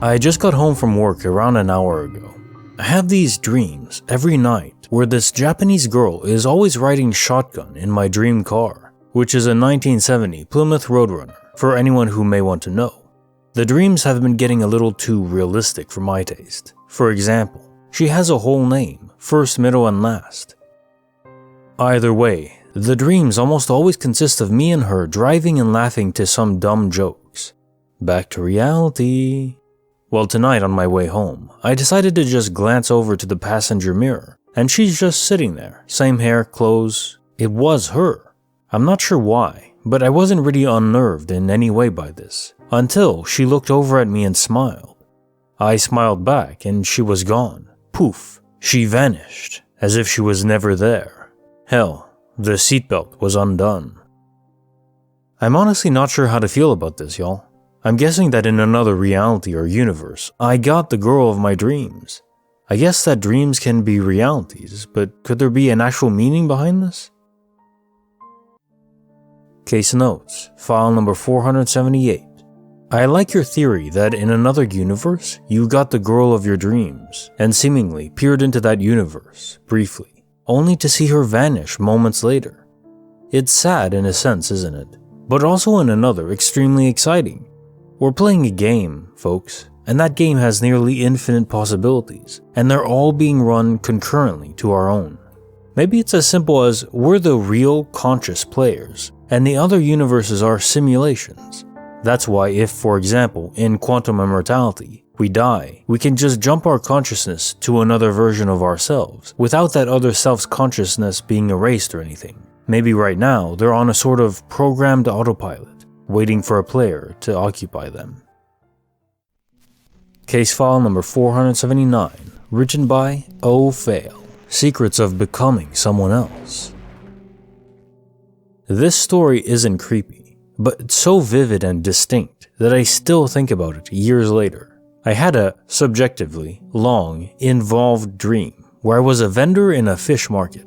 I just got home from work around an hour ago. I have these dreams every night where this Japanese girl is always riding shotgun in my dream car, which is a 1970 Plymouth Roadrunner, for anyone who may want to know. The dreams have been getting a little too realistic for my taste. For example, she has a whole name, first, middle, and last. Either way, the dreams almost always consist of me and her driving and laughing to some dumb jokes. Back to reality. Well, tonight on my way home, I decided to just glance over to the passenger mirror, and she's just sitting there, same hair, clothes. It was her. I'm not sure why, but I wasn't really unnerved in any way by this, until she looked over at me and smiled. I smiled back and she was gone. Poof, she vanished, as if she was never there. Hell, the seatbelt was undone. I'm honestly not sure how to feel about this, y'all. I'm guessing that in another reality or universe, I got the girl of my dreams. I guess that dreams can be realities, but could there be an actual meaning behind this? Case notes, file number 478. I like your theory that in another universe, you got the girl of your dreams, and seemingly peered into that universe, briefly, only to see her vanish moments later. It's sad in a sense, isn't it? But also in another extremely exciting. We're playing a game, folks, and that game has nearly infinite possibilities, and they're all being run concurrently to our own. Maybe it's as simple as we're the real conscious players, and the other universes are simulations. That's why if, for example, in quantum immortality, we die, we can just jump our consciousness to another version of ourselves without that other self's consciousness being erased or anything. Maybe right now they're on a sort of programmed autopilot, waiting for a player to occupy them. Case file number 479, written by Oh Fail, Secrets of Becoming Someone Else. This story isn't creepy, but it's so vivid and distinct that I still think about it years later. I had a, subjectively, long, involved dream where I was a vendor in a fish market.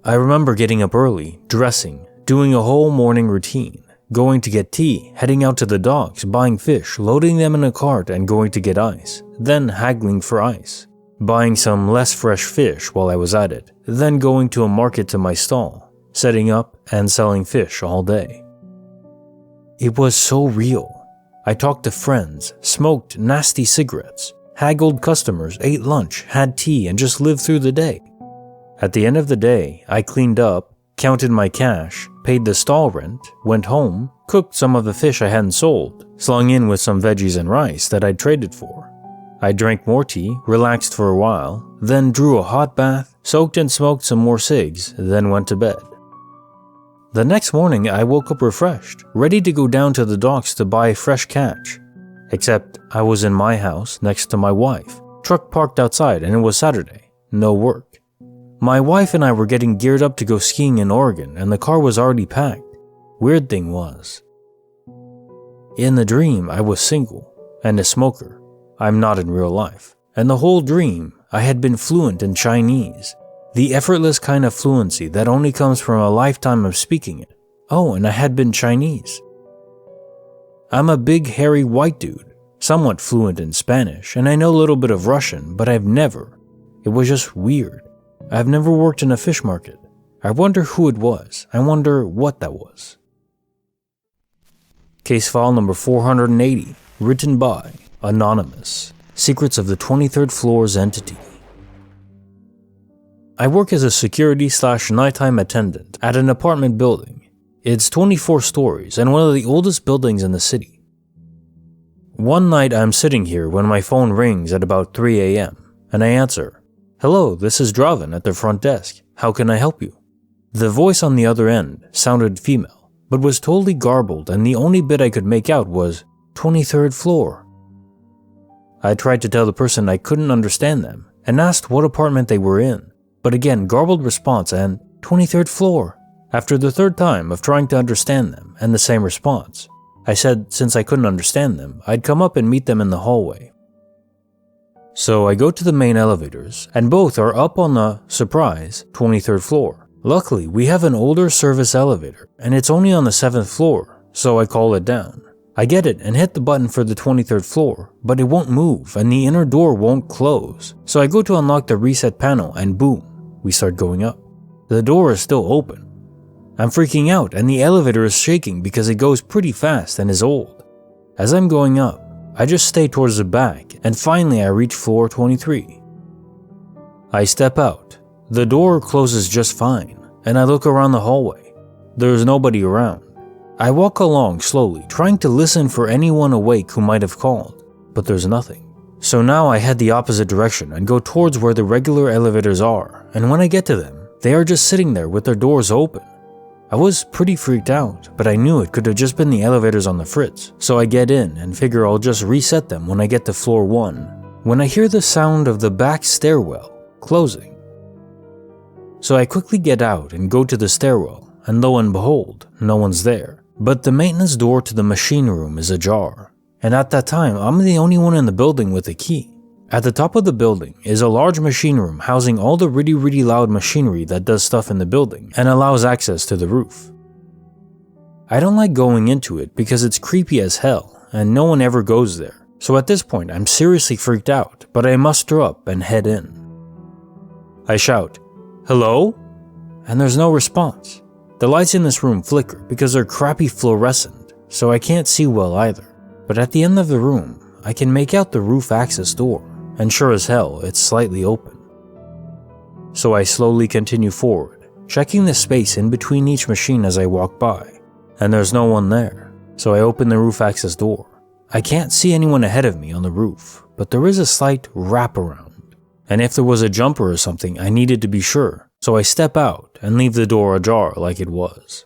I remember getting up early, dressing, doing a whole morning routine, going to get tea, heading out to the docks, buying fish, loading them in a cart and going to get ice, then haggling for ice, buying some less fresh fish while I was at it, then going to a market to my stall, setting up and selling fish all day. It was so real. I talked to friends, smoked nasty cigarettes, haggled customers, ate lunch, had tea, and just lived through the day. At the end of the day, I cleaned up, counted my cash, paid the stall rent, went home, cooked some of the fish I hadn't sold, slung in with some veggies and rice that I'd traded for. I drank more tea, relaxed for a while, then drew a hot bath, soaked and smoked some more cigs, then went to bed. The next morning, I woke up refreshed, ready to go down to the docks to buy fresh catch. Except I was in my house next to my wife, truck parked outside, and it was Saturday, no work. My wife and I were getting geared up to go skiing in Oregon, and the car was already packed. Weird thing was, in the dream, I was single and a smoker. I'm not in real life. And the whole dream, I had been fluent in Chinese. The effortless kind of fluency that only comes from a lifetime of speaking it. Oh, and I had been Chinese. I'm a big, hairy white dude, somewhat fluent in Spanish, and I know a little bit of Russian, but I've never. It was just weird. I've never worked in a fish market. I wonder who it was. I wonder what that was. Case file number 480, written by Anonymous, Secrets of the 23rd Floor's Entity. I work as a security/nighttime attendant at an apartment building. It's 24 stories and one of the oldest buildings in the city. One night I'm sitting here when my phone rings at about 3 a.m. and I answer, "Hello, this is Draven at the front desk. How can I help you?" The voice on the other end sounded female, but was totally garbled, and the only bit I could make out was 23rd floor. I tried to tell the person I couldn't understand them and asked what apartment they were in, but again garbled response and 23rd floor. After the third time of trying to understand them and the same response, I said since I couldn't understand them, I'd come up and meet them in the hallway. So I go to the main elevators, and both are up on the, surprise, 23rd floor. Luckily, we have an older service elevator, and it's only on the 7th floor, so I call it down. I get it and hit the button for the 23rd floor, but it won't move and the inner door won't close. So I go to unlock the reset panel and boom, we start going up. The door is still open. I'm freaking out and the elevator is shaking because it goes pretty fast and is old. As I'm going up, I just stay towards the back and finally I reach floor 23. I step out. The door closes just fine and I look around the hallway. There's nobody around. I walk along slowly, trying to listen for anyone awake who might have called, but there's nothing. So now I head the opposite direction and go towards where the regular elevators are, and when I get to them, they are just sitting there with their doors open. I was pretty freaked out, but I knew it could have just been the elevators on the fritz, so I get in and figure I'll just reset them when I get to floor 1, when I hear the sound of the back stairwell closing. So I quickly get out and go to the stairwell, and lo and behold, no one's there. But the maintenance door to the machine room is ajar, and at that time I'm the only one in the building with a key. At the top of the building is a large machine room housing all the really loud machinery that does stuff in the building and allows access to the roof. I don't like going into it because it's creepy as hell and no one ever goes there, so at this point I'm seriously freaked out, but I muster up and head in. I shout, "Hello?" and there's no response. The lights in this room flicker because they're crappy fluorescent, so I can't see well either. But at the end of the room, I can make out the roof access door, and sure as hell, it's slightly open. So I slowly continue forward, checking the space in between each machine as I walk by, and there's no one there. So I open the roof access door, I can't see anyone ahead of me on the roof, but there is a slight wraparound. And if there was a jumper or something, I needed to be sure, so I step out and leave the door ajar like it was.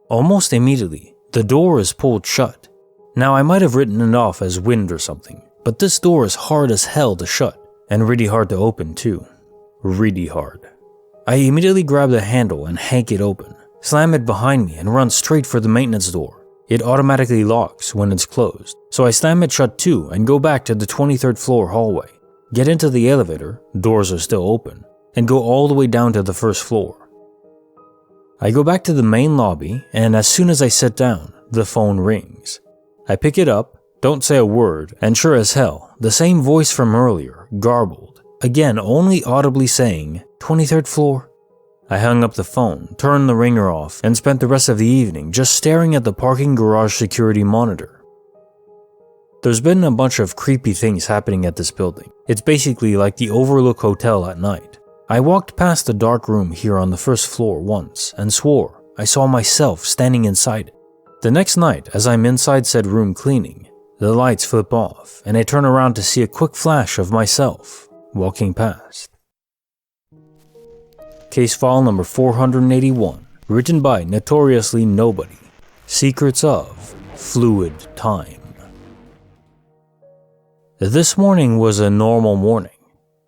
Almost immediately, the door is pulled shut. Now I might have written it off as wind or something, but this door is hard as hell to shut, and really hard to open too. Really hard. I immediately grab the handle and hank it open, slam it behind me and run straight for the maintenance door. It automatically locks when it's closed, so I slam it shut too and go back to the 23rd floor hallway, get into the elevator, doors are still open, and go all the way down to the first floor. I go back to the main lobby, and as soon as I sit down, the phone rings. I pick it up, don't say a word, and sure as hell, the same voice from earlier, garbled, again only audibly saying, 23rd floor. I hung up the phone, turned the ringer off, and spent the rest of the evening just staring at the parking garage security monitor. There's been a bunch of creepy things happening at this building. It's basically like the Overlook Hotel at night. I walked past the dark room here on the first floor once and swore I saw myself standing inside it. The next night, as I'm inside said room cleaning, the lights flip off and I turn around to see a quick flash of myself walking past. Case file number 481, written by Notoriously Nobody. Secrets of Fluid Time. This morning was a normal morning.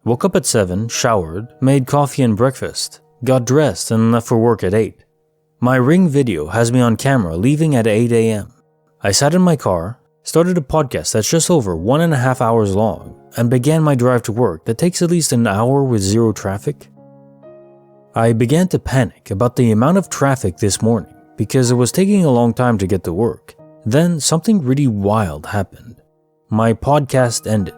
Woke up at 7, showered, made coffee and breakfast, got dressed and left for work at 8. My Ring video has me on camera leaving at 8 a.m. I sat in my car, started a podcast that's just over 1.5 hours long, and began my drive to work that takes at least an hour with zero traffic. I began to panic about the amount of traffic this morning because it was taking a long time to get to work. Then something really wild happened. My podcast ended.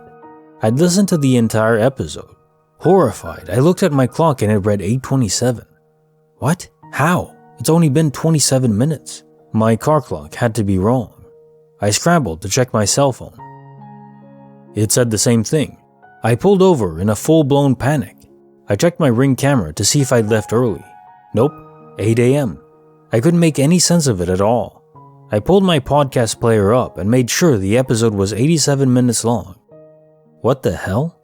I'd listened to the entire episode. Horrified, I looked at my clock and it read 8:27. What? How? It's only been 27 minutes. My car clock had to be wrong. I scrambled to check my cell phone. It said the same thing. I pulled over in a full-blown panic. I checked my Ring camera to see if I'd left early. Nope, 8 a.m. I couldn't make any sense of it at all. I pulled my podcast player up and made sure the episode was 87 minutes long. What the hell?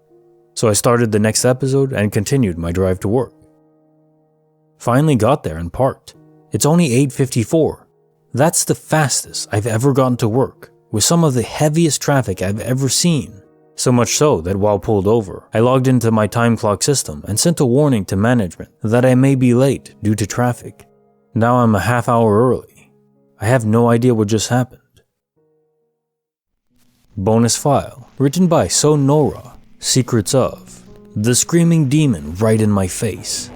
So I started the next episode and continued my drive to work. Finally got there and parked. It's only 8:54. That's the fastest I've ever gotten to work, with some of the heaviest traffic I've ever seen. So much so that while pulled over, I logged into my time clock system and sent a warning to management that I may be late due to traffic. Now I'm a half hour early. I have no idea what just happened. Bonus file, written by Sonora, Secrets of The Screaming Demon Right in My Face.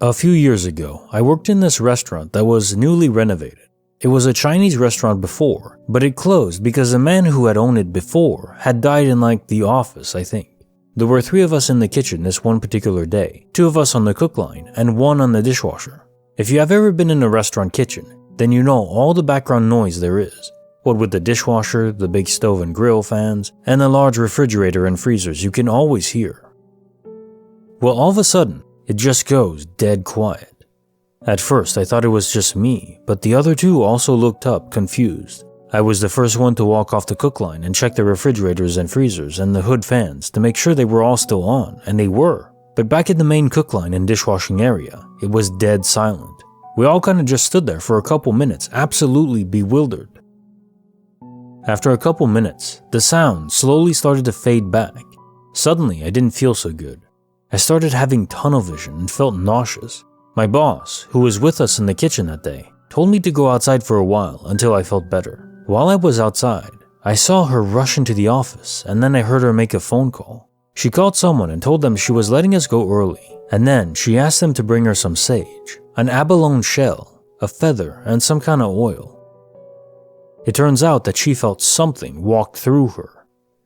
A few years ago, I worked in this restaurant that was newly renovated. It was a Chinese restaurant before, but it closed because the man who had owned it before had died in the office, I think. There were 3 of us in the kitchen this one particular day, 2 of us on the cook line and 1 on the dishwasher. If you have ever been in a restaurant kitchen, then you know all the background noise there is. What with the dishwasher, the big stove and grill fans, and the large refrigerator and freezers you can always hear. Well, all of a sudden, it just goes dead quiet. At first, I thought it was just me, but the other 2 also looked up, confused. I was the first one to walk off the cook line and check the refrigerators and freezers and the hood fans to make sure they were all still on, and they were. But back in the main cook line and dishwashing area, it was dead silent. We all kind of just stood there for a couple minutes, absolutely bewildered. After a couple minutes, the sound slowly started to fade back. Suddenly, I didn't feel so good. I started having tunnel vision and felt nauseous. My boss, who was with us in the kitchen that day, told me to go outside for a while until I felt better. While I was outside, I saw her rush into the office and then I heard her make a phone call. She called someone and told them she was letting us go early, and then she asked them to bring her some sage, an abalone shell, a feather, and some kind of oil. It turns out that she felt something walk through her.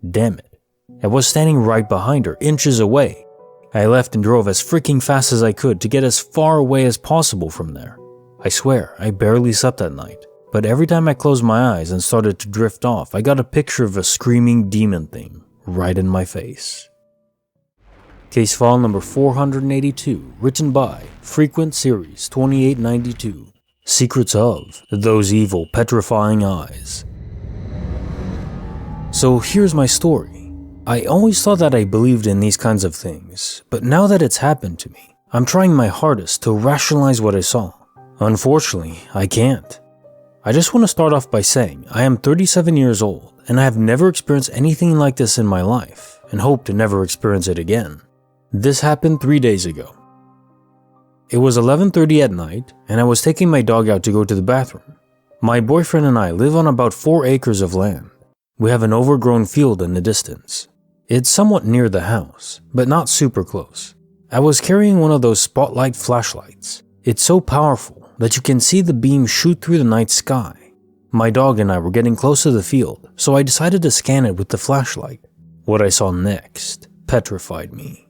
Damn it. I was standing right behind her, inches away. I left and drove as freaking fast as I could to get as far away as possible from there. I swear, I barely slept that night, but every time I closed my eyes and started to drift off, I got a picture of a screaming demon thing right in my face. Case file number 482, written by Frequent Series 2892. Secrets of those evil, petrifying eyes. So here's my story. I always thought that I believed in these kinds of things, but now that it's happened to me, I'm trying my hardest to rationalize what I saw. Unfortunately, I can't. I just want to start off by saying I am 37 years old and I have never experienced anything like this in my life and hope to never experience it again. This happened 3 days ago. It was 11:30 at night and I was taking my dog out to go to the bathroom. My boyfriend and I live on about 4 acres of land. We have an overgrown field in the distance. It's somewhat near the house, but not super close. I was carrying one of those spotlight flashlights. It's so powerful that you can see the beam shoot through the night sky. My dog and I were getting close to the field, so I decided to scan it with the flashlight. What I saw next petrified me.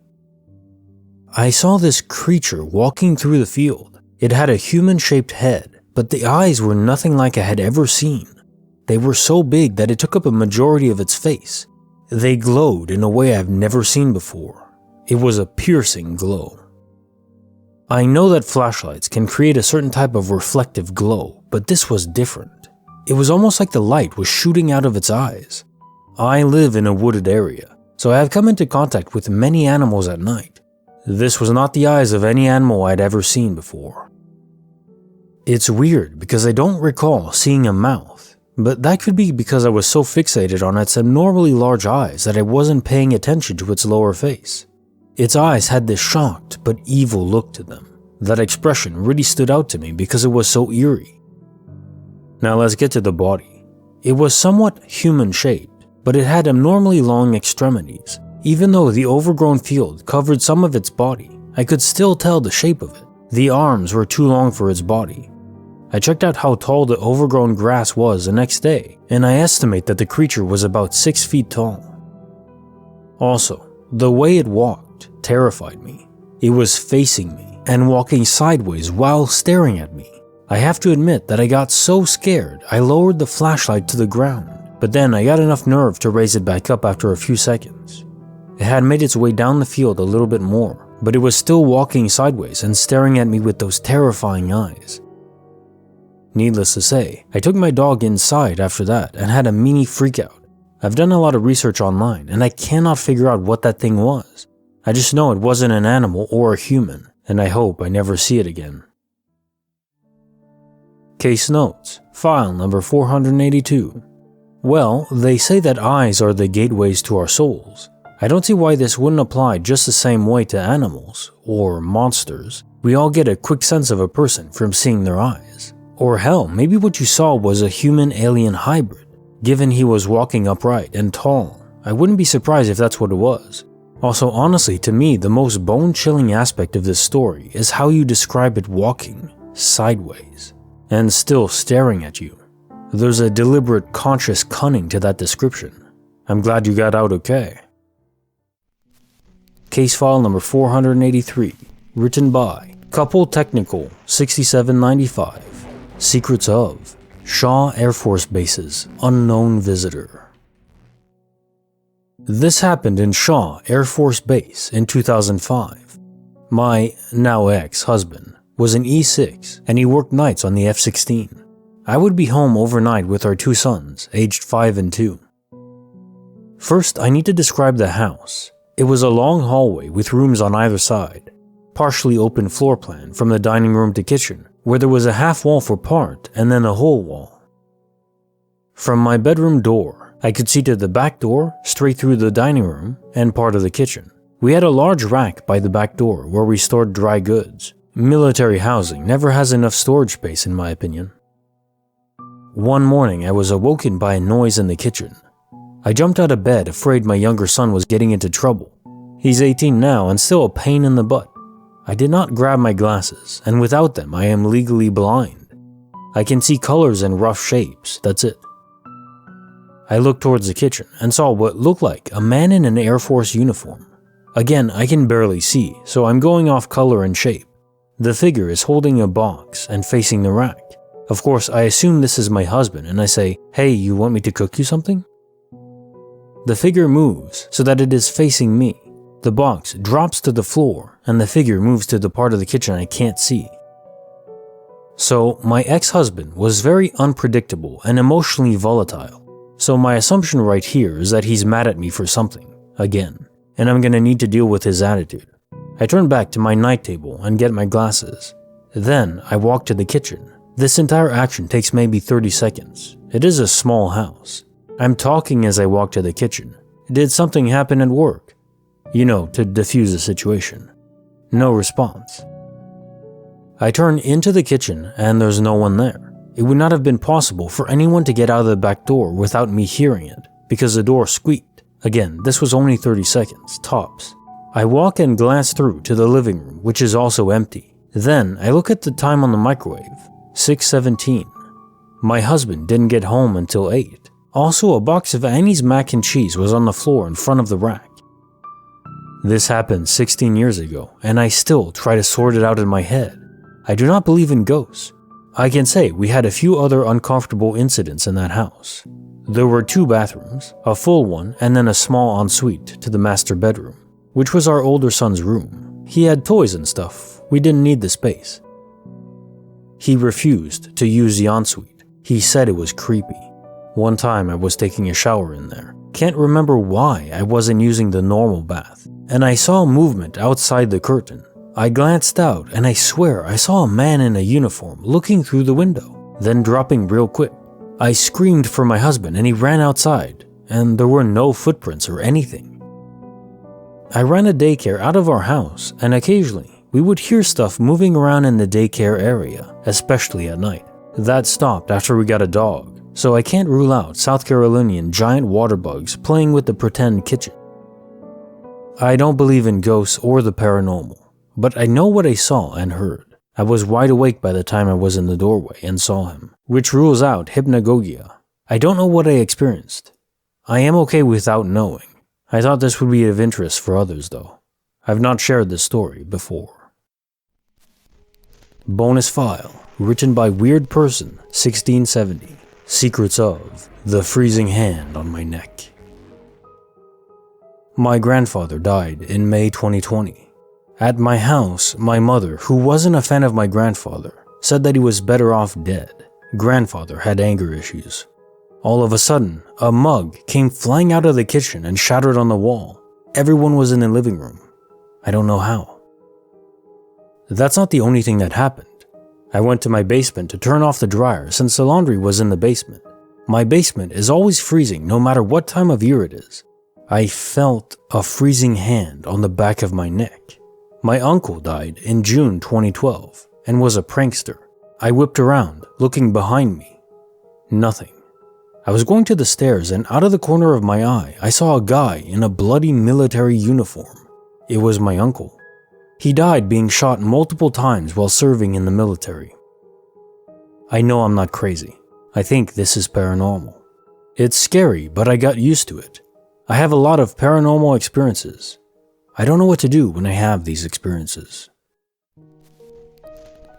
I saw this creature walking through the field. It had a human-shaped head, but the eyes were nothing like I had ever seen. They were so big that it took up a majority of its face. They glowed in a way I've never seen before. It was a piercing glow. I know that flashlights can create a certain type of reflective glow, but this was different. It was almost like the light was shooting out of its eyes. I live in a wooded area, so I have come into contact with many animals at night. This was not the eyes of any animal I'd ever seen before. It's weird because I don't recall seeing a mouth, but that could be because I was so fixated on its abnormally large eyes that I wasn't paying attention to its lower face. Its eyes had this shocked but evil look to them. That expression really stood out to me because it was so eerie. Now let's get to the body. It was somewhat human-shaped, but it had abnormally long extremities. Even though the overgrown field covered some of its body, I could still tell the shape of it. The arms were too long for its body. I checked out how tall the overgrown grass was the next day, and I estimate that the creature was about 6 feet tall. Also, the way it walked terrified me. It was facing me and walking sideways while staring at me. I have to admit that I got so scared I lowered the flashlight to the ground, but then I got enough nerve to raise it back up after a few seconds. It had made its way down the field a little bit more, but it was still walking sideways and staring at me with those terrifying eyes. Needless to say, I took my dog inside after that and had a mini freakout. I've done a lot of research online and I cannot figure out what that thing was. I just know it wasn't an animal or a human, and I hope I never see it again. Case notes, file number 482. Well, they say that eyes are the gateways to our souls. I don't see why this wouldn't apply just the same way to animals, or monsters. We all get a quick sense of a person from seeing their eyes. Or hell, maybe what you saw was a human-alien hybrid. Given he was walking upright and tall, I wouldn't be surprised if that's what it was. Also, honestly, to me, the most bone-chilling aspect of this story is how you describe it walking sideways and still staring at you. There's a deliberate, conscious cunning to that description. I'm glad you got out okay. Case file number 483, written by Couple Technical 6795, Secrets of Shaw Air Force Base's Unknown Visitor. This happened in Shaw Air Force Base in 2005. My now ex-husband was an E6 and he worked nights on the F-16. I would be home overnight with our 2 sons, aged 5 and 2. First, I need to describe the house. It was a long hallway with rooms on either side, partially open floor plan from the dining room to kitchen, where there was a half wall for part and then a whole wall. From my bedroom door, I could see to the back door, straight through the dining room, and part of the kitchen. We had a large rack by the back door where we stored dry goods. Military housing never has enough storage space in my opinion. One morning I was awoken by a noise in the kitchen. I jumped out of bed afraid my younger son was getting into trouble. He's 18 now and still a pain in the butt. I did not grab my glasses, and without them I am legally blind. I can see colors and rough shapes, that's it. I looked towards the kitchen and saw what looked like a man in an Air Force uniform. Again, I can barely see, so I'm going off color and shape. The figure is holding a box and facing the rack. Of course, I assume this is my husband and I say, "Hey, you want me to cook you something?" The figure moves so that it is facing me. The box drops to the floor and the figure moves to the part of the kitchen I can't see. So my ex-husband was very unpredictable and emotionally volatile. So my assumption right here is that he's mad at me for something, again, and I'm gonna need to deal with his attitude. I turn back to my night table and get my glasses. Then I walk to the kitchen. This entire action takes maybe 30 seconds. It is a small house. I'm talking as I walk to the kitchen. Did something happen at work? You know, to diffuse the situation. No response. I turn into the kitchen and there's no one there. It would not have been possible for anyone to get out of the back door without me hearing it, because the door squeaked. Again, this was only 30 seconds, tops. I walk and glance through to the living room, which is also empty. Then I look at the time on the microwave, 6:17. My husband didn't get home until 8. Also, a box of Annie's mac and cheese was on the floor in front of the rack. This happened 16 years ago, and I still try to sort it out in my head. I do not believe in ghosts. I can say we had a few other uncomfortable incidents in that house. There were 2 bathrooms, a full one and then a small ensuite to the master bedroom, which was our older son's room. He had toys and stuff. We didn't need the space. He refused to use the ensuite. He said it was creepy. One time I was taking a shower in there. Can't remember why I wasn't using the normal bath, and I saw movement outside the curtain. I glanced out and I swear I saw a man in a uniform looking through the window, then dropping real quick. I screamed for my husband and he ran outside, and there were no footprints or anything. I ran a daycare out of our house, and occasionally we would hear stuff moving around in the daycare area, especially at night. That stopped after we got a dog, so I can't rule out South Carolinian giant water bugs playing with the pretend kitchen. I don't believe in ghosts or the paranormal, but I know what I saw and heard. I was wide awake by the time I was in the doorway and saw him, which rules out hypnagogia. I don't know what I experienced. I am okay without knowing. I thought this would be of interest for others though. I've not shared this story before. Bonus file, written by Weird Person, 1670. Secrets of the freezing hand on my neck. My grandfather died in May 2020. At my house, my mother, who wasn't a fan of my grandfather, said that he was better off dead. Grandfather had anger issues. All of a sudden, a mug came flying out of the kitchen and shattered on the wall. Everyone was in the living room. I don't know how. That's not the only thing that happened. I went to my basement to turn off the dryer since the laundry was in the basement. My basement is always freezing no matter what time of year it is. I felt a freezing hand on the back of my neck. My uncle died in June 2012 and was a prankster. I whipped around, looking behind me. Nothing. I was going to the stairs and out of the corner of my eye, I saw a guy in a bloody military uniform. It was my uncle. He died being shot multiple times while serving in the military. I know I'm not crazy. I think this is paranormal. It's scary, but I got used to it. I have a lot of paranormal experiences. I don't know what to do when I have these experiences.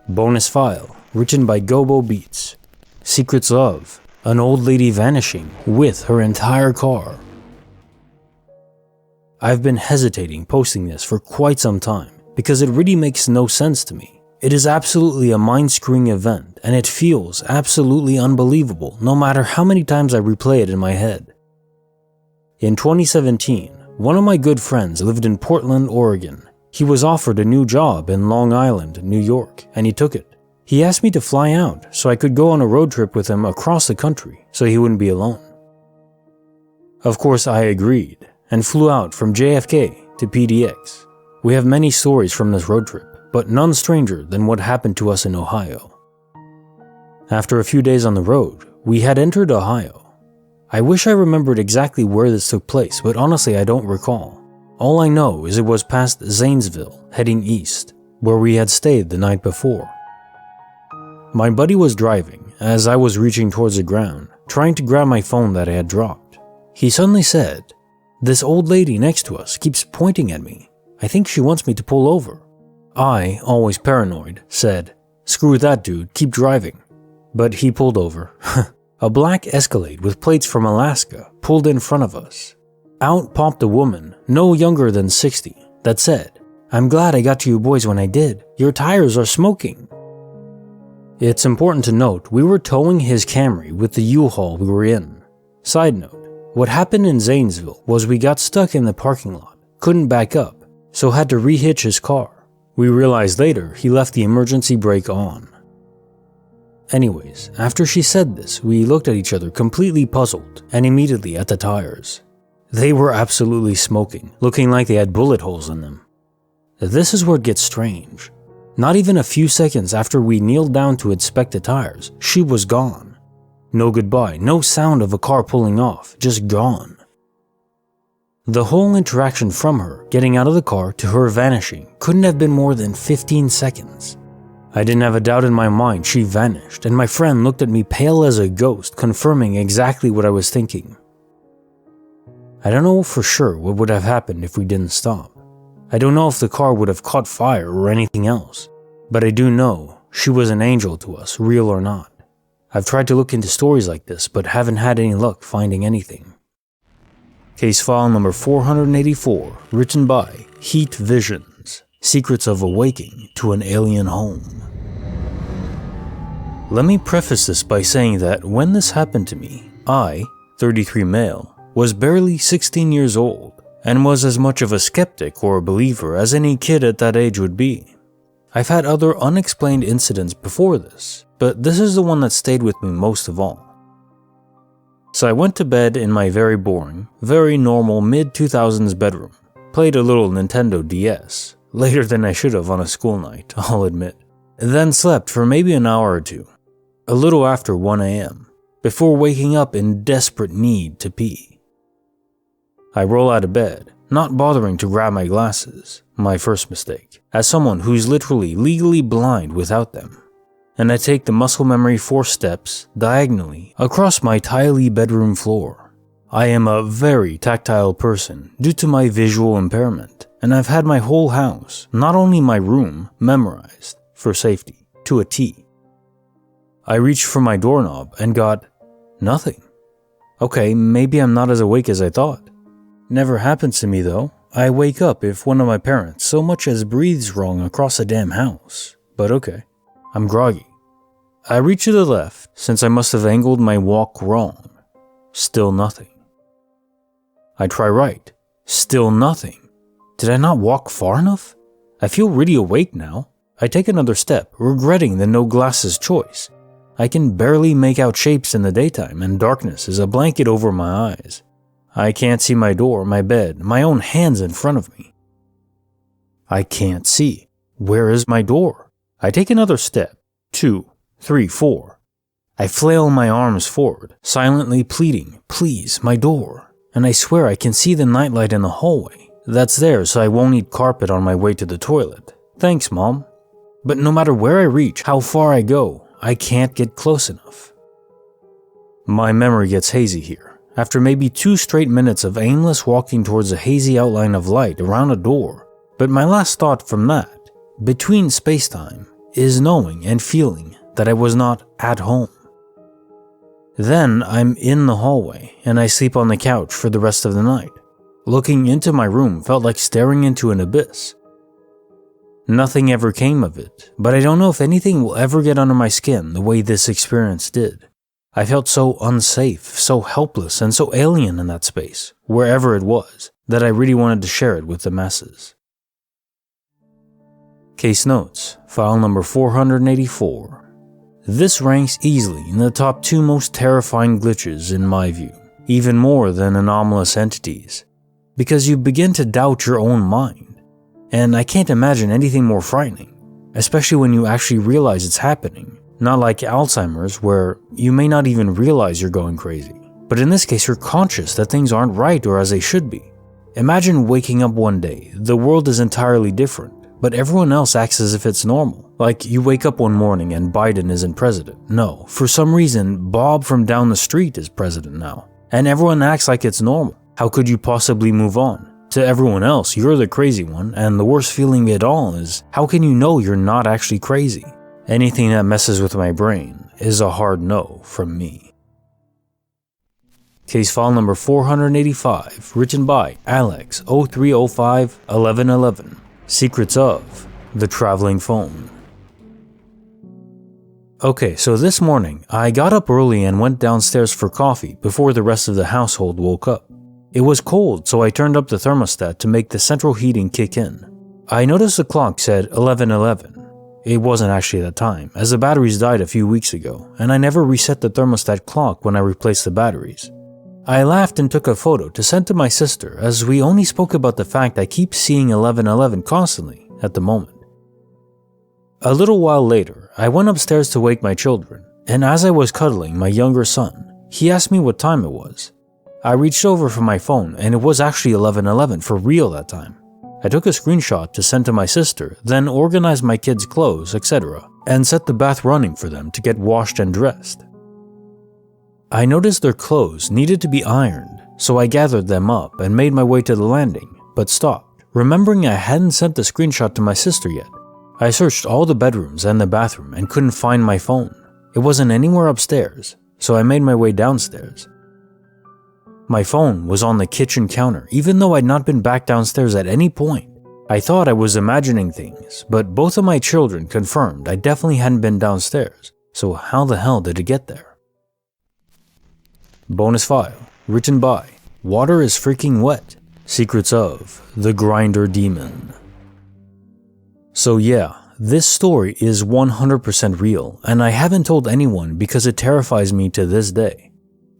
Bonus file, written by Gobo Beats. Secrets of an old lady vanishing with her entire car. I've been hesitating posting this for quite some time because it really makes no sense to me. It is absolutely a mind-screwing event and it feels absolutely unbelievable no matter how many times I replay it in my head. In 2017, one of my good friends lived in Portland, Oregon. He was offered a new job in Long Island, New York, and he took it. He asked me to fly out so I could go on a road trip with him across the country so he wouldn't be alone. Of course, I agreed and flew out from JFK to PDX. We have many stories from this road trip, but none stranger than what happened to us in Ohio. After a few days on the road, we had entered Ohio. I wish I remembered exactly where this took place, but honestly I don't recall. All I know is it was past Zanesville, heading east, where we had stayed the night before. My buddy was driving as I was reaching towards the ground, trying to grab my phone that I had dropped. He suddenly said, "This old lady next to us keeps pointing at me. I think she wants me to pull over." I, always paranoid, said, "Screw that dude, keep driving." But he pulled over. A black Escalade with plates from Alaska pulled in front of us. Out popped a woman, no younger than 60, that said, "I'm glad I got to you boys when I did. Your tires are smoking." It's important to note we were towing his Camry with the U-Haul we were in. Side note, what happened in Zanesville was we got stuck in the parking lot, couldn't back up, so had to rehitch his car. We realized later he left the emergency brake on. Anyways, after she said this, we looked at each other completely puzzled and immediately at the tires. They were absolutely smoking, looking like they had bullet holes in them. This is where it gets strange. Not even a few seconds after we kneeled down to inspect the tires, she was gone. No goodbye, no sound of a car pulling off, just gone. The whole interaction from her getting out of the car to her vanishing couldn't have been more than 15 seconds. I didn't have a doubt in my mind she vanished, and my friend looked at me pale as a ghost, confirming exactly what I was thinking. I don't know for sure what would have happened if we didn't stop. I don't know if the car would have caught fire or anything else, but I do know she was an angel to us, real or not. I've tried to look into stories like this, but haven't had any luck finding anything. Case file number 484, written by Heat Visions, Secrets of Awaking to an Alien Home. Let me preface this by saying that when this happened to me, I, 33 male, was barely 16 years old and was as much of a skeptic or a believer as any kid at that age would be. I've had other unexplained incidents before this, but this is the one that stayed with me most of all. So I went to bed in my very boring, very normal mid-2000s bedroom, played a little Nintendo DS, later than I should have on a school night, I'll admit, then slept for maybe an hour or two, a little after 1 a.m., before waking up in desperate need to pee. I roll out of bed, not bothering to grab my glasses, my first mistake, as someone who's literally legally blind without them. And I take the muscle memory 4 steps diagonally across my tiley bedroom floor. I am a very tactile person due to my visual impairment, and I've had my whole house, not only my room, memorized, for safety, to a T. I reached for my doorknob and got nothing. Okay, maybe I'm not as awake as I thought. Never happens to me though. I wake up if one of my parents so much as breathes wrong across a damn house, but okay. I'm groggy. I reach to the left since I must have angled my walk wrong. Still nothing. I try right. Still nothing. Did I not walk far enough? I feel really awake now. I take another step, regretting the no glasses choice. I can barely make out shapes in the daytime, and darkness is a blanket over my eyes. I can't see my door, my bed, my own hands in front of me. I can't see. Where is my door? I take another step, 2, 3, 4. I flail my arms forward, silently pleading, please, my door. And I swear I can see the nightlight in the hallway. That's there so I won't eat carpet on my way to the toilet. Thanks, Mom. But no matter where I reach, how far I go, I can't get close enough. My memory gets hazy here. After maybe 2 straight minutes of aimless walking towards a hazy outline of light around a door. But my last thought from that, between space-time, is knowing and feeling that I was not at home. Then I'm in the hallway and I sleep on the couch for the rest of the night. Looking into my room felt like staring into an abyss. Nothing ever came of it, but I don't know if anything will ever get under my skin the way this experience did. I felt so unsafe, so helpless, and so alien in that space, wherever it was, that I really wanted to share it with the masses. Case notes, file number 484. This ranks easily in the top 2 most terrifying glitches in my view, even more than anomalous entities, because you begin to doubt your own mind, and I can't imagine anything more frightening, especially when you actually realize it's happening, not like Alzheimer's where you may not even realize you're going crazy, but in this case you're conscious that things aren't right or as they should be. Imagine waking up one day, the world is entirely different, but everyone else acts as if it's normal. Like you wake up one morning and Biden isn't president. No, for some reason, Bob from down the street is president now. And everyone acts like it's normal. How could you possibly move on? To everyone else, you're the crazy one, and the worst feeling of it all is, how can you know you're not actually crazy? Anything that messes with my brain is a hard no from me. Case file number 485, written by Alex 0305 1111. Secrets of the Traveling Phone. Okay, so this morning, I got up early and went downstairs for coffee before the rest of the household woke up. It was cold, so I turned up the thermostat to make the central heating kick in. I noticed the clock said 11:11. It wasn't actually that time, as the batteries died a few weeks ago, and I never reset the thermostat clock when I replaced the batteries. I laughed and took a photo to send to my sister, as we only spoke about the fact I keep seeing 11:11 constantly at the moment. A little while later, I went upstairs to wake my children, and as I was cuddling my younger son, he asked me what time it was. I reached over for my phone, and it was actually 11:11 for real that time. I took a screenshot to send to my sister, then organized my kids' clothes, etc., and set the bath running for them to get washed and dressed. I noticed their clothes needed to be ironed, so I gathered them up and made my way to the landing, but stopped, remembering I hadn't sent the screenshot to my sister yet. I searched all the bedrooms and the bathroom and couldn't find my phone. It wasn't anywhere upstairs, so I made my way downstairs. My phone was on the kitchen counter, even though I'd not been back downstairs at any point. I thought I was imagining things, but both of my children confirmed I definitely hadn't been downstairs, so how the hell did it get there? Bonus file, written by Water is Freaking Wet, Secrets of the Grinder Demon. So yeah, this story is 100% real, and I haven't told anyone because it terrifies me to this day.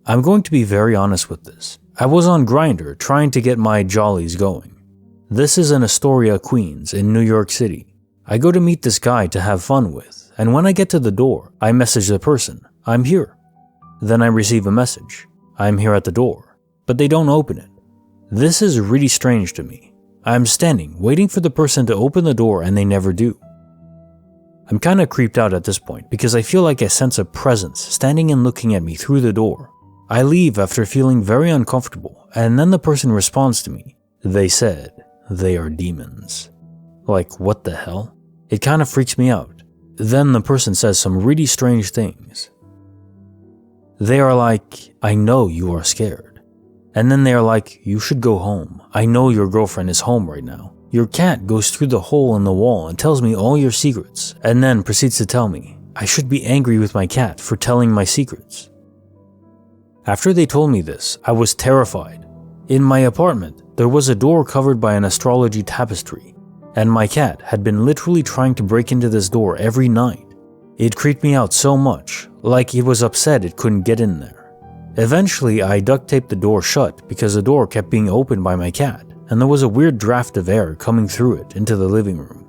I'm going to be very honest with this. I was on Grindr trying to get my jollies going. This is in Astoria, Queens, in New York City. I go to meet this guy to have fun with, and when I get to the door, I message the person, "I'm here." Then I receive a message, "I'm here at the door," but they don't open it. This is really strange to me. I'm standing, waiting for the person to open the door, and they never do. I'm kinda creeped out at this point because I feel like I sense a presence standing and looking at me through the door. I leave after feeling very uncomfortable, and then the person responds to me. They said they are demons. Like, what the hell? It kind of freaks me out. Then the person says some really strange things. They are like, "I know you are scared." And then they are like, "You should go home. I know your girlfriend is home right now. Your cat goes through the hole in the wall and tells me all your secrets," and then proceeds to tell me I should be angry with my cat for telling my secrets. After they told me this, I was terrified. In my apartment, there was a door covered by an astrology tapestry, and my cat had been literally trying to break into this door every night. It creeped me out so much, like it was upset it couldn't get in there. Eventually, I duct taped the door shut because the door kept being opened by my cat, and there was a weird draft of air coming through it into the living room.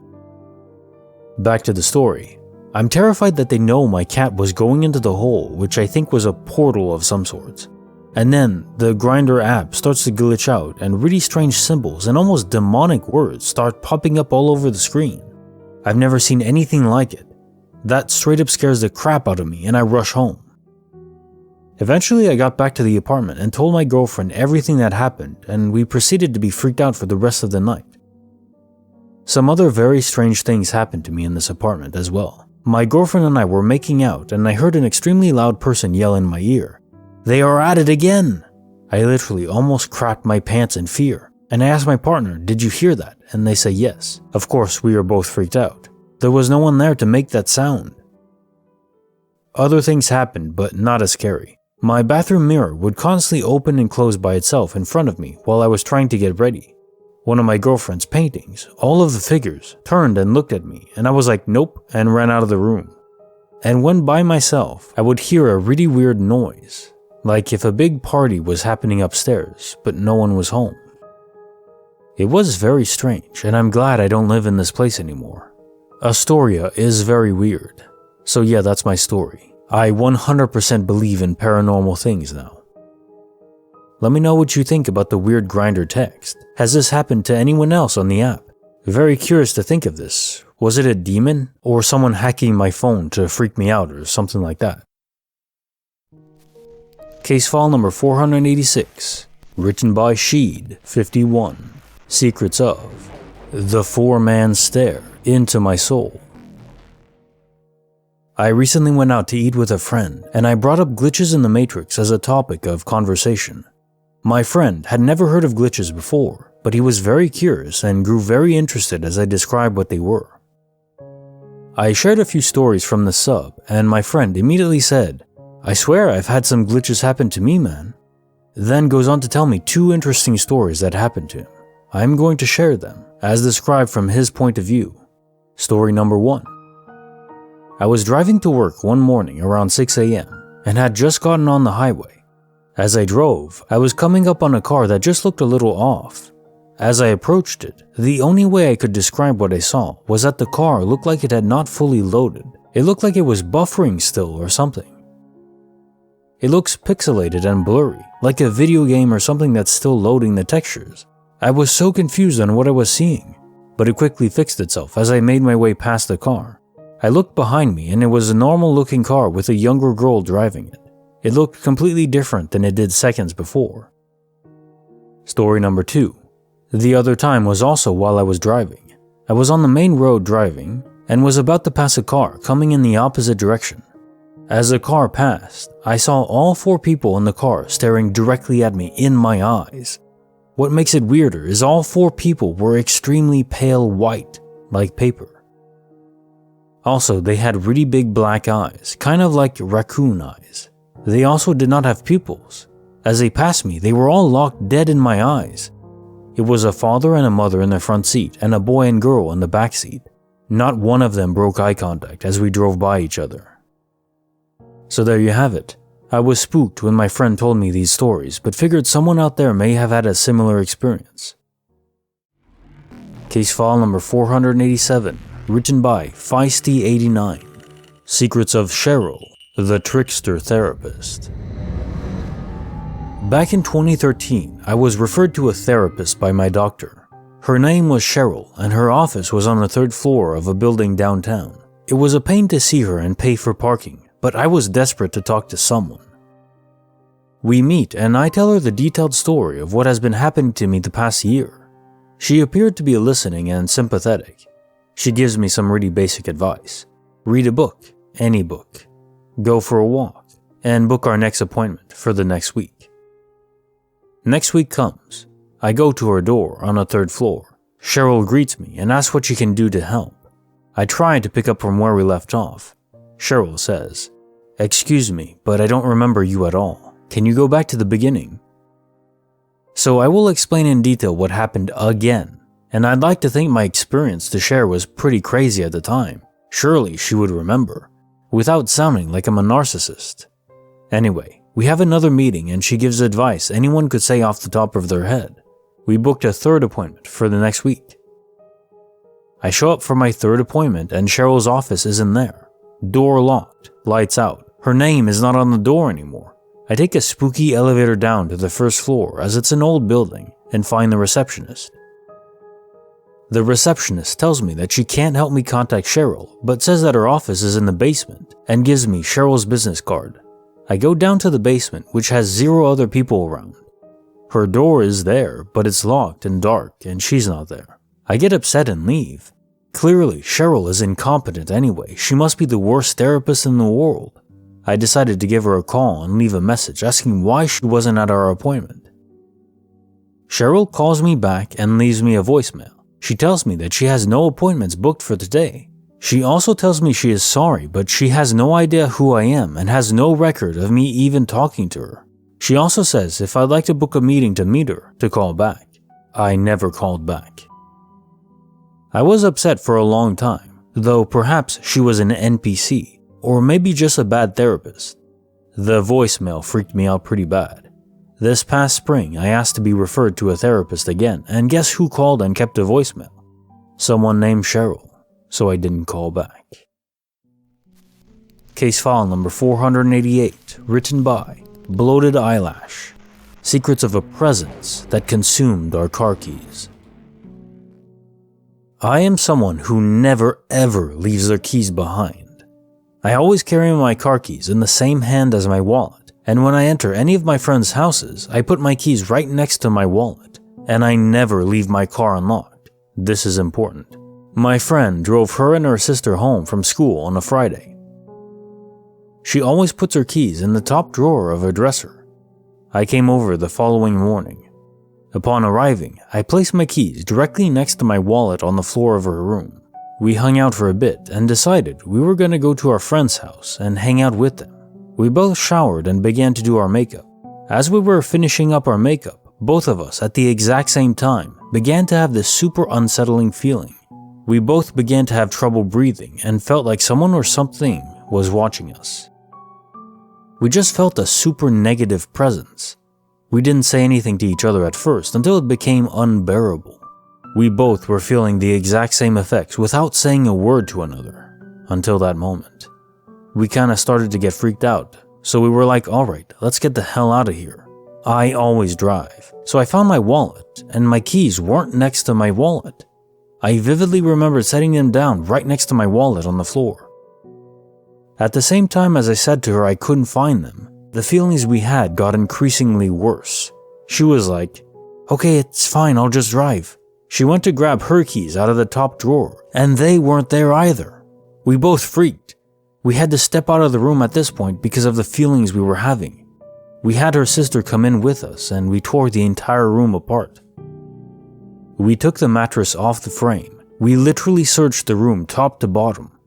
Back to the story. I'm terrified that they know my cat was going into the hole, which I think was a portal of some sorts. And then the Grindr app starts to glitch out, and really strange symbols and almost demonic words start popping up all over the screen. I've never seen anything like it. That straight up scares the crap out of me, and I rush home. Eventually, I got back to the apartment and told my girlfriend everything that happened, and we proceeded to be freaked out for the rest of the night. Some other very strange things happened to me in this apartment as well. My girlfriend and I were making out, and I heard an extremely loud person yell in my ear, "They are at it again!" I literally almost crapped my pants in fear, and I asked my partner, "Did you hear that?" And they say yes. Of course, we were both freaked out. There was no one there to make that sound. Other things happened, but not as scary. My bathroom mirror would constantly open and close by itself in front of me while I was trying to get ready. One of my girlfriend's paintings, all of the figures, turned and looked at me, and I was like, "Nope," and ran out of the room. And when by myself, I would hear a really weird noise, like if a big party was happening upstairs, but no one was home. It was very strange, and I'm glad I don't live in this place anymore. Astoria is very weird. So yeah, that's my story. I 100% believe in paranormal things now. Let me know what you think about the weird Grindr text. Has this happened to anyone else on the app? Very curious to think of this. Was it a demon or someone hacking my phone to freak me out or something like that? Case file number 486, written by Sheed 51. Secrets of the Four-Man Stare into My Soul. I recently went out to eat with a friend, and I brought up glitches in the Matrix as a topic of conversation. My friend had never heard of glitches before, but he was very curious and grew very interested as I described what they were. I shared a few stories from the sub, and my friend immediately said, "I swear I've had some glitches happen to me, man." Then goes on to tell me 2 interesting stories that happened to him. I'm going to share them, as described from his point of view. Story number 1. I was driving to work one morning around 6 a.m. and had just gotten on the highway. As I drove, I was coming up on a car that just looked a little off. As I approached it, the only way I could describe what I saw was that the car looked like it had not fully loaded. It looked like it was buffering still or something. It looks pixelated and blurry, like a video game or something that's still loading the textures. I was so confused on what I was seeing, but it quickly fixed itself as I made my way past the car. I looked behind me and it was a normal looking car with a younger girl driving it. It looked completely different than it did seconds before. Story number 2. The other time was also while I was driving. I was on the main road driving and was about to pass a car coming in the opposite direction. As the car passed, I saw all 4 people in the car staring directly at me in my eyes. What makes it weirder is all 4 people were extremely pale white, like paper. Also, they had really big black eyes, kind of like raccoon eyes. They also did not have pupils. As they passed me, they were all locked dead in my eyes. It was a father and a mother in the front seat and a boy and girl in the back seat. Not one of them broke eye contact as we drove by each other. So there you have it. I was spooked when my friend told me these stories, but figured someone out there may have had a similar experience. Case file number 487, written by Feisty89. Secrets of Cheryl, the Trickster Therapist. Back in 2013, I was referred to a therapist by my doctor. Her name was Cheryl, and her office was on the 3rd floor of a building downtown. It was a pain to see her and pay for parking, but I was desperate to talk to someone. We meet and I tell her the detailed story of what has been happening to me the past year. She appeared to be listening and sympathetic. She gives me some really basic advice. Read a book, any book. Go for a walk, and book our next appointment for the next week. Next week comes. I go to her door on the 3rd floor. Cheryl greets me and asks what she can do to help. I try to pick up from where we left off. Cheryl says, "Excuse me, but I don't remember you at all. Can you go back to the beginning?" So I will explain in detail what happened again, and I'd like to think my experience to share was pretty crazy at the time. Surely she would remember, without sounding like I'm a narcissist. Anyway, we have another meeting and she gives advice anyone could say off the top of their head. We booked a 3rd appointment for the next week. I show up for my 3rd appointment and Cheryl's office isn't there. Door locked, lights out. Her name is not on the door anymore. I take a spooky elevator down to the 1st floor as it's an old building and find the receptionist. The receptionist tells me that she can't help me contact Cheryl, but says that her office is in the basement and gives me Cheryl's business card. I go down to the basement, which has 0 other people around. Her door is there, but it's locked and dark and she's not there. I get upset and leave. Clearly, Cheryl is incompetent anyway. She must be the worst therapist in the world. I decided to give her a call and leave a message asking why she wasn't at our appointment. Cheryl calls me back and leaves me a voicemail. She tells me that she has no appointments booked for today. She also tells me she is sorry, but she has no idea who I am and has no record of me even talking to her. She also says if I'd like to book a meeting to meet her, to call back. I never called back. I was upset for a long time, though perhaps she was an NPC, or maybe just a bad therapist. The voicemail freaked me out pretty bad. This past spring, I asked to be referred to a therapist again, and guess who called and kept a voicemail? Someone named Cheryl, so I didn't call back. Case file number 488, written by Bloated Eyelash. Secrets of a presence that consumed our car keys. I am someone who never ever leaves their keys behind. I always carry my car keys in the same hand as my wallet, and when I enter any of my friends' houses, I put my keys right next to my wallet, and I never leave my car unlocked. This is important. My friend drove her and her sister home from school on a Friday. She always puts her keys in the top drawer of her dresser. I came over the following morning. Upon arriving, I placed my keys directly next to my wallet on the floor of her room. We hung out for a bit and decided we were going to go to our friend's house and hang out with them. We both showered and began to do our makeup. As we were finishing up our makeup, both of us at the exact same time began to have this super unsettling feeling. We both began to have trouble breathing and felt like someone or something was watching us. We just felt a super negative presence. We didn't say anything to each other at first until it became unbearable. We both were feeling the exact same effects without saying a word to another until that moment. We kinda started to get freaked out, so we were like, alright, let's get the hell out of here. I always drive, so I found my wallet and my keys weren't next to my wallet. I vividly remembered setting them down right next to my wallet on the floor. At the same time as I said to her I couldn't find them, the feelings we had got increasingly worse. She was like, okay, it's fine, I'll just drive. She went to grab her keys out of the top drawer, and they weren't there either. We both freaked. We had to step out of the room at this point because of the feelings we were having. We had her sister come in with us, and we tore the entire room apart. We took the mattress off the frame. We literally searched the room top to bottom.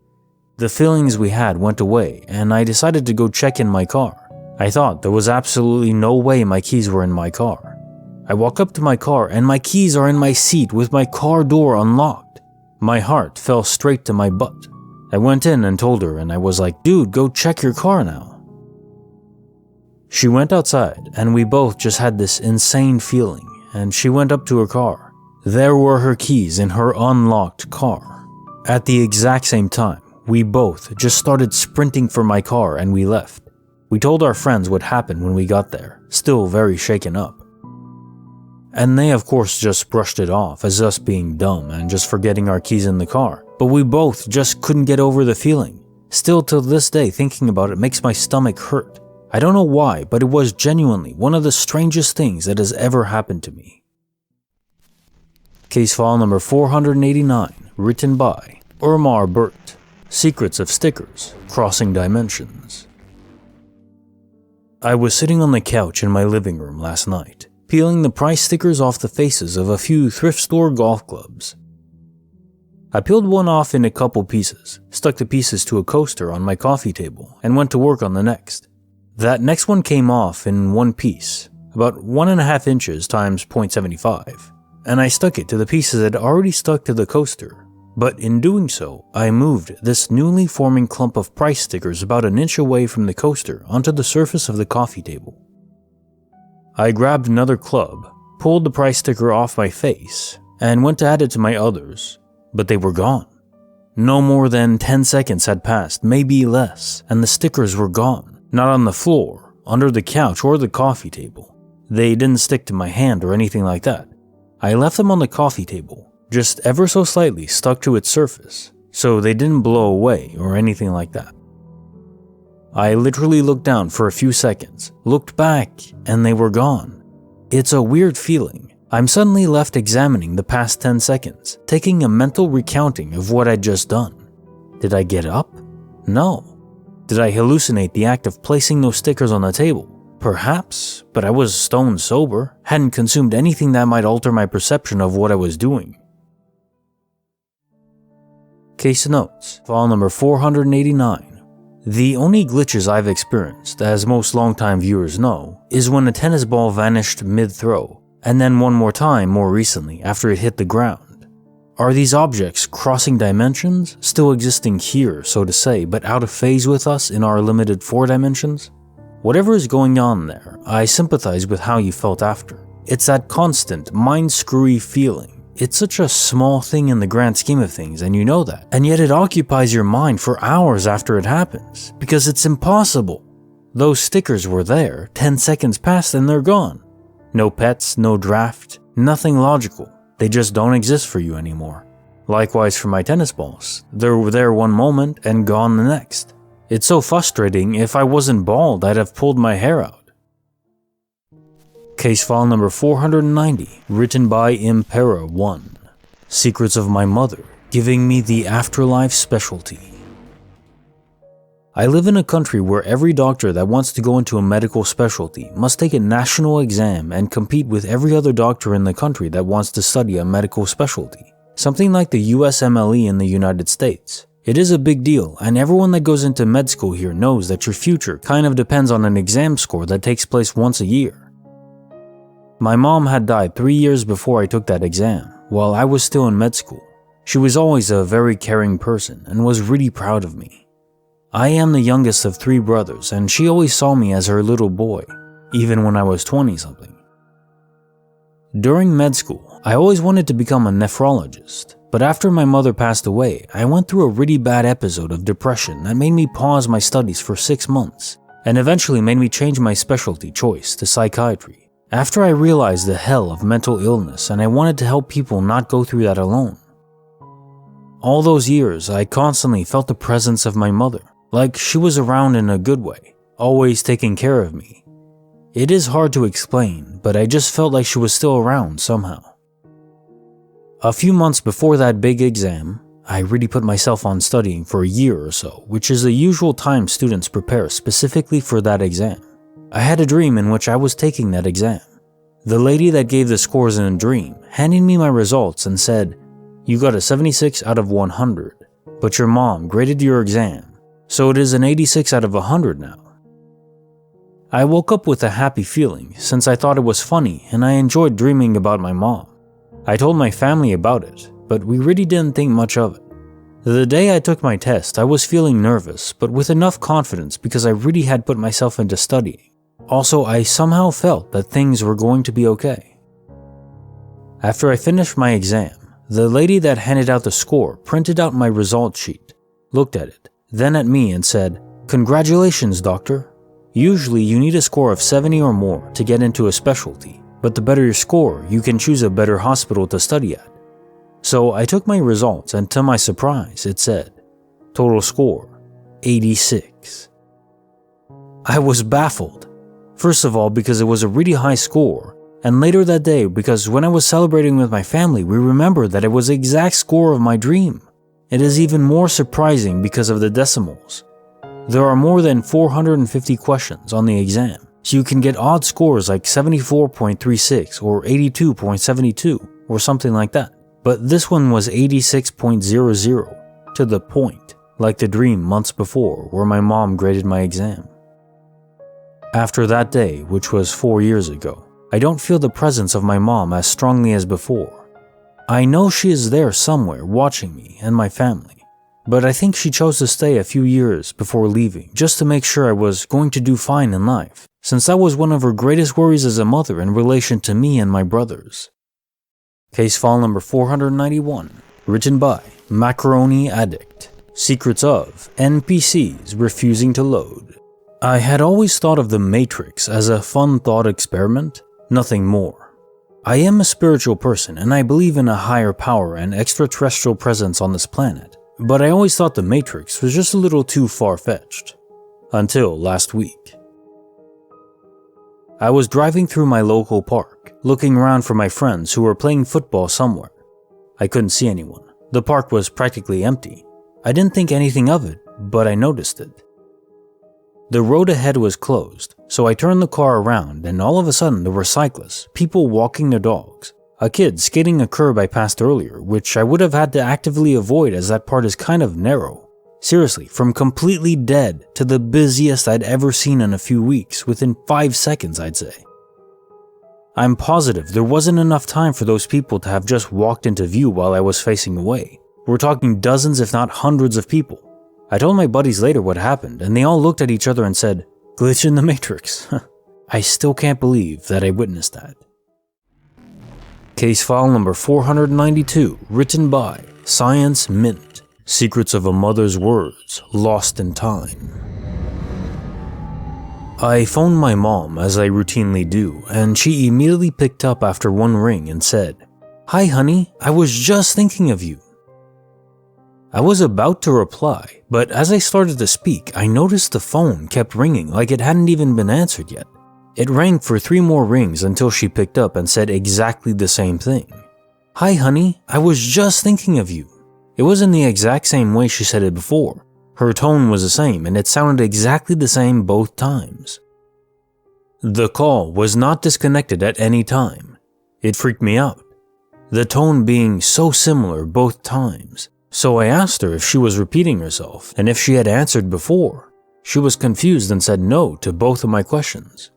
The feelings we had went away, and I decided to go check in my car. I thought there was absolutely no way my keys were in my car. I walk up to my car and my keys are in my seat with my car door unlocked. My heart fell straight to my butt. I went in and told her and I was like, dude, go check your car now. She went outside and we both just had this insane feeling and she went up to her car. There were her keys in her unlocked car. At the exact same time, we both just started sprinting for my car and we left. We told our friends what happened when we got there, still very shaken up. And they of course just brushed it off as us being dumb and just forgetting our keys in the car, but we both just couldn't get over the feeling. Still till this day thinking about it makes my stomach hurt. I don't know why, but it was genuinely one of the strangest things that has ever happened to me. Case file number 489, written by Urmar Burt. Secrets of Stickers, Crossing Dimensions. I was sitting on the couch in my living room last night, peeling the price stickers off the faces of a few thrift store golf clubs. I peeled one off in a couple pieces, stuck the pieces to a coaster on my coffee table, and went to work on the next. That next one came off in one piece, about 1.5 inches times 0.75, and I stuck it to the pieces that had already stuck to the coaster. But in doing so, I moved this newly forming clump of price stickers about an inch away from the coaster onto the surface of the coffee table. I grabbed another club, pulled the price sticker off my face, and went to add it to my others, but they were gone. No more than 10 seconds had passed, maybe less, and the stickers were gone. Not on the floor, under the couch, or the coffee table. They didn't stick to my hand or anything like that. I left them on the coffee table, just ever so slightly stuck to its surface, so they didn't blow away or anything like that. I literally looked down for a few seconds, looked back, and they were gone. It's a weird feeling. I'm suddenly left examining the past 10 seconds, taking a mental recounting of what I'd just done. Did I get up? No. Did I hallucinate the act of placing those stickers on the table? Perhaps, but I was stone sober, hadn't consumed anything that might alter my perception of what I was doing. Case notes, file number 489. The only glitches I've experienced, as most longtime viewers know, is when a tennis ball vanished mid-throw, and then one more time more recently after it hit the ground. Are these objects crossing dimensions, still existing here, so to say, but out of phase with us in our limited 4 dimensions? Whatever is going on there, I sympathize with how you felt after. It's that constant, mind-screwy feeling. It's such a small thing in the grand scheme of things, and you know that. And yet it occupies your mind for hours after it happens, because it's impossible. Those stickers were there, 10 seconds passed and they're gone. No pets, no draft, nothing logical. They just don't exist for you anymore. Likewise for my tennis balls. They were there one moment and gone the next. It's so frustrating. If I wasn't bald, I'd have pulled my hair out. Case file number 490, written by Impera1. Secrets of my mother, giving me the afterlife specialty. I live in a country where every doctor that wants to go into a medical specialty must take a national exam and compete with every other doctor in the country that wants to study a medical specialty. something like the USMLE in the United States. It is a big deal, and everyone that goes into med school here knows that your future kind of depends on an exam score that takes place once a year. My mom had died 3 years before I took that exam, while I was still in med school. She was always a very caring person and was really proud of me. I am the youngest of 3 brothers, and she always saw me as her little boy, even when I was 20-something. During med school, I always wanted to become a nephrologist, but after my mother passed away, I went through a really bad episode of depression that made me pause my studies for 6 months, and eventually made me change my specialty choice to psychiatry, after I realized the hell of mental illness and I wanted to help people not go through that alone. All those years, I constantly felt the presence of my mother, like she was around in a good way, always taking care of me. It is hard to explain, but I just felt like she was still around somehow. A few months before that big exam, I really put myself on studying for a year or so, which is the usual time students prepare specifically for that exam. I had a dream in which I was taking that exam. The lady that gave the scores in a dream handed me my results and said, "You got a 76 out of 100, but your mom graded your exam, so it is an 86 out of 100 now." I woke up with a happy feeling since I thought it was funny and I enjoyed dreaming about my mom. I told my family about it, but we really didn't think much of it. The day I took my test, I was feeling nervous, but with enough confidence because I really had put myself into studying. Also, I somehow felt that things were going to be okay. After I finished my exam, the lady that handed out the score printed out my result sheet, looked at it, then at me and said, "Congratulations, doctor. Usually you need a score of 70 or more to get into a specialty, but the better your score, you can choose a better hospital to study at." So I took my results and to my surprise, it said, total score, 86. I was baffled. First of all, because it was a really high score, and later that day because when I was celebrating with my family, we remembered that it was the exact score of my dream. It is even more surprising because of the decimals. There are more than 450 questions on the exam, so you can get odd scores like 74.36 or 82.72 or something like that. But this one was 86.00 to the point, like the dream months before where my mom graded my exam. After that day, which was 4 years ago, I don't feel the presence of my mom as strongly as before. I know she is there somewhere watching me and my family. But I think she chose to stay a few years before leaving just to make sure I was going to do fine in life, since that was one of her greatest worries as a mother in relation to me and my brothers. Case file number 491, written by Macaroni Addict. Secrets of NPCs refusing to load. I had always thought of the Matrix as a fun thought experiment, nothing more. I am a spiritual person and I believe in a higher power and extraterrestrial presence on this planet. But I always thought the Matrix was just a little too far-fetched. Until last week. I was driving through my local park, looking around for my friends who were playing football somewhere. I couldn't see anyone. The park was practically empty. I didn't think anything of it, but I noticed it. The road ahead was closed, so I turned the car around and all of a sudden there were cyclists, people walking their dogs. A kid skating a curb I passed earlier, which I would have had to actively avoid as that part is kind of narrow. Seriously, from completely dead to the busiest I'd ever seen in a few weeks, within 5 seconds I'd say. I'm positive there wasn't enough time for those people to have just walked into view while I was facing away. We're talking dozens if not hundreds of people. I told my buddies later what happened and they all looked at each other and said, "Glitch in the Matrix." I still can't believe that I witnessed that. Case file number 492, written by Science Mint. Secrets of a Mother's Words Lost in Time. I phoned my mom as I routinely do, and she immediately picked up after one ring and said, "Hi honey, I was just thinking of you." I was about to reply, but as I started to speak, I noticed the phone kept ringing like it hadn't even been answered yet. It rang for 3 more rings until she picked up and said exactly the same thing. "Hi honey, I was just thinking of you." It was in the exact same way she said it before. Her tone was the same and it sounded exactly the same both times. The call was not disconnected at any time. It freaked me out. the tone being so similar both times. So I asked her if she was repeating herself and if she had answered before. She was confused and said no to both of my questions.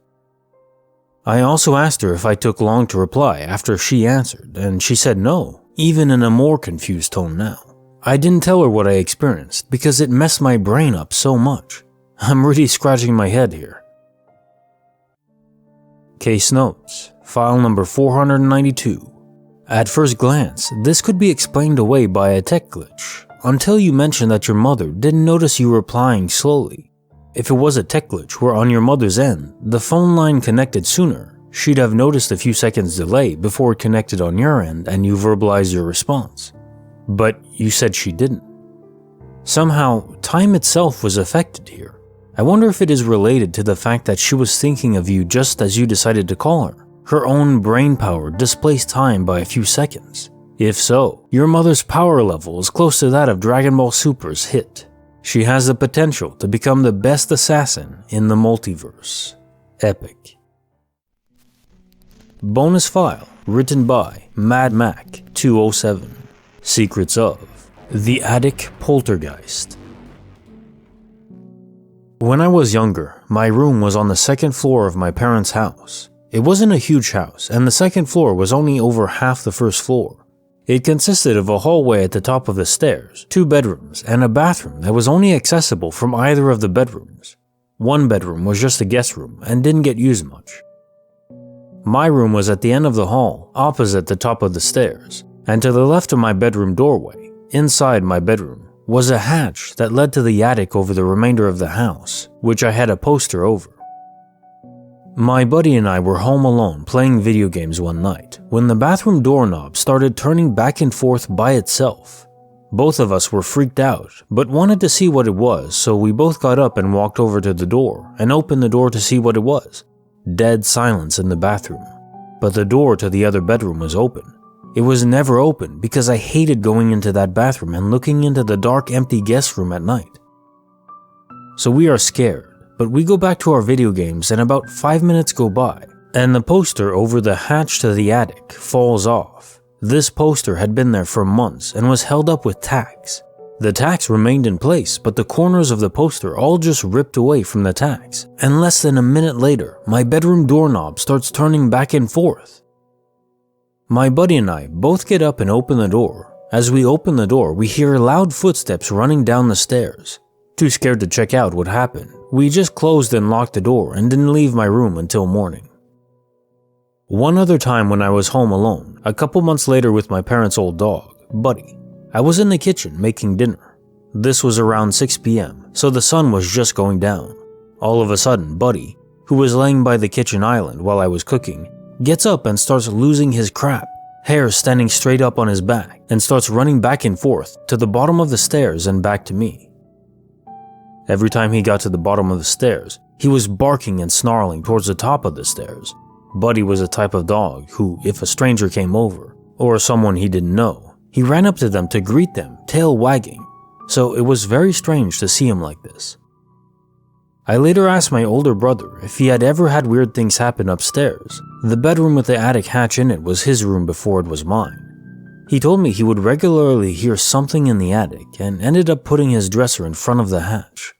I also asked her if I took long to reply after she answered, and she said no, even in a more confused tone now. I didn't tell her what I experienced because it messed my brain up so much. I'm really scratching my head here. Case notes, file number 492. At first glance, this could be explained away by a tech glitch, until you mentioned that your mother didn't notice you replying slowly. If it was a tech glitch where on your mother's end, the phone line connected sooner, she'd have noticed a few seconds delay before it connected on your end and you verbalized your response. But you said she didn't. Somehow, time itself was affected here. I wonder if it is related to the fact that she was thinking of you just as you decided to call her. Her own brain power displaced time by a few seconds. If so, your mother's power level is close to that of Dragon Ball Super's Hit. She has the potential to become the best assassin in the multiverse. Epic. Bonus file written by Mad Mac 207. Secrets of the Attic Poltergeist. When I was younger, my room was on the second floor of my parents' house. It wasn't a huge house, and the second floor was only over half the first floor. It consisted of a hallway at the top of the stairs, 2 bedrooms, and a bathroom that was only accessible from either of the bedrooms. One bedroom was just a guest room and didn't get used much. My room was at the end of the hall, opposite the top of the stairs, and to the left of my bedroom doorway, inside my bedroom, was a hatch that led to the attic over the remainder of the house, which I had a poster over. My buddy and I were home alone playing video games one night when the bathroom doorknob started turning back and forth by itself. Both of us were freaked out, but wanted to see what it was, so we both got up and walked over to the door and opened the door to see what it was. Dead silence in the bathroom, but the door to the other bedroom was open. It was never open because I hated going into that bathroom and looking into the dark, empty guest room at night. So we are scared. But we go back to our video games and about 5 minutes go by, and the poster over the hatch to the attic falls off. This poster had been there for months and was held up with tacks. The tacks remained in place, but the corners of the poster all just ripped away from the tacks, and less than a minute later, my bedroom doorknob starts turning back and forth. My buddy and I both get up and open the door. As we open the door, we hear loud footsteps running down the stairs. Too scared to check out what happened, we just closed and locked the door and didn't leave my room until morning. One other time when I was home alone, a couple months later with my parents' old dog, Buddy, I was in the kitchen making dinner. This was around 6 p.m., so the sun was just going down. All of a sudden, Buddy, who was laying by the kitchen island while I was cooking, gets up and starts losing his crap, hair standing straight up on his back, and starts running back and forth to the bottom of the stairs and back to me. Every time he got to the bottom of the stairs, he was barking and snarling towards the top of the stairs. Buddy was a type of dog who, if a stranger came over, or someone he didn't know, he ran up to them to greet them, tail wagging. So it was very strange to see him like this. I later asked my older brother if he had ever had weird things happen upstairs. The bedroom with the attic hatch in it was his room before it was mine. He told me he would regularly hear something in the attic and ended up putting his dresser in front of the hatch.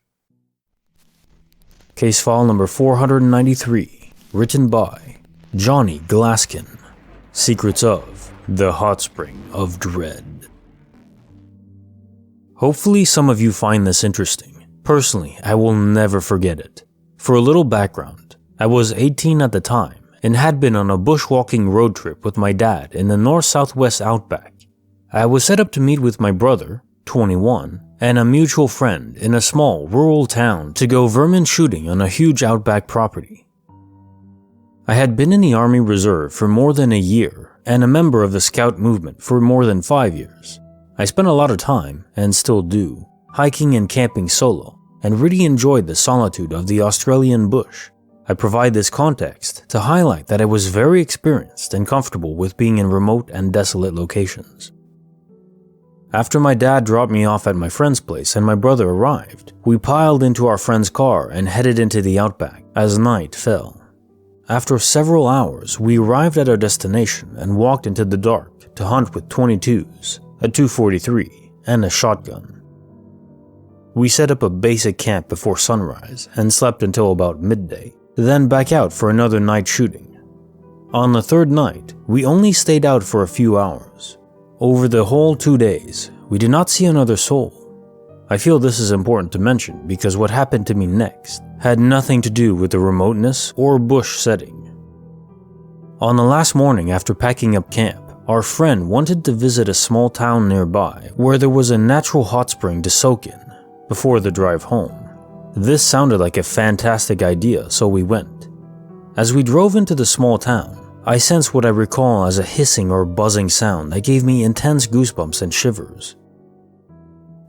Case file number 493, written by Johnny Glaskin. Secrets of the Hot Spring of Dread. Hopefully some of you find this interesting. Personally, I will never forget it. For a little background, I was 18 at the time and had been on a bushwalking road trip with my dad in the north-southwest outback. I was set up to meet with my brother, 21, and a mutual friend in a small rural town to go vermin shooting on a huge outback property. I had been in the Army Reserve for more than a year and a member of the Scout movement for more than 5 years. I spent a lot of time, and still do, hiking and camping solo, and really enjoyed the solitude of the Australian bush. I provide this context to highlight that I was very experienced and comfortable with being in remote and desolate locations. After my dad dropped me off at my friend's place and my brother arrived, we piled into our friend's car and headed into the outback as night fell. After several hours, we arrived at our destination and walked into the dark to hunt with 22s, a 243, and a shotgun. We set up a basic camp before sunrise and slept until about midday, then back out for another night shooting. On the third night, we only stayed out for a few hours. Over the whole 2 days, we did not see another soul. I feel this is important to mention because what happened to me next had nothing to do with the remoteness or bush setting. On the last morning after packing up camp, our friend wanted to visit a small town nearby where there was a natural hot spring to soak in before the drive home. This sounded like a fantastic idea, so we went. As we drove into the small town, I sensed what I recall as a hissing or buzzing sound that gave me intense goosebumps and shivers.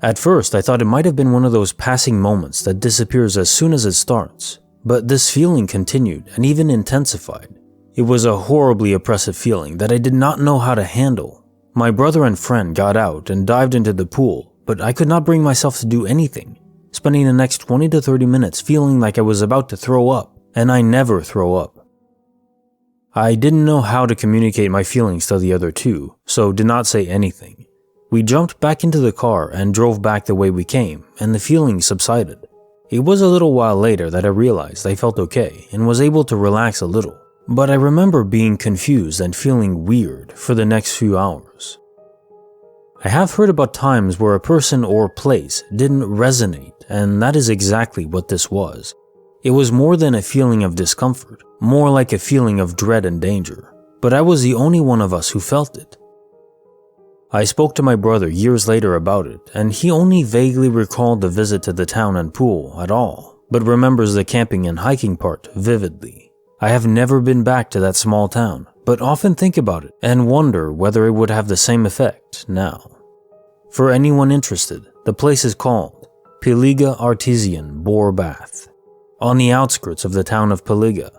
At first, I thought it might have been one of those passing moments that disappears as soon as it starts, but this feeling continued and even intensified. It was a horribly oppressive feeling that I did not know how to handle. My brother and friend got out and dived into the pool, but I could not bring myself to do anything, spending the next 20 to 30 minutes feeling like I was about to throw up, and I never throw up. I didn't know how to communicate my feelings to the other two, so did not say anything. We jumped back into the car and drove back the way we came, and the feeling subsided. It was a little while later that I realized I felt okay and was able to relax a little, but I remember being confused and feeling weird for the next few hours. I have heard about times where a person or place didn't resonate, and that is exactly what this was. It was more than a feeling of discomfort, more like a feeling of dread and danger, but I was the only one of us who felt it. I spoke to my brother years later about it, and he only vaguely recalled the visit to the town and pool at all, but remembers the camping and hiking part vividly. I have never been back to that small town, but often think about it and wonder whether it would have the same effect now. For anyone interested, the place is called Piliga Artesian Boar Bath, on the outskirts of the town of Piliga.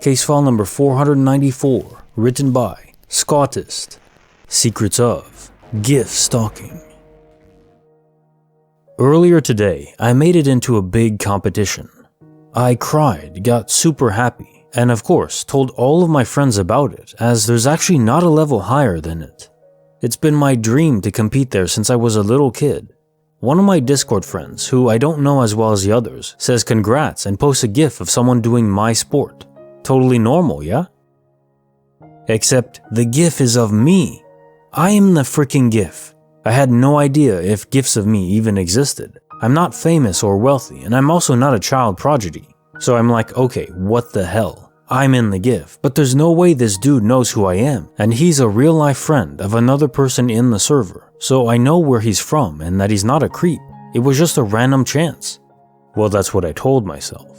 Case file number 494, written by Scottist. Secrets of Gift Stalking. Earlier today, I made it into a big competition. I cried, got super happy, and of course told all of my friends about it, as there's actually not a level higher than it. It's been my dream to compete there since I was a little kid. One of my Discord friends, who I don't know as well as the others, says congrats and posts a gif of someone doing my sport. Totally normal, yeah? Except the gif is of me. I am the freaking GIF. I had no idea if GIFs of me even existed. I'm not famous or wealthy, and I'm also not a child prodigy. So I'm like, okay, what the hell? I'm in the GIF, but there's no way this dude knows who I am, and he's a real life friend of another person in the server, so I know where he's from and that he's not a creep. It was just a random chance. Well, that's what I told myself.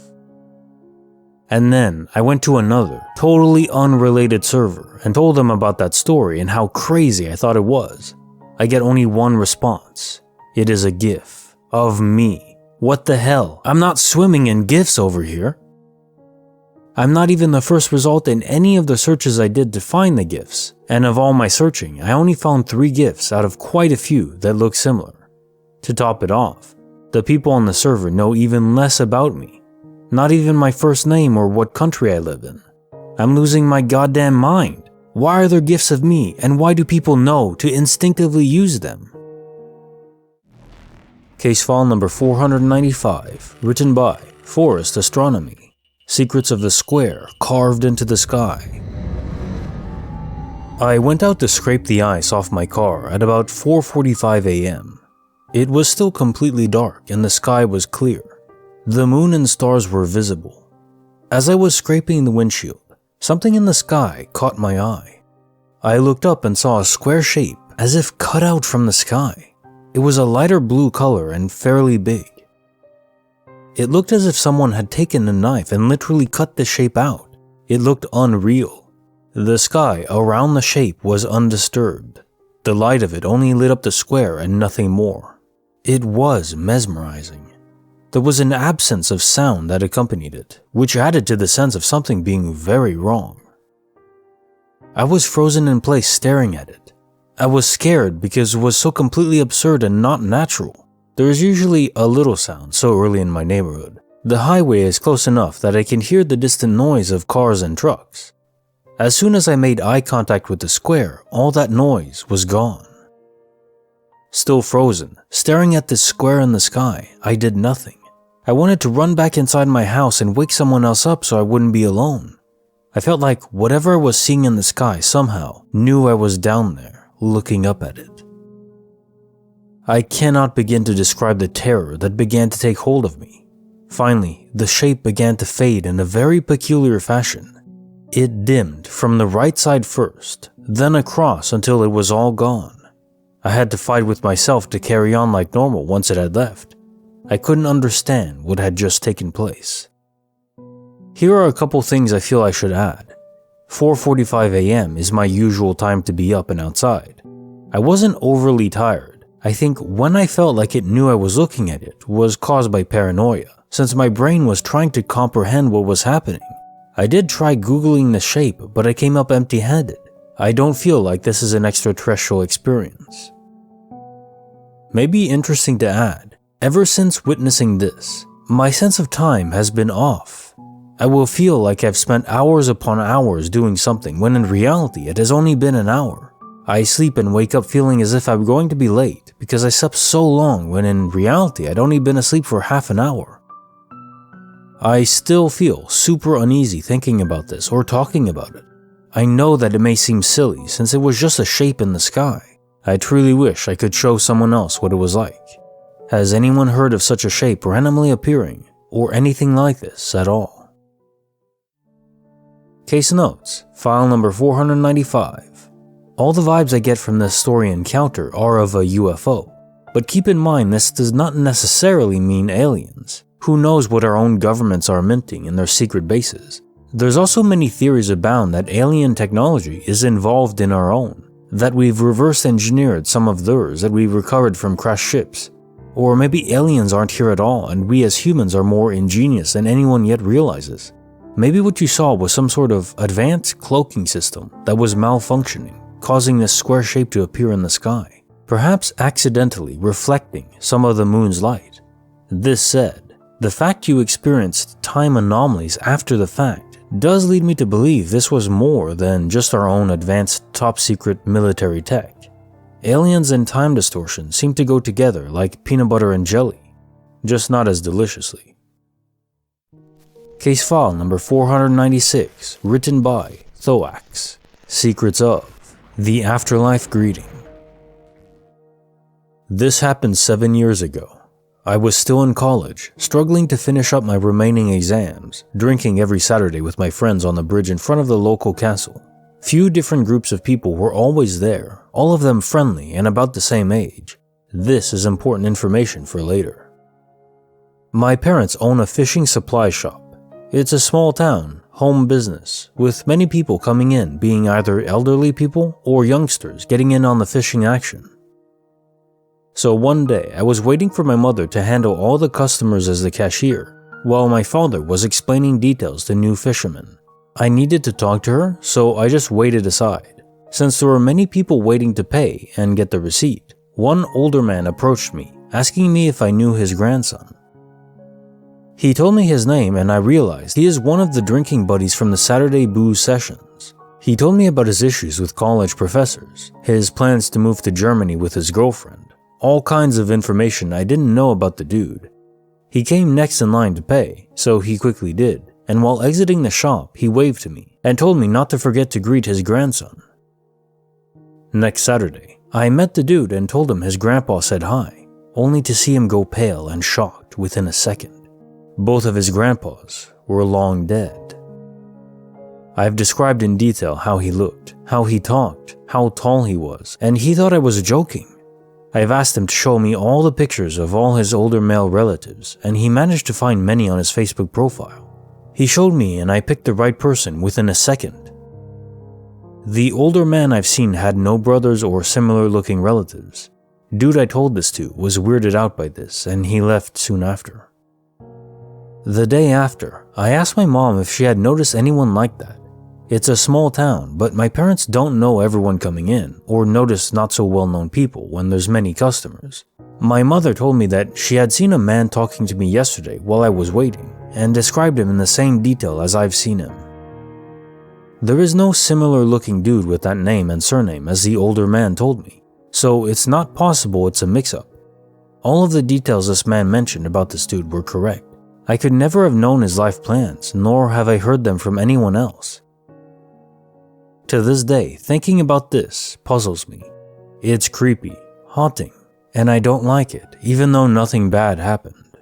And then I went to another, totally unrelated server and told them about that story and how crazy I thought it was. I get only one response. It is a GIF of me. What the hell? I'm not swimming in GIFs over here. I'm not even the first result in any of the searches I did to find the GIFs, and of all my searching, I only found 3 GIFs out of quite a few that look similar. To top it off, the people on the server know even less about me. Not even my first name or what country I live in. I'm losing my goddamn mind. Why are there GIFs of me, and why do people know to instinctively use them? Case file number 495, written by Forest Astronomy. Secrets of the Square Carved into the Sky. I went out to scrape the ice off my car at about 4:45 a.m. It was still completely dark and the sky was clear. The moon and stars were visible. As I was scraping the windshield, something in the sky caught my eye. I looked up and saw a square shape as if cut out from the sky. It was a lighter blue color and fairly big. It looked as if someone had taken a knife and literally cut the shape out. It looked unreal. The sky around the shape was undisturbed. The light of it only lit up the square and nothing more. It was mesmerizing. There was an absence of sound that accompanied it, which added to the sense of something being very wrong. I was frozen in place staring at it. I was scared because it was so completely absurd and not natural. There is usually a little sound so early in my neighborhood. The highway is close enough that I can hear the distant noise of cars and trucks. As soon as I made eye contact with the square, all that noise was gone. Still frozen, staring at this square in the sky, I did nothing. I wanted to run back inside my house and wake someone else up so I wouldn't be alone. I felt like whatever I was seeing in the sky somehow knew I was down there, looking up at it. I cannot begin to describe the terror that began to take hold of me. Finally, the shape began to fade in a very peculiar fashion. It dimmed from the right side first, then across until it was all gone. I had to fight with myself to carry on like normal once it had left. I couldn't understand what had just taken place. Here are a couple things I feel I should add. 4:45 a.m. is my usual time to be up and outside. I wasn't overly tired. I think when I felt like it knew I was looking at it was caused by paranoia, since my brain was trying to comprehend what was happening. I did try Googling the shape, but I came up empty-handed. I don't feel like this is an extraterrestrial experience. Maybe interesting to add, ever since witnessing this, my sense of time has been off. I will feel like I've spent hours upon hours doing something when in reality it has only been an hour. I sleep and wake up feeling as if I'm going to be late because I slept so long when in reality I'd only been asleep for half an hour. I still feel super uneasy thinking about this or talking about it. I know that it may seem silly since it was just a shape in the sky. I truly wish I could show someone else what it was like. Has anyone heard of such a shape randomly appearing or anything like this at all? Case notes, file number 495. All the vibes I get from this story encounter are of a UFO, but keep in mind this does not necessarily mean aliens. Who knows what our own governments are minting in their secret bases? There's also many theories abound that alien technology is involved in our own, that we've reverse engineered some of theirs that we've recovered from crashed ships. Or maybe aliens aren't here at all and we as humans are more ingenious than anyone yet realizes. Maybe what you saw was some sort of advanced cloaking system that was malfunctioning, causing this square shape to appear in the sky, perhaps accidentally reflecting some of the moon's light. This said, the fact you experienced time anomalies after the fact does lead me to believe this was more than just our own advanced top-secret military tech. Aliens and time distortion seem to go together like peanut butter and jelly, just not as deliciously. Case file number 496, written by Thoax. Secrets of the Afterlife Greeting. This happened 7 years ago. I was still in college, struggling to finish up my remaining exams, drinking every Saturday with my friends on the bridge in front of the local castle. Few different groups of people were always there, all of them friendly and about the same age. This is important information for later. My parents own a fishing supply shop. It's a small town, home business, with many people coming in being either elderly people or youngsters getting in on the fishing action. So one day, I was waiting for my mother to handle all the customers as the cashier, while my father was explaining details to new fishermen. I needed to talk to her, so I just waited aside. Since there were many people waiting to pay and get the receipt, one older man approached me, asking me if I knew his grandson. He told me his name and I realized he is one of the drinking buddies from the Saturday booze sessions. He told me about his issues with college professors, his plans to move to Germany with his girlfriend, all kinds of information I didn't know about the dude. He came next in line to pay, so he quickly did, and while exiting the shop, he waved to me and told me not to forget to greet his grandson. Next Saturday, I met the dude and told him his grandpa said hi, only to see him go pale and shocked within a second. Both of his grandpas were long dead. I have described in detail how he looked, how he talked, how tall he was, and he thought I was joking. I have asked him to show me all the pictures of all his older male relatives, and he managed to find many on his Facebook profile. He showed me and I picked the right person within a second. The older man I've seen had no brothers or similar looking relatives. Dude I told this to was weirded out by this and he left soon after. The day after, I asked my mom if she had noticed anyone like that. It's a small town, but my parents don't know everyone coming in or notice not so well-known people when there's many customers. My mother told me that she had seen a man talking to me yesterday while I was waiting and described him in the same detail as I've seen him. There is no similar looking dude with that name and surname as the older man told me, so it's not possible it's a mix-up. All of the details this man mentioned about this dude were correct. I could never have known his life plans, nor have I heard them from anyone else. To this day, thinking about this puzzles me. It's creepy, haunting, and I don't like it, even though nothing bad happened.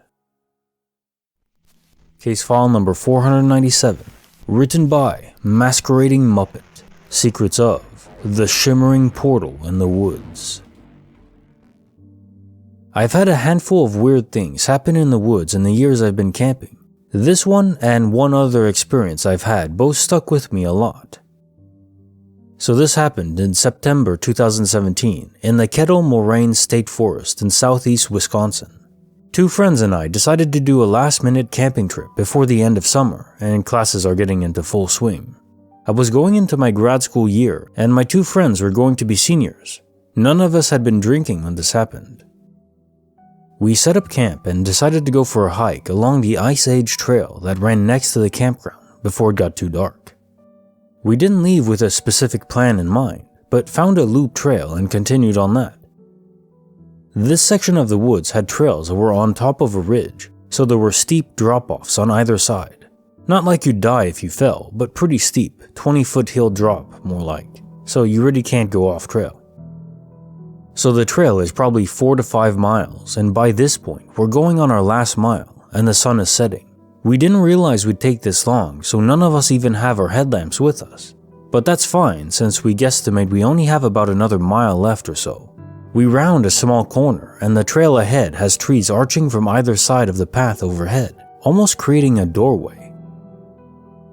Case file number 497, written by Masquerading Muppet, Secrets of the Shimmering Portal in the Woods. I've had a handful of weird things happen in the woods in the years I've been camping. This one and one other experience I've had both stuck with me a lot. So this happened in September 2017 in the Kettle Moraine State Forest in southeast Wisconsin. Two friends and I decided to do a last-minute camping trip before the end of summer and classes are getting into full swing. I was going into my grad school year and my two friends were going to be seniors. None of us had been drinking when this happened. We set up camp and decided to go for a hike along the Ice Age trail that ran next to the campground before it got too dark. We didn't leave with a specific plan in mind, but found a loop trail and continued on that. This section of the woods had trails that were on top of a ridge, so there were steep drop-offs on either side. Not like you'd die if you fell, but pretty steep, 20-foot hill drop more like, so you really can't go off trail. So the trail is probably 4 to 5 miles, and by this point, we're going on our last mile, and the sun is setting. We didn't realize we'd take this long, so none of us even have our headlamps with us. But that's fine, since we guesstimate we only have about another mile left or so. We round a small corner, and the trail ahead has trees arching from either side of the path overhead, almost creating a doorway.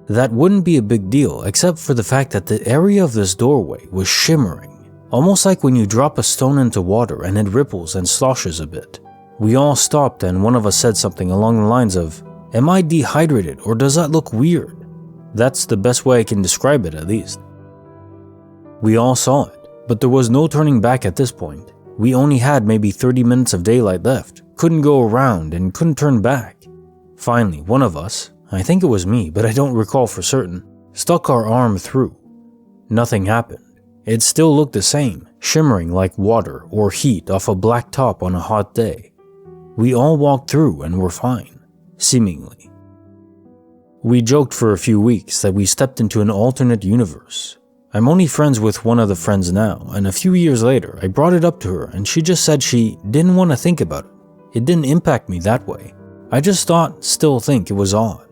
That wouldn't be a big deal, except for the fact that the area of this doorway was shimmering. Almost like when you drop a stone into water and it ripples and sloshes a bit. We all stopped and one of us said something along the lines of, "Am I dehydrated or does that look weird?" That's the best way I can describe it at least. We all saw it, but there was no turning back at this point. We only had maybe 30 minutes of daylight left, couldn't go around and couldn't turn back. Finally, one of us, I think it was me but I don't recall for certain, stuck our arm through. Nothing happened. It still looked the same, shimmering like water or heat off a black top on a hot day. We all walked through and were fine, seemingly. We joked for a few weeks that we stepped into an alternate universe. I'm only friends with one of the friends now, and a few years later I brought it up to her and she just said she didn't want to think about it. It didn't impact me that way. I just still think it was odd.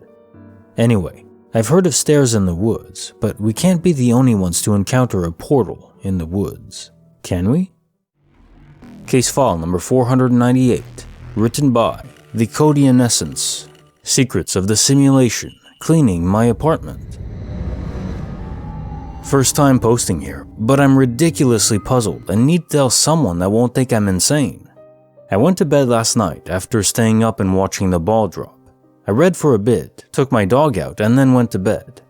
Anyway, I've heard of stairs in the woods, but we can't be the only ones to encounter a portal in the woods, can we? Case file number 498, written by The Codian Essence, Secrets of the Simulation, Cleaning My Apartment. First time posting here, but I'm ridiculously puzzled and need to tell someone that won't think I'm insane. I went to bed last night after staying up and watching the ball drop. I read for a bit, took my dog out, and then went to bed.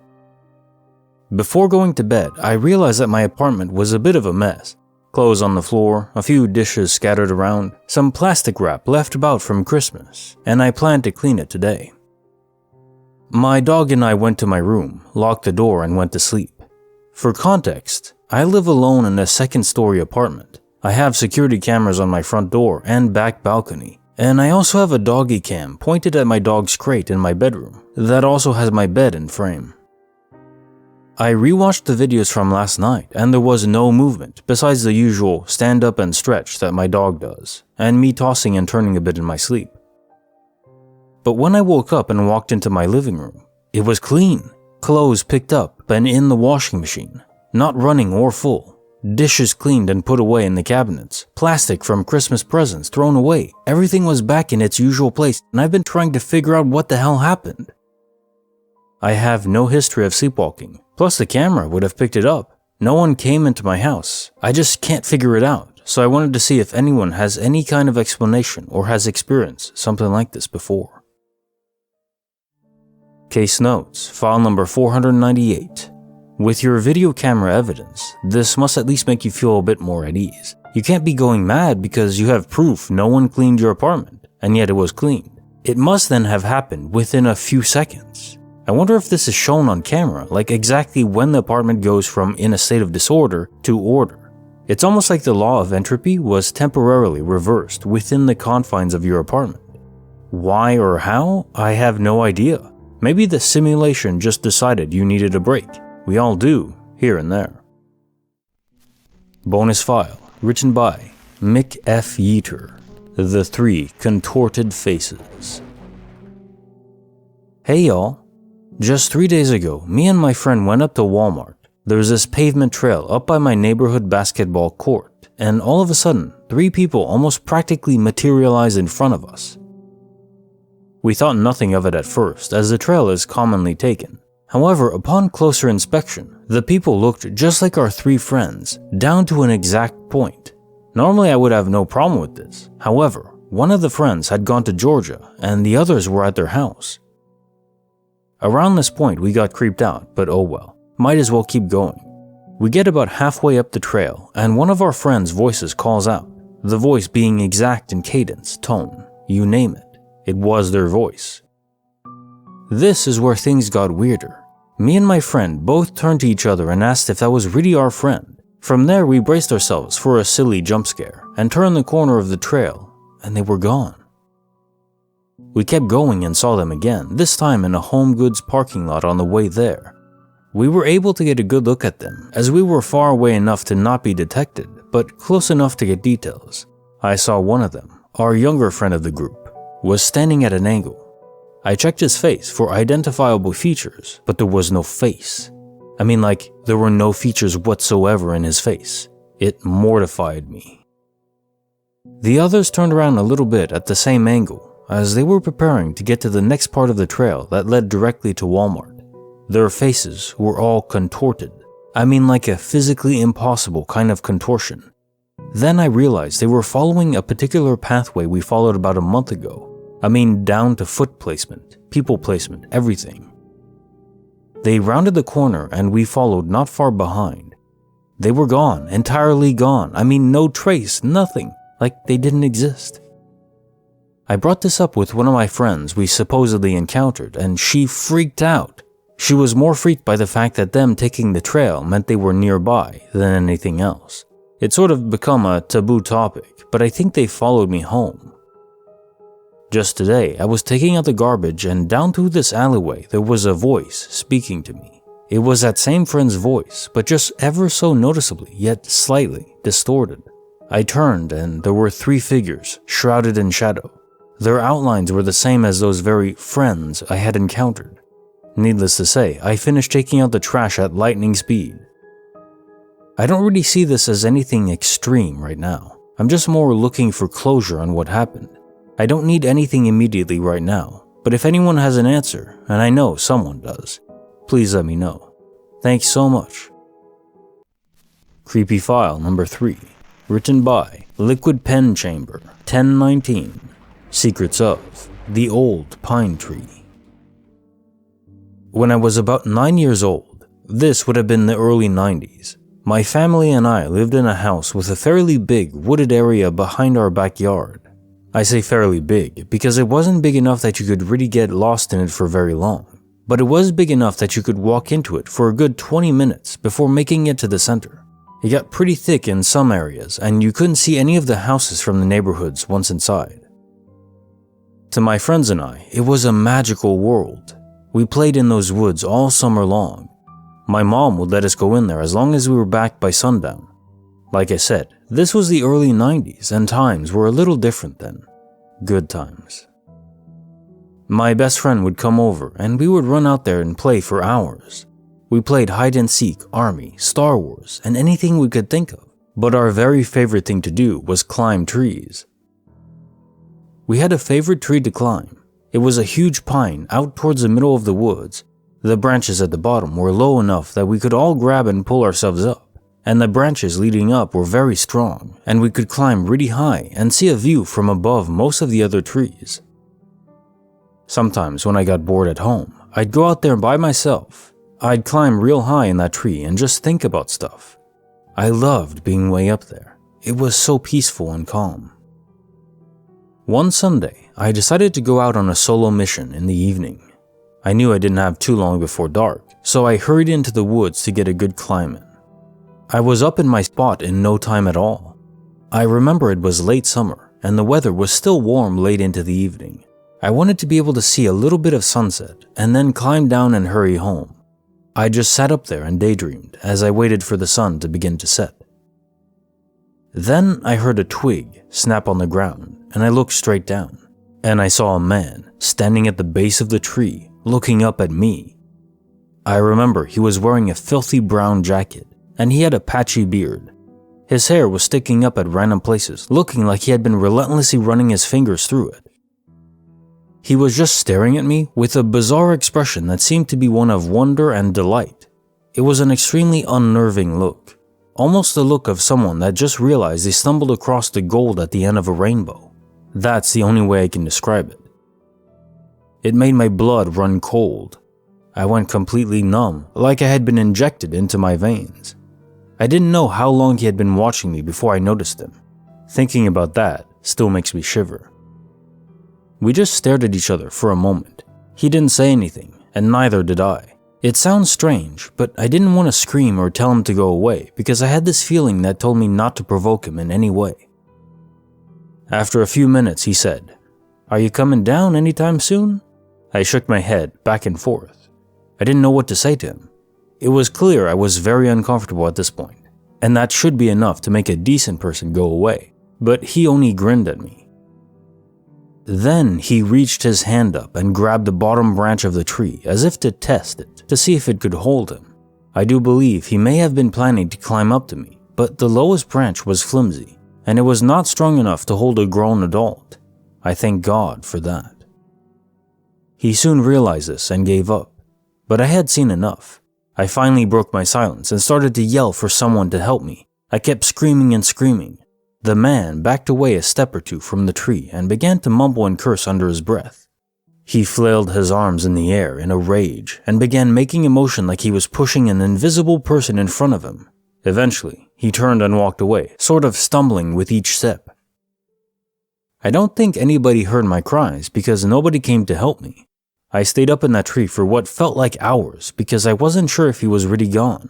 Before going to bed, I realized that my apartment was a bit of a mess. Clothes on the floor, a few dishes scattered around, some plastic wrap left about from Christmas, and I planned to clean it today. My dog and I went to my room, locked the door, and went to sleep. For context, I live alone in a second-story apartment. I have security cameras on my front door and back balcony. And I also have a doggy cam pointed at my dog's crate in my bedroom that also has my bed in frame. I rewatched the videos from last night and there was no movement besides the usual stand up and stretch that my dog does, and me tossing and turning a bit in my sleep. But when I woke up and walked into my living room, it was clean, clothes picked up and in the washing machine, not running or full. Dishes cleaned and put away in the cabinets, plastic from Christmas presents thrown away, everything was back in its usual place, and I've been trying to figure out what the hell happened. I have no history of sleepwalking, plus the camera would have picked it up. No one came into my house, I just can't figure it out, so I wanted to see if anyone has any kind of explanation or has experienced something like this before. Case notes, file number 498. With your video camera evidence, this must at least make you feel a bit more at ease. You can't be going mad because you have proof no one cleaned your apartment, and yet it was cleaned. It must then have happened within a few seconds. I wonder if this is shown on camera, like exactly when the apartment goes from in a state of disorder to order. It's almost like the law of entropy was temporarily reversed within the confines of your apartment. Why or how? I have no idea. Maybe the simulation just decided you needed a break. We all do, here and there. Bonus file, written by Mick F. Yeater. The Three Contorted Faces. Hey y'all. Just 3 days ago, me and my friend went up to Walmart. There's this pavement trail up by my neighborhood basketball court, and all of a sudden, 3 people almost practically materialized in front of us. We thought nothing of it at first, as the trail is commonly taken. However, upon closer inspection, the people looked just like our 3 friends, down to an exact point. Normally I would have no problem with this. However, one of the friends had gone to Georgia, and the others were at their house. Around this point we got creeped out, but oh well, might as well keep going. We get about halfway up the trail, and one of our friends' voices calls out, the voice being exact in cadence, tone, you name it. It was their voice. This is where things got weirder. Me and my friend both turned to each other and asked if that was really our friend. From there we braced ourselves for a silly jump scare and turned the corner of the trail, and they were gone. We kept going and saw them again, this time in a home goods parking lot on the way there. We were able to get a good look at them, as we were far away enough to not be detected, but close enough to get details. I saw one of them, our younger friend of the group, was standing at an angle. I checked his face for identifiable features, but there was no face. I mean, like, there were no features whatsoever in his face. It mortified me. The others turned around a little bit at the same angle, as they were preparing to get to the next part of the trail that led directly to Walmart. Their faces were all contorted. I mean, like a physically impossible kind of contortion. Then I realized they were following a particular pathway we followed about a month ago. I mean, down to foot placement, people placement, everything. They rounded the corner and we followed not far behind. They were gone, entirely gone. I mean, no trace, nothing, like they didn't exist. I brought this up with one of my friends we supposedly encountered, and she freaked out. She was more freaked by the fact that them taking the trail meant they were nearby than anything else. It sort of become a taboo topic, but I think they followed me home. Just today, I was taking out the garbage, and down through this alleyway there was a voice speaking to me. It was that same friend's voice, but just ever so noticeably, yet slightly distorted. I turned, and there were 3 figures, shrouded in shadow. Their outlines were the same as those very friends I had encountered. Needless to say, I finished taking out the trash at lightning speed. I don't really see this as anything extreme right now. I'm just more looking for closure on what happened. I don't need anything immediately right now, but if anyone has an answer, and I know someone does, please let me know. Thanks so much. Creepy file number 3, written by Liquid Pen Chamber, 1019. Secrets of the Old Pine Tree. When I was about 9 years old, this would have been the early 90s, my family and I lived in a house with a fairly big wooded area behind our backyard. I say fairly big because it wasn't big enough that you could really get lost in it for very long, but it was big enough that you could walk into it for a good 20 minutes before making it to the center. It got pretty thick in some areas, and you couldn't see any of the houses from the neighborhoods once inside. To my friends and I, it was a magical world. We played in those woods all summer long. My mom would let us go in there as long as we were back by sundown. Like I said, this was the early 90s and times were a little different then. Good times. My best friend would come over and we would run out there and play for hours. We played hide and seek, army, Star Wars, and anything we could think of. But our very favorite thing to do was climb trees. We had a favorite tree to climb. It was a huge pine out towards the middle of the woods. The branches at the bottom were low enough that we could all grab and pull ourselves up. And the branches leading up were very strong, and we could climb really high and see a view from above most of the other trees. Sometimes when I got bored at home, I'd go out there by myself. I'd climb real high in that tree and just think about stuff. I loved being way up there. It was so peaceful and calm. One Sunday, I decided to go out on a solo mission in the evening. I knew I didn't have too long before dark, so I hurried into the woods to get a good climb in. I was up in my spot in no time at all. I remember it was late summer, and the weather was still warm late into the evening. I wanted to be able to see a little bit of sunset, and then climb down and hurry home. I just sat up there and daydreamed as I waited for the sun to begin to set. Then I heard a twig snap on the ground, and I looked straight down, and I saw a man standing at the base of the tree, looking up at me. I remember he was wearing a filthy brown jacket, and he had a patchy beard. His hair was sticking up at random places, looking like he had been relentlessly running his fingers through it. He was just staring at me with a bizarre expression that seemed to be one of wonder and delight. It was an extremely unnerving look, almost the look of someone that just realized they stumbled across the gold at the end of a rainbow. That's the only way I can describe it. It made my blood run cold. I went completely numb, like I had been injected into my veins. I didn't know how long he had been watching me before I noticed him. Thinking about that still makes me shiver. We just stared at each other for a moment. He didn't say anything, and neither did I. It sounds strange, but I didn't want to scream or tell him to go away because I had this feeling that told me not to provoke him in any way. After a few minutes, he said, "Are you coming down anytime soon?" I shook my head back and forth. I didn't know what to say to him. It was clear I was very uncomfortable at this point, and that should be enough to make a decent person go away, but he only grinned at me. Then he reached his hand up and grabbed the bottom branch of the tree as if to test it, to see if it could hold him. I do believe he may have been planning to climb up to me, but the lowest branch was flimsy, and it was not strong enough to hold a grown adult. I thank God for that. He soon realized this and gave up, but I had seen enough. I finally broke my silence and started to yell for someone to help me. I kept screaming and screaming. The man backed away a step or two from the tree and began to mumble and curse under his breath. He flailed his arms in the air in a rage and began making a motion like he was pushing an invisible person in front of him. Eventually, he turned and walked away, sort of stumbling with each step. I don't think anybody heard my cries because nobody came to help me. I stayed up in that tree for what felt like hours because I wasn't sure if he was really gone.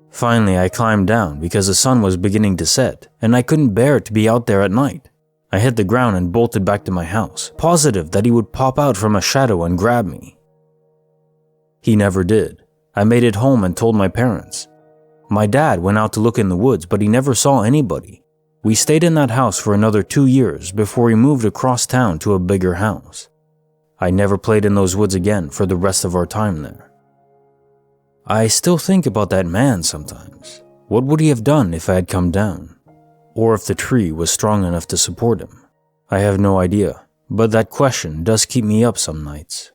Finally, I climbed down because the sun was beginning to set, and I couldn't bear to be out there at night. I hit the ground and bolted back to my house, positive that he would pop out from a shadow and grab me. He never did. I made it home and told my parents. My dad went out to look in the woods, but he never saw anybody. We stayed in that house for another 2 years before we moved across town to a bigger house. I never played in those woods again for the rest of our time there. I still think about that man sometimes. What would he have done if I had come down? Or if the tree was strong enough to support him? I have no idea, but that question does keep me up some nights.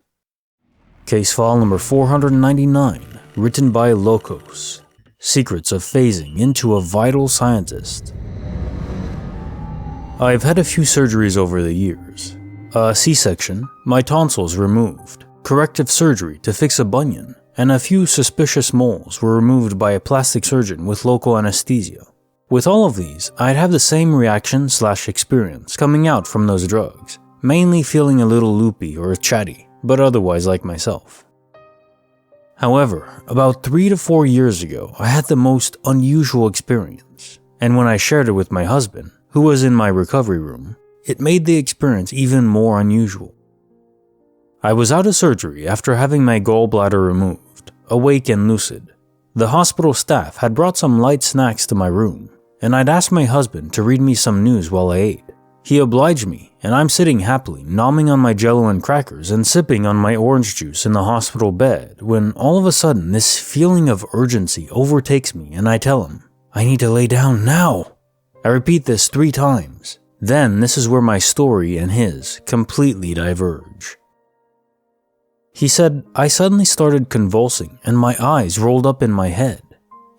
Case file number 499, written by Locos. Secrets of phasing into a vital scientist. I've had a few surgeries over the years. A C-section, my tonsils removed, corrective surgery to fix a bunion, and a few suspicious moles were removed by a plastic surgeon with local anesthesia. With all of these, I'd have the same reaction/experience coming out from those drugs, mainly feeling a little loopy or chatty, but otherwise like myself. However, about 3 to 4 years ago, I had the most unusual experience, and when I shared it with my husband, who was in my recovery room, it made the experience even more unusual. I was out of surgery after having my gallbladder removed, awake and lucid. The hospital staff had brought some light snacks to my room, and I'd asked my husband to read me some news while I ate. He obliged me, and I'm sitting happily, nomming on my Jell-O and crackers and sipping on my orange juice in the hospital bed when all of a sudden this feeling of urgency overtakes me and I tell him, "I need to lay down now." I repeat this 3 times. Then this is where my story and his completely diverge. He said, I suddenly started convulsing and my eyes rolled up in my head.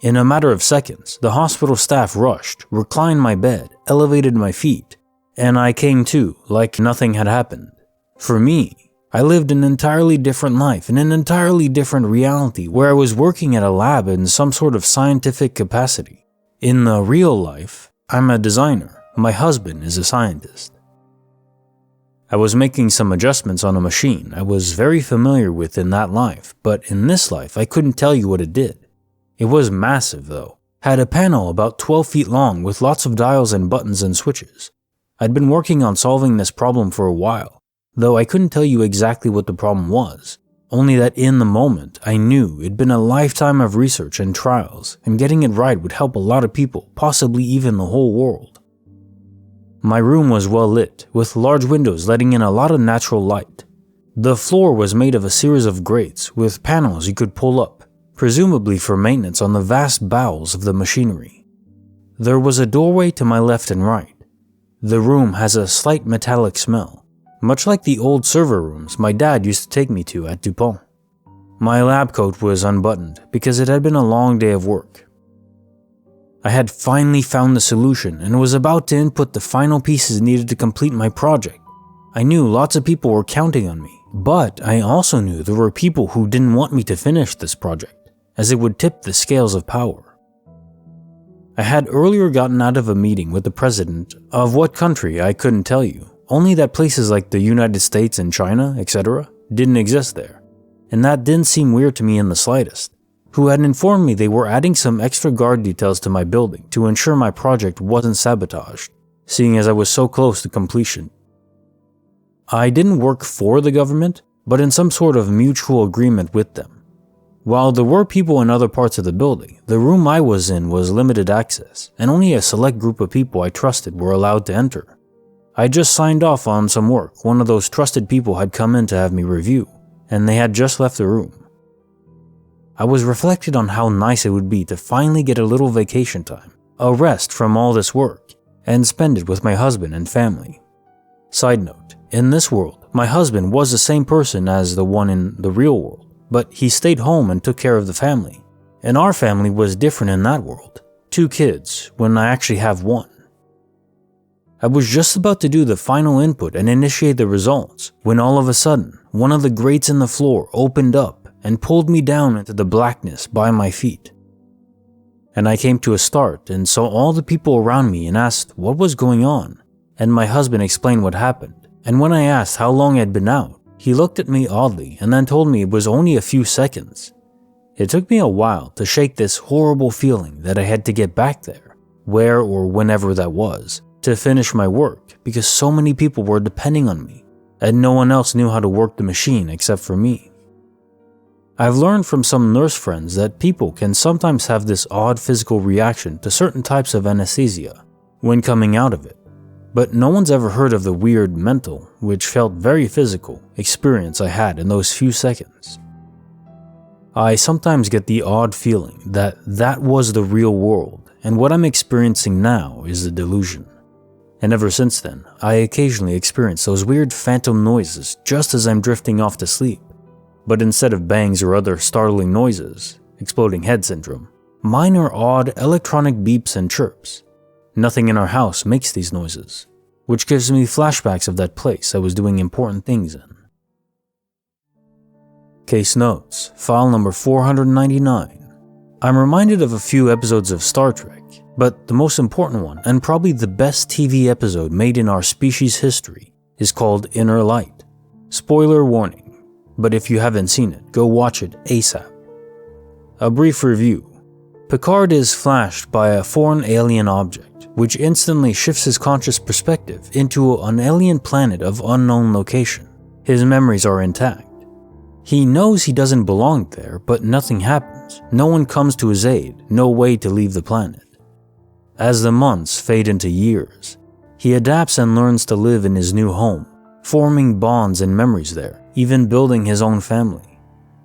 In a matter of seconds, the hospital staff rushed, reclined my bed, elevated my feet, and I came to like nothing had happened. For me, I lived an entirely different life in an entirely different reality where I was working at a lab in some sort of scientific capacity. In the real life, I'm a designer. My husband is a scientist. I was making some adjustments on a machine I was very familiar with in that life, but in this life I couldn't tell you what it did. It was massive though, had a panel about 12 feet long with lots of dials and buttons and switches. I'd been working on solving this problem for a while, though I couldn't tell you exactly what the problem was, only that in the moment I knew it'd been a lifetime of research and trials, and getting it right would help a lot of people, possibly even the whole world. My room was well lit, with large windows letting in a lot of natural light. The floor was made of a series of grates with panels you could pull up, presumably for maintenance on the vast bowels of the machinery. There was a doorway to my left and right. The room has a slight metallic smell, much like the old server rooms my dad used to take me to at DuPont. My lab coat was unbuttoned because it had been a long day of work. I had finally found the solution and was about to input the final pieces needed to complete my project. I knew lots of people were counting on me, but I also knew there were people who didn't want me to finish this project, as it would tip the scales of power. I had earlier gotten out of a meeting with the president of what country I couldn't tell you, only that places like the United States and China, etc., didn't exist there, and that didn't seem weird to me in the slightest, who had informed me they were adding some extra guard details to my building to ensure my project wasn't sabotaged, seeing as I was so close to completion. I didn't work for the government, but in some sort of mutual agreement with them. While there were people in other parts of the building, the room I was in was limited access, and only a select group of people I trusted were allowed to enter. I just signed off on some work one of those trusted people had come in to have me review, and they had just left the room. I was reflected on how nice it would be to finally get a little vacation time, a rest from all this work, and spend it with my husband and family. Side note, in this world, my husband was the same person as the one in the real world, but he stayed home and took care of the family. And our family was different in that world. 2 kids, when I actually have 1. I was just about to do the final input and initiate the results, when all of a sudden, one of the grates in the floor opened up and pulled me down into the blackness by my feet. And I came to a start and saw all the people around me and asked what was going on, and my husband explained what happened, and when I asked how long I'd been out, he looked at me oddly and then told me it was only a few seconds. It took me a while to shake this horrible feeling that I had to get back there, where or whenever that was, to finish my work because so many people were depending on me, and no one else knew how to work the machine except for me. I've learned from some nurse friends that people can sometimes have this odd physical reaction to certain types of anesthesia when coming out of it, but no one's ever heard of the weird mental, which felt very physical, experience I had in those few seconds. I sometimes get the odd feeling that that was the real world, and what I'm experiencing now is a delusion. And ever since then, I occasionally experience those weird phantom noises just as I'm drifting off to sleep. But instead of bangs or other startling noises, exploding head syndrome, mine are odd electronic beeps and chirps. Nothing in our house makes these noises, which gives me flashbacks of that place I was doing important things in. Case notes, file number 499. I'm reminded of a few episodes of Star Trek, but the most important one, and probably the best TV episode made in our species' history, is called Inner Light. Spoiler warning. But if you haven't seen it, go watch it ASAP. A brief review. Picard is flashed by a foreign alien object, which instantly shifts his conscious perspective into an alien planet of unknown location. His memories are intact. He knows he doesn't belong there, but nothing happens. No one comes to his aid, no way to leave the planet. As the months fade into years, he adapts and learns to live in his new home, forming bonds and memories there, even building his own family.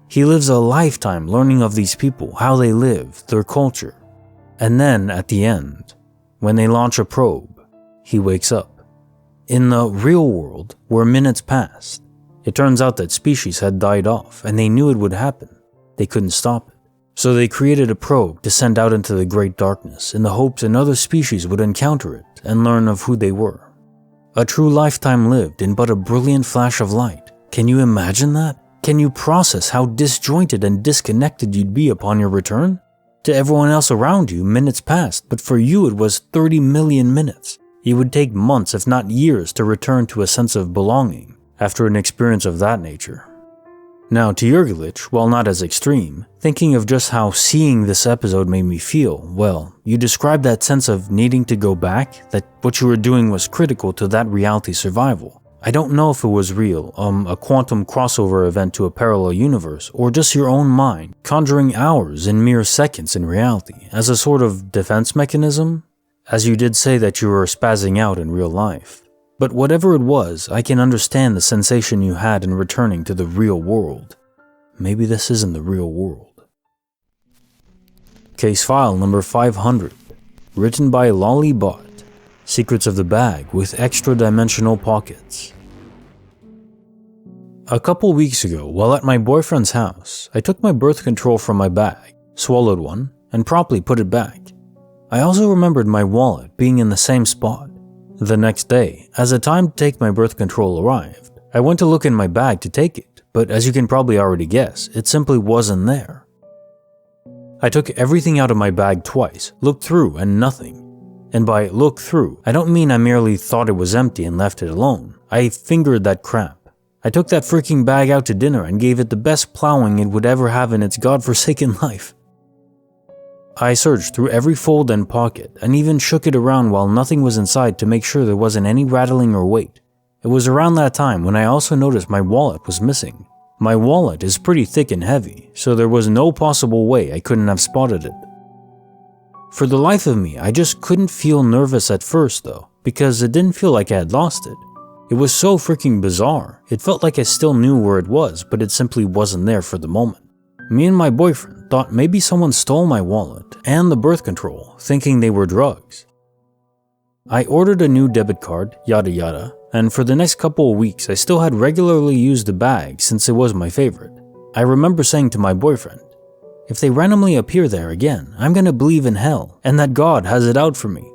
He lives a lifetime learning of these people, how they live, their culture. And then, at the end, when they launch a probe, he wakes up. In the real world, where minutes passed, it turns out that species had died off, and they knew it would happen. They couldn't stop it. So they created a probe to send out into the great darkness in the hopes another species would encounter it and learn of who they were. A true lifetime lived in but a brilliant flash of light. Can you imagine that? Can you process how disjointed and disconnected you'd be upon your return? To everyone else around you, minutes passed, but for you it was 30 million minutes. It would take months, if not years, to return to a sense of belonging after an experience of that nature. Now, to your glitch, while not as extreme, thinking of just how seeing this episode made me feel, well, you described that sense of needing to go back, that what you were doing was critical to that reality survival. I don't know if it was real, a quantum crossover event to a parallel universe, or just your own mind conjuring hours in mere seconds in reality as a sort of defense mechanism, as you did say that you were spazzing out in real life. But whatever it was, I can understand the sensation you had in returning to the real world. Maybe this isn't the real world. Case file number 500, written by Lollybot. Secrets of the Bag with Extra-Dimensional Pockets. A couple weeks ago, while at my boyfriend's house, I took my birth control from my bag, swallowed one, and promptly put it back. I also remembered my wallet being in the same spot. The next day, as the time to take my birth control arrived, I went to look in my bag to take it, but as you can probably already guess, it simply wasn't there. I took everything out of my bag twice, looked through, and nothing. And by look through, I don't mean I merely thought it was empty and left it alone. I fingered that crap. I took that freaking bag out to dinner and gave it the best plowing it would ever have in its godforsaken life. I searched through every fold and pocket and even shook it around while nothing was inside to make sure there wasn't any rattling or weight. It was around that time when I also noticed my wallet was missing. My wallet is pretty thick and heavy, so there was no possible way I couldn't have spotted it. For the life of me, I just couldn't feel nervous at first though, because it didn't feel like I had lost it. It was so freaking bizarre. It felt like I still knew where it was, but it simply wasn't there for the moment. Me and my boyfriend thought maybe someone stole my wallet and the birth control, thinking they were drugs. I ordered a new debit card, yada yada, and for the next couple of weeks I still had regularly used the bag since it was my favorite. I remember saying to my boyfriend, if they randomly appear there again, I'm gonna believe in hell and that God has it out for me.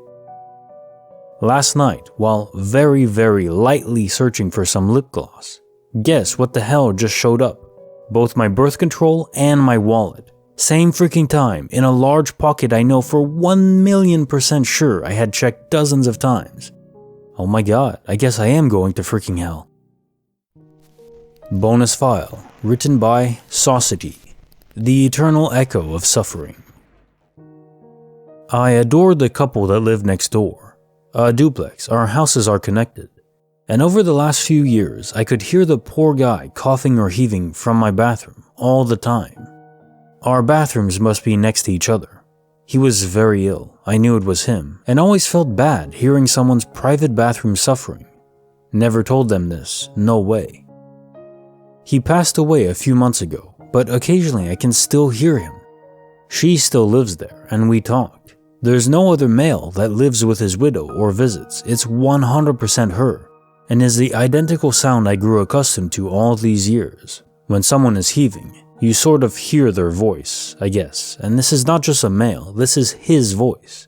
Last night, while very lightly searching for some lip gloss, guess what the hell just showed up? Both my birth control and my wallet. Same freaking time, in a large pocket I know for 1,000,000% sure I had checked dozens of times. Oh my god, I guess I am going to freaking hell. Bonus file, written by Saucity. The Eternal Echo of Suffering. I adored the couple that lived next door. A duplex, our houses are connected. And over the last few years, I could hear the poor guy coughing or heaving from my bathroom all the time. Our bathrooms must be next to each other. He was very ill, I knew it was him, and always felt bad hearing someone's private bathroom suffering. Never told them this, no way. He passed away a few months ago, but occasionally I can still hear him. She still lives there, and we talked. There's no other male that lives with his widow or visits. It's 100% her, and is the identical sound I grew accustomed to all these years. When someone is heaving, you sort of hear their voice, I guess, and this is not just a male, this is his voice.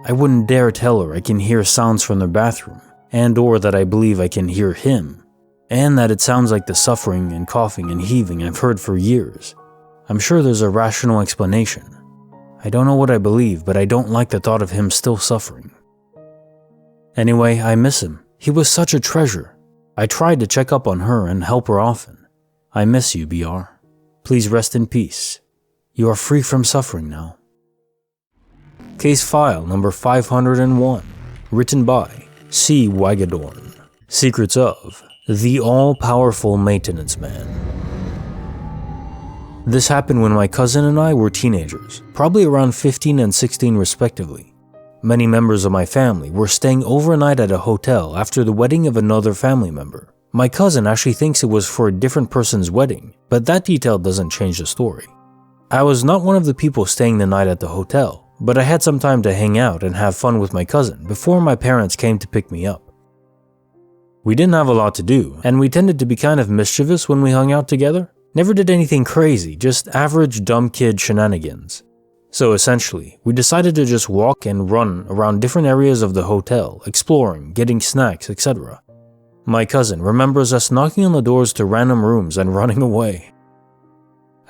I wouldn't dare tell her I can hear sounds from their bathroom, and or that I believe I can hear him. And that it sounds like the suffering and coughing and heaving I've heard for years. I'm sure there's a rational explanation. I don't know what I believe, but I don't like the thought of him still suffering. Anyway, I miss him. He was such a treasure. I tried to check up on her and help her often. I miss you, BR. Please rest in peace. You are free from suffering now. Case file number 501, written by C. Wagadorn. Secrets of the All-Powerful Maintenance Man. This happened when my cousin and I were teenagers, probably around 15 and 16 respectively. Many members of my family were staying overnight at a hotel after the wedding of another family member. My cousin actually thinks it was for a different person's wedding, but that detail doesn't change the story. I was not one of the people staying the night at the hotel, but I had some time to hang out and have fun with my cousin before my parents came to pick me up. We didn't have a lot to do, and we tended to be kind of mischievous when we hung out together. Never did anything crazy, just average dumb kid shenanigans. So essentially, we decided to just walk and run around different areas of the hotel, exploring, getting snacks, etc. My cousin remembers us knocking on the doors to random rooms and running away.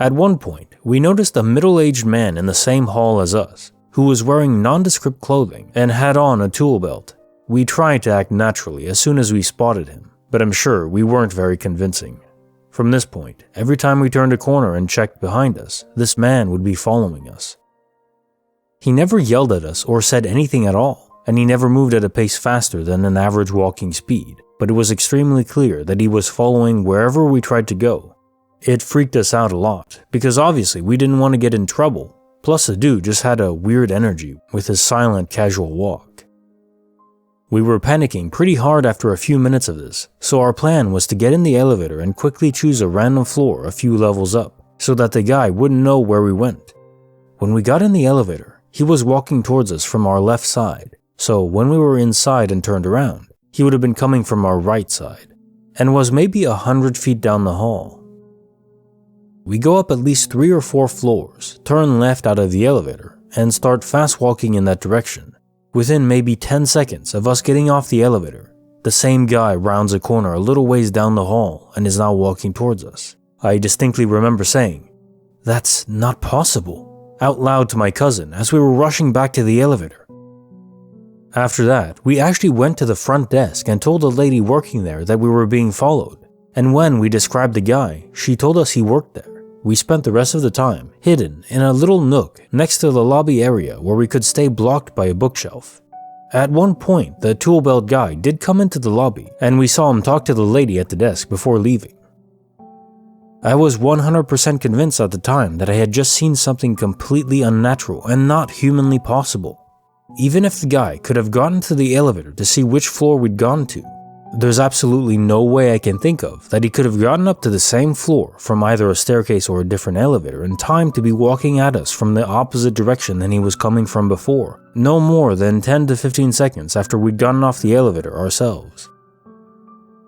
At one point, we noticed a middle-aged man in the same hall as us, who was wearing nondescript clothing and had on a tool belt. We tried to act naturally as soon as we spotted him, but I'm sure we weren't very convincing. From this point, every time we turned a corner and checked behind us, this man would be following us. He never yelled at us or said anything at all, and he never moved at a pace faster than an average walking speed, but it was extremely clear that he was following wherever we tried to go. It freaked us out a lot, because obviously we didn't want to get in trouble, plus the dude just had a weird energy with his silent, casual walk. We were panicking pretty hard after a few minutes of this, so our plan was to get in the elevator and quickly choose a random floor a few levels up, so that the guy wouldn't know where we went. When we got in the elevator, he was walking towards us from our left side, so when we were inside and turned around, he would have been coming from our right side, and was maybe 100 feet down the hall. We go up at least 3 or 4 floors, turn left out of the elevator, and start fast walking in that direction. Within maybe 10 seconds of us getting off the elevator, the same guy rounds a corner a little ways down the hall and is now walking towards us. I distinctly remember saying, "That's not possible," out loud to my cousin as we were rushing back to the elevator. After that, we actually went to the front desk and told the lady working there that we were being followed, and when we described the guy, she told us he worked there. We spent the rest of the time hidden in a little nook next to the lobby area where we could stay blocked by a bookshelf. At one point, the tool belt guy did come into the lobby, and we saw him talk to the lady at the desk before leaving. I was 100% convinced at the time that I had just seen something completely unnatural and not humanly possible. Even if the guy could have gotten to the elevator to see which floor we'd gone to, there's absolutely no way I can think of that he could have gotten up to the same floor from either a staircase or a different elevator in time to be walking at us from the opposite direction than he was coming from before, no more than 10 to 15 seconds after we'd gotten off the elevator ourselves.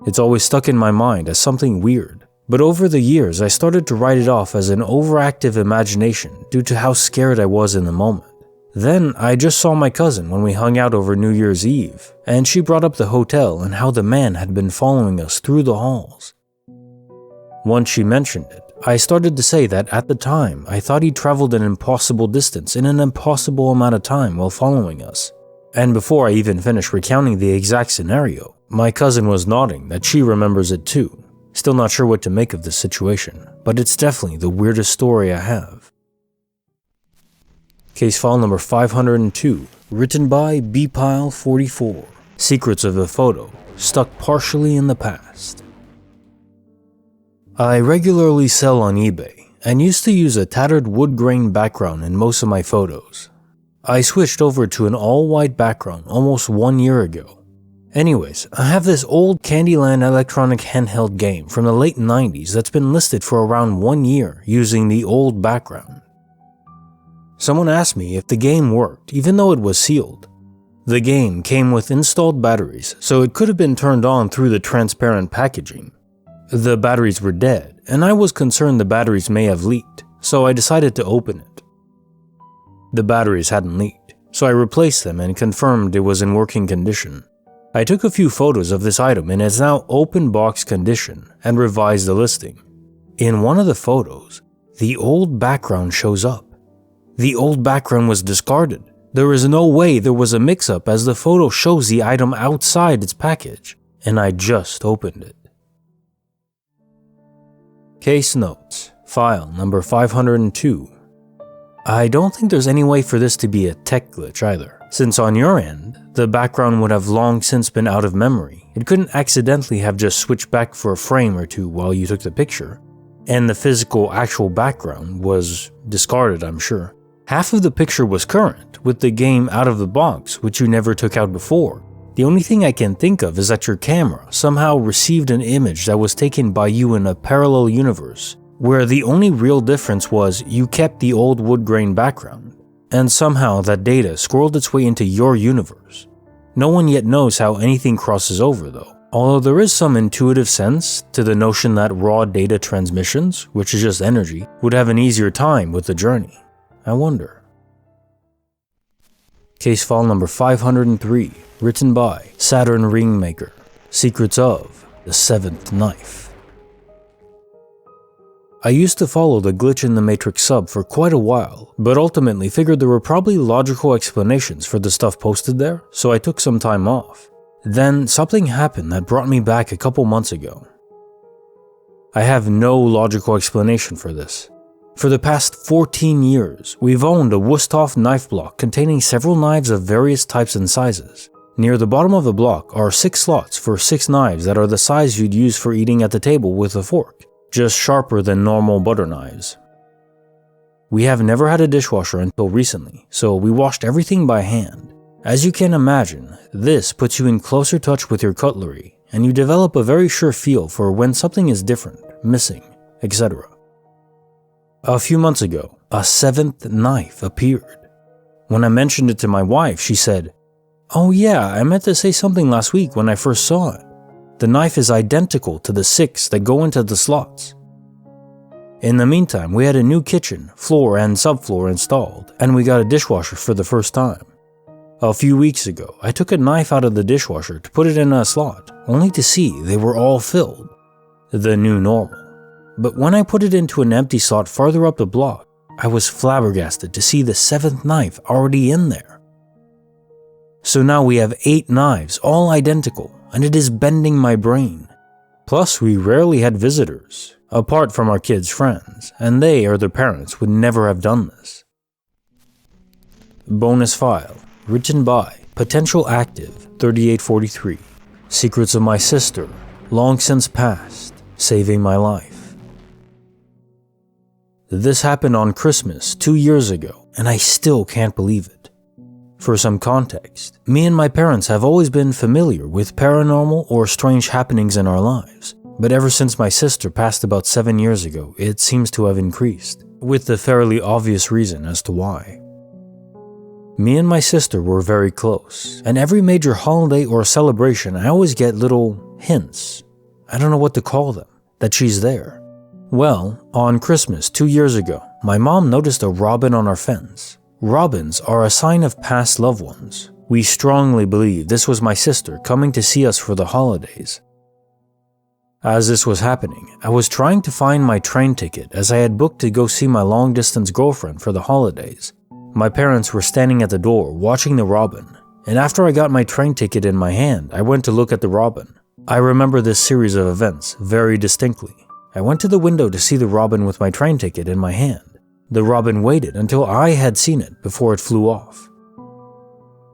It's always stuck in my mind as something weird, but over the years I started to write it off as an overactive imagination due to how scared I was in the moment. Then I just saw my cousin when we hung out over New Year's Eve, and she brought up the hotel and how the man had been following us through the halls. Once she mentioned it, I started to say that at the time I thought he traveled an impossible distance in an impossible amount of time while following us. And before I even finished recounting the exact scenario, my cousin was nodding that she remembers it too. Still not sure what to make of this situation, but it's definitely the weirdest story I have. Case file number 502, written by bpile44. Secrets of a photo, stuck partially in the past. I regularly sell on eBay, and used to use a tattered wood grain background in most of my photos. I switched over to an all-white background almost 1 year ago. Anyways, I have this old Candyland electronic handheld game from the late 90s that's been listed for around 1 year using the old background. Someone asked me if the game worked even though it was sealed. The game came with installed batteries, so it could have been turned on through the transparent packaging. The batteries were dead, and I was concerned the batteries may have leaked, so I decided to open it. The batteries hadn't leaked, so I replaced them and confirmed it was in working condition. I took a few photos of this item in its now open box condition and revised the listing. In one of the photos, the old background shows up. The old background was discarded. There is no way there was a mix-up as the photo shows the item outside its package, and I just opened it. Case notes, file number 502. I don't think there's any way for this to be a tech glitch either, since on your end, the background would have long since been out of memory. It couldn't accidentally have just switched back for a frame or two while you took the picture, and the physical actual background was discarded, I'm sure. Half of the picture was current, with the game out of the box, which you never took out before. The only thing I can think of is that your camera somehow received an image that was taken by you in a parallel universe, where the only real difference was you kept the old wood grain background, and somehow that data scrolled its way into your universe. No one yet knows how anything crosses over though, although there is some intuitive sense to the notion that raw data transmissions, which is just energy, would have an easier time with the journey. I wonder. Case file number 503, written by Saturn Ringmaker. Secrets of the Seventh Knife. I used to follow the Glitch in the Matrix sub for quite a while, but ultimately figured there were probably logical explanations for the stuff posted there, so I took some time off. Then something happened that brought me back a couple months ago. I have no logical explanation for this. For the past 14 years, we've owned a Wusthof knife block containing several knives of various types and sizes. Near the bottom of the block are 6 slots for 6 knives that are the size you'd use for eating at the table with a fork, just sharper than normal butter knives. We have never had a dishwasher until recently, so we washed everything by hand. As you can imagine, this puts you in closer touch with your cutlery, and you develop a very sure feel for when something is different, missing, etc. A few months ago, a 7th knife appeared. When I mentioned it to my wife, she said, "Oh yeah, I meant to say something last week when I first saw it. The knife is identical to the 6 that go into the slots." In the meantime, we had a new kitchen, floor and subfloor installed, and we got a dishwasher for the first time. A few weeks ago, I took a knife out of the dishwasher to put it in a slot, only to see they were all filled. The new normal. But when I put it into an empty slot farther up the block, I was flabbergasted to see the 7th knife already in there. So now we have 8 knives, all identical, and it is bending my brain. Plus, we rarely had visitors, apart from our kids' friends, and they or their parents would never have done this. Bonus file, written by Potential Active 3843. Secrets of my sister, long since passed, saving my life. This happened on Christmas 2 years ago, and I still can't believe it. For some context, me and my parents have always been familiar with paranormal or strange happenings in our lives, but ever since my sister passed about 7 years ago, it seems to have increased, with the fairly obvious reason as to why. Me and my sister were very close, and every major holiday or celebration I always get little hints, I don't know what to call them, that she's there. Well, on Christmas 2 years ago, my mom noticed a robin on our fence. Robins are a sign of past loved ones. We strongly believe this was my sister coming to see us for the holidays. As this was happening, I was trying to find my train ticket as I had booked to go see my long-distance girlfriend for the holidays. My parents were standing at the door watching the robin, and after I got my train ticket in my hand, I went to look at the robin. I remember this series of events very distinctly. I went to the window to see the robin with my train ticket in my hand. The robin waited until I had seen it before it flew off.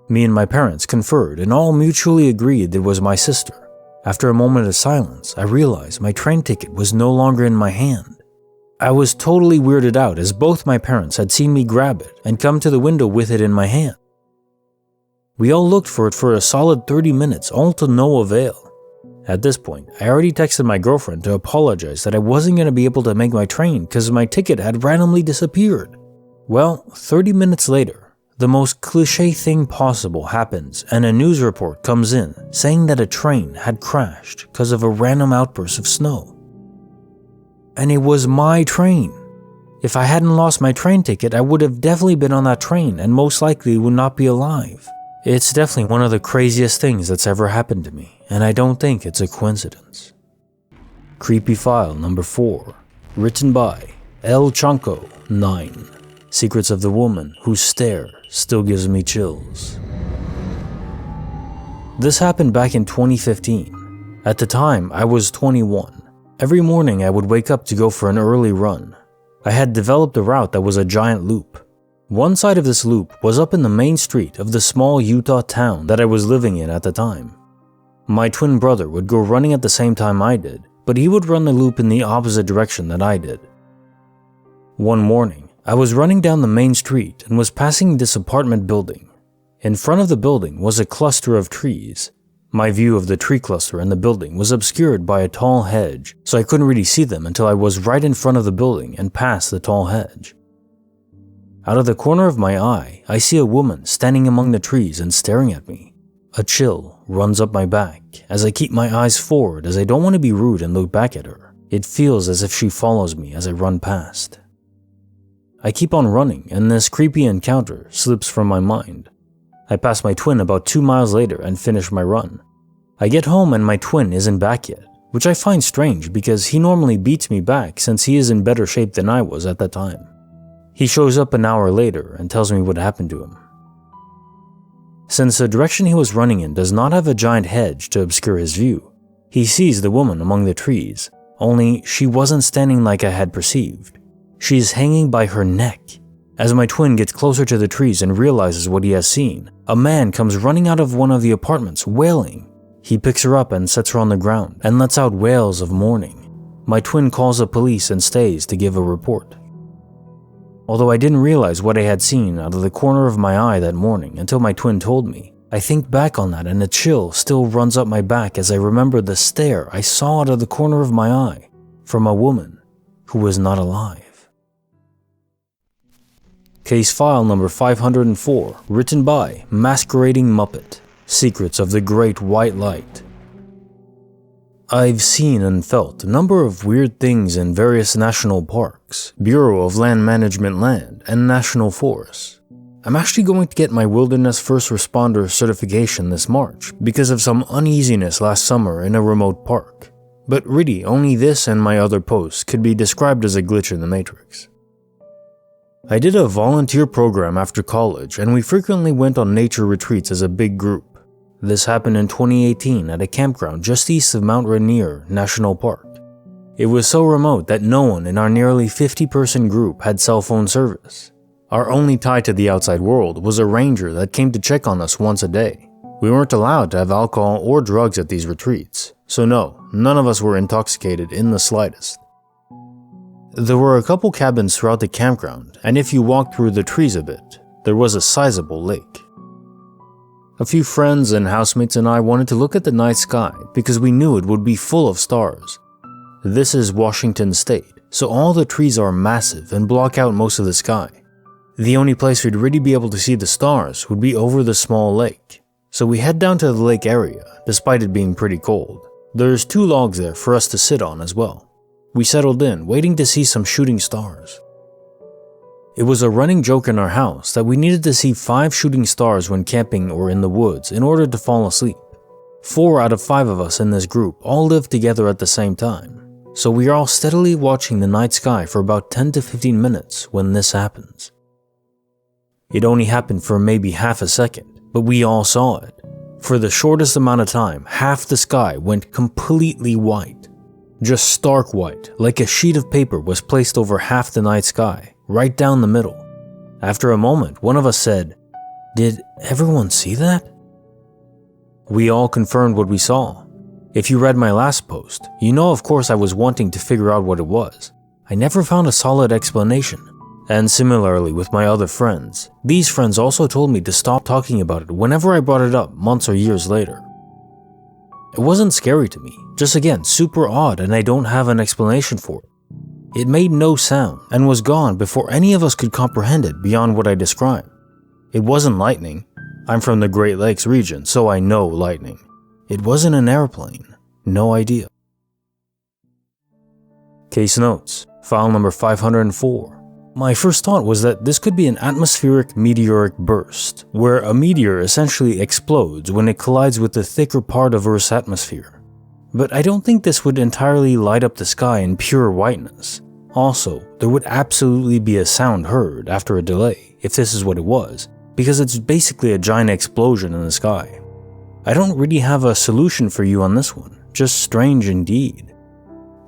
Me and my parents conferred and all mutually agreed it was my sister. After a moment of silence, I realized my train ticket was no longer in my hand. I was totally weirded out as both my parents had seen me grab it and come to the window with it in my hand. We all looked for it for a solid 30 minutes, all to no avail. At this point, I already texted my girlfriend to apologize that I wasn't going to be able to make my train because my ticket had randomly disappeared. Well, 30 minutes later, the most cliche thing possible happens and a news report comes in saying that a train had crashed because of a random outburst of snow. And it was my train. If I hadn't lost my train ticket, I would have definitely been on that train and most likely would not be alive. It's definitely one of the craziest things that's ever happened to me, and I don't think it's a coincidence. Creepy file number 4, written by El Chanco 9. Secrets of the woman whose stare still gives me chills. This happened back in 2015. At the time, I was 21. Every morning I would wake up to go for an early run. I had developed a route that was a giant loop. One side of this loop was up in the main street of the small Utah town that I was living in at the time. My twin brother would go running at the same time I did, but he would run the loop in the opposite direction that I did. One morning, I was running down the main street and was passing this apartment building. In front of the building was a cluster of trees. My view of the tree cluster and the building was obscured by a tall hedge, so I couldn't really see them until I was right in front of the building and past the tall hedge. Out of the corner of my eye, I see a woman standing among the trees and staring at me. A chill runs up my back as I keep my eyes forward as I don't want to be rude and look back at her. It feels as if she follows me as I run past. I keep on running and this creepy encounter slips from my mind. I pass my twin about 2 miles later and finish my run. I get home and my twin isn't back yet, which I find strange because he normally beats me back since he is in better shape than I was at that time. He shows up an hour later and tells me what happened to him. Since the direction he was running in does not have a giant hedge to obscure his view, he sees the woman among the trees, only she wasn't standing like I had perceived. She is hanging by her neck. As my twin gets closer to the trees and realizes what he has seen, a man comes running out of one of the apartments, wailing. He picks her up and sets her on the ground and lets out wails of mourning. My twin calls the police and stays to give a report. Although I didn't realize what I had seen out of the corner of my eye that morning until my twin told me, I think back on that and a chill still runs up my back as I remember the stare I saw out of the corner of my eye from a woman who was not alive. Case file number 504, written by Masquerading Muppet, Secrets of the Great White Light. I've seen and felt a number of weird things in various national parks, Bureau of Land Management land, and national forests. I'm actually going to get my Wilderness First Responder certification this March because of some uneasiness last summer in a remote park. But really, only this and my other posts could be described as a glitch in the Matrix. I did a volunteer program after college and we frequently went on nature retreats as a big group. This happened in 2018 at a campground just east of Mount Rainier National Park. It was so remote that no one in our nearly 50-person group had cell phone service. Our only tie to the outside world was a ranger that came to check on us once a day. We weren't allowed to have alcohol or drugs at these retreats, so no, none of us were intoxicated in the slightest. There were a couple cabins throughout the campground, and if you walked through the trees a bit, there was a sizable lake. A few friends and housemates and I wanted to look at the night sky because we knew it would be full of stars. This is Washington State, so all the trees are massive and block out most of the sky. The only place we'd really be able to see the stars would be over the small lake, so we head down to the lake area despite it being pretty cold. There's 2 logs there for us to sit on as well. We settled in, waiting to see some shooting stars. It was a running joke in our house that we needed to see 5 shooting stars when camping or in the woods in order to fall asleep. 4 out of 5 of us in this group all lived together at the same time, so we are all steadily watching the night sky for about 10 to 15 minutes when this happens. It only happened for maybe half a second, but we all saw it. For the shortest amount of time, half the sky went completely white. Just stark white, like a sheet of paper was placed over half the night sky, right down the middle. After a moment, one of us said, "Did everyone see that?" We all confirmed what we saw. If you read my last post, you know of course I was wanting to figure out what it was. I never found a solid explanation. And similarly with my other friends, these friends also told me to stop talking about it whenever I brought it up months or years later. It wasn't scary to me, just again super odd and I don't have an explanation for it. It made no sound and was gone before any of us could comprehend it beyond what I described. It wasn't lightning. I'm from the Great Lakes region, so I know lightning. It wasn't an airplane. No idea. Case notes, file number 504. My first thought was that this could be an atmospheric meteoric burst, where a meteor essentially explodes when it collides with the thicker part of Earth's atmosphere. But I don't think this would entirely light up the sky in pure whiteness. Also, there would absolutely be a sound heard after a delay, if this is what it was, because it's basically a giant explosion in the sky. I don't really have a solution for you on this one, just strange indeed.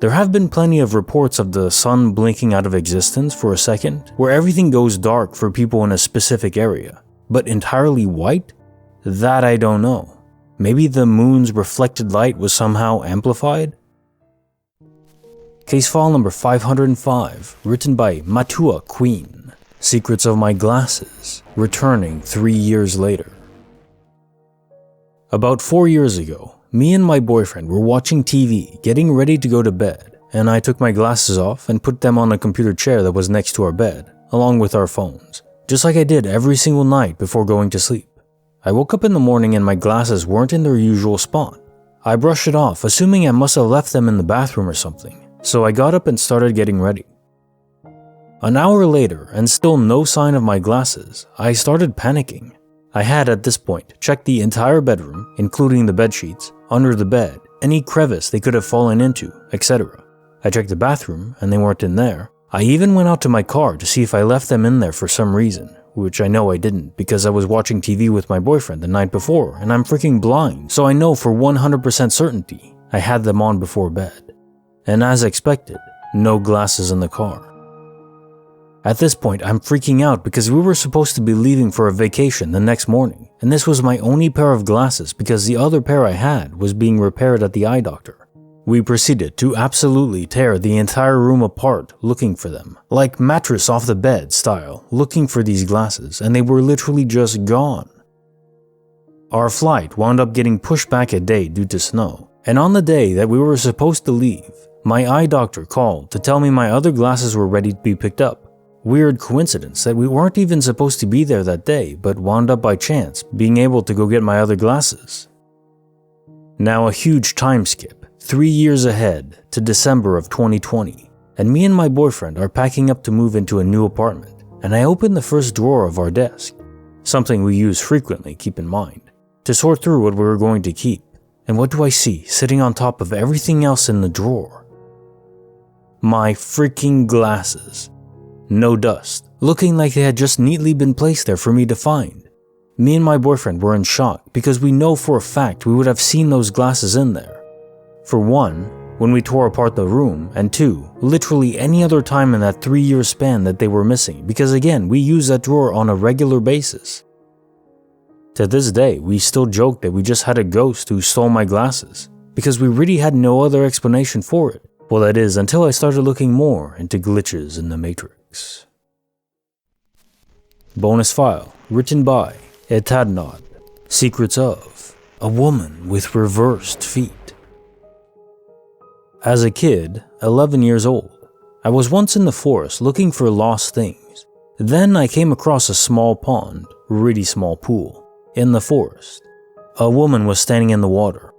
There have been plenty of reports of the sun blinking out of existence for a second, where everything goes dark for people in a specific area. But entirely white? That I don't know. Maybe the moon's reflected light was somehow amplified? Case file number 505, written by Matua Queen. Secrets of My Glasses, returning 3 years later. About 4 years ago, me and my boyfriend were watching TV, getting ready to go to bed, and I took my glasses off and put them on a computer chair that was next to our bed, along with our phones, just like I did every single night before going to sleep. I woke up in the morning and my glasses weren't in their usual spot. I brushed it off, assuming I must have left them in the bathroom or something, so I got up and started getting ready. An hour later, and still no sign of my glasses, I started panicking. I had at this point checked the entire bedroom, including the bedsheets, under the bed, any crevice they could have fallen into, etc. I checked the bathroom and they weren't in there. I even went out to my car to see if I left them in there for some reason, which I know I didn't because I was watching TV with my boyfriend the night before and I'm freaking blind, so I know for 100% certainty I had them on before bed. And as expected, no glasses in the car. At this point, I'm freaking out because we were supposed to be leaving for a vacation the next morning, and this was my only pair of glasses because the other pair I had was being repaired at the eye doctor. We proceeded to absolutely tear the entire room apart looking for them, like mattress off the bed style, looking for these glasses, and they were literally just gone. Our flight wound up getting pushed back a day due to snow, and on the day that we were supposed to leave, my eye doctor called to tell me my other glasses were ready to be picked up. Weird coincidence that we weren't even supposed to be there that day, but wound up by chance being able to go get my other glasses. Now a huge time skip. 3 years ahead to December of 2020, and me and my boyfriend are packing up to move into a new apartment, and I open the first drawer of our desk, something we use frequently, keep in mind, to sort through what we were going to keep, and what do I see sitting on top of everything else in the drawer? My freaking glasses. No dust, looking like they had just neatly been placed there for me to find. Me and my boyfriend were in shock because we know for a fact we would have seen those glasses in there. For one, when we tore apart the room, and two, literally any other time in that 3-year span that they were missing because again, we use that drawer on a regular basis. To this day, we still joke that we just had a ghost who stole my glasses because we really had no other explanation for it. Well, that is until I started looking more into glitches in the Matrix. Bonus file, written by Etadnod. Secrets of a woman with reversed feet. As a kid, 11 years old, I was once in the forest looking for lost things. Then I came across a small pond, really small pool, in the forest. A woman was standing in the water.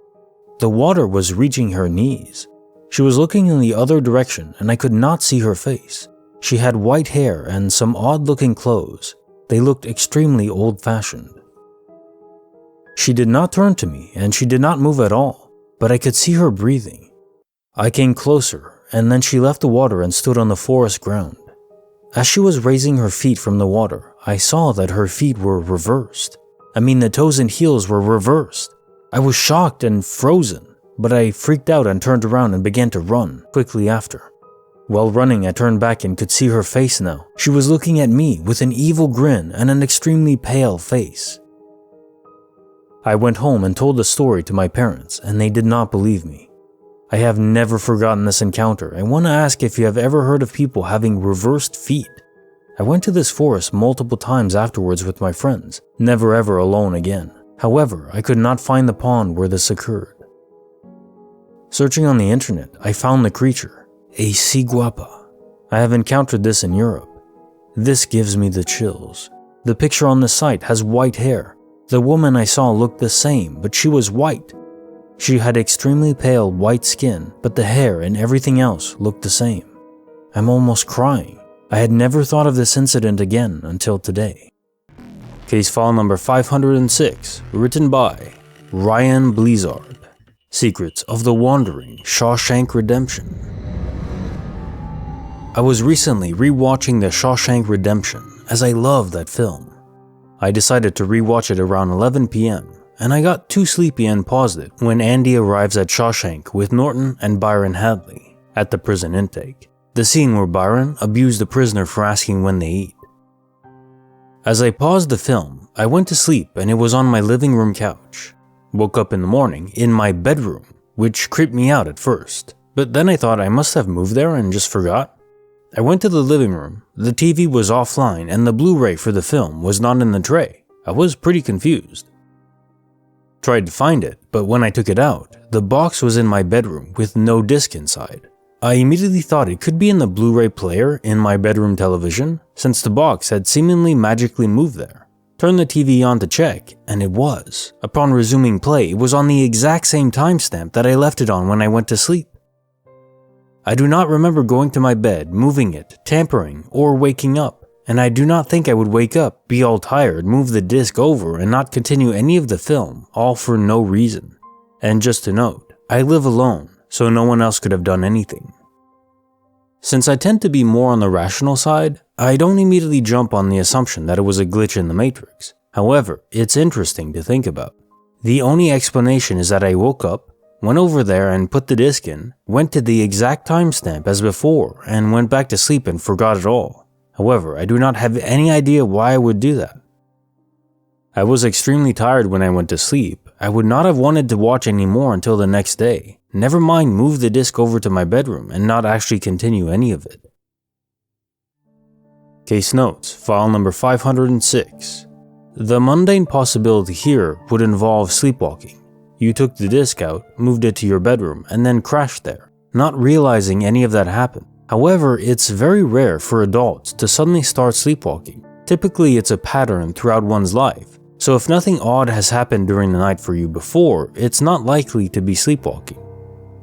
The water was reaching her knees. She was looking in the other direction and I could not see her face. She had white hair and some odd-looking clothes. They looked extremely old-fashioned. She did not turn to me and she did not move at all, but I could see her breathing. I came closer, and then she left the water and stood on the forest ground. As she was raising her feet from the water, I saw that her feet were reversed. I mean, the toes and heels were reversed. I was shocked and frozen, but I freaked out and turned around and began to run quickly after. While running, I turned back and could see her face now. She was looking at me with an evil grin and an extremely pale face. I went home and told the story to my parents, and they did not believe me. I have never forgotten this encounter. I want to ask if you have ever heard of people having reversed feet. I went to this forest multiple times afterwards with my friends, never ever alone again. However, I could not find the pond where this occurred. Searching on the internet, I found the creature, a ciguapa. I have encountered this in Europe. This gives me the chills. The picture on the site has white hair. The woman I saw looked the same, but she was white. She had extremely pale white skin, but the hair and everything else looked the same. I'm almost crying. I had never thought of this incident again until today. Case file number 506, written by Ryan Blizzard. Secrets of the Wandering Shawshank Redemption. I was recently rewatching The Shawshank Redemption as I love that film. I decided to rewatch it around 11 p.m. and I got too sleepy and paused it when Andy arrives at Shawshank with Norton and Byron Hadley at the prison intake, the scene where Byron abused the prisoner for asking when they eat. As I paused the film, I went to sleep and it was on my living room couch. Woke up in the morning in my bedroom, which creeped me out at first, but then I thought I must have moved there and just forgot. I went to the living room, the TV was offline and the Blu-ray for the film was not in the tray. I was pretty confused. Tried to find it, but when I took it out, the box was in my bedroom with no disc inside. I immediately thought it could be in the Blu-ray player in my bedroom television, since the box had seemingly magically moved there. Turned the TV on to check, and it was. Upon resuming play, it was on the exact same timestamp that I left it on when I went to sleep. I do not remember going to my bed, moving it, tampering, or waking up. And I do not think I would wake up, be all tired, move the disc over, and not continue any of the film, all for no reason. And just to note, I live alone, so no one else could have done anything. Since I tend to be more on the rational side, I don't immediately jump on the assumption that it was a glitch in the Matrix. However, it's interesting to think about. The only explanation is that I woke up, went over there and put the disc in, went to the exact timestamp as before, and went back to sleep and forgot it all. However, I do not have any idea why I would do that. I was extremely tired when I went to sleep. I would not have wanted to watch anymore until the next day. Never mind move the disc over to my bedroom and not actually continue any of it. Case notes, file number 506. The mundane possibility here would involve sleepwalking. You took the disc out, moved it to your bedroom, and then crashed there, not realizing any of that happened. However, it's very rare for adults to suddenly start sleepwalking. Typically, it's a pattern throughout one's life. So if nothing odd has happened during the night for you before, it's not likely to be sleepwalking.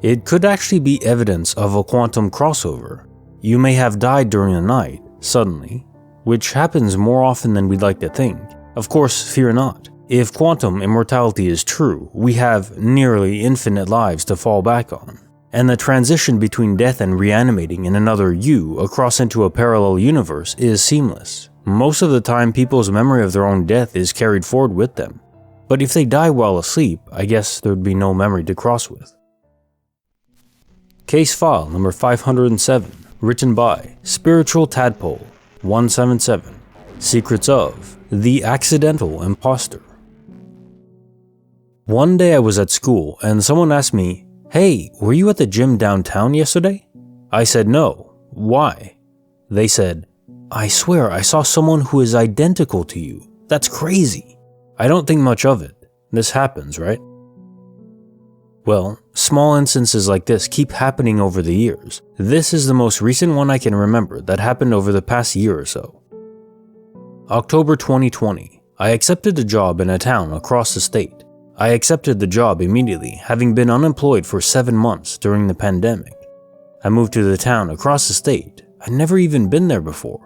It could actually be evidence of a quantum crossover. You may have died during the night, suddenly, which happens more often than we'd like to think. Of course, fear not. If quantum immortality is true, we have nearly infinite lives to fall back on. And the transition between death and reanimating in another you across into a parallel universe is seamless. Most of the time, people's memory of their own death is carried forward with them. But if they die while asleep, I guess there'd be no memory to cross with. Case file number 507, written by Spiritual Tadpole 177, Secrets of the Accidental Imposter. One day I was at school and someone asked me, "Hey, were you at the gym downtown yesterday?" I said no. Why? They said, "I swear I saw someone who is identical to you. That's crazy." I don't think much of it. This happens, right? Well, small instances like this keep happening over the years. This is the most recent one I can remember that happened over the past year or so. October 2020, I accepted a job in a town across the state. I accepted the job immediately, having been unemployed for 7 months during the pandemic. I moved to the town across the state. I'd never even been there before.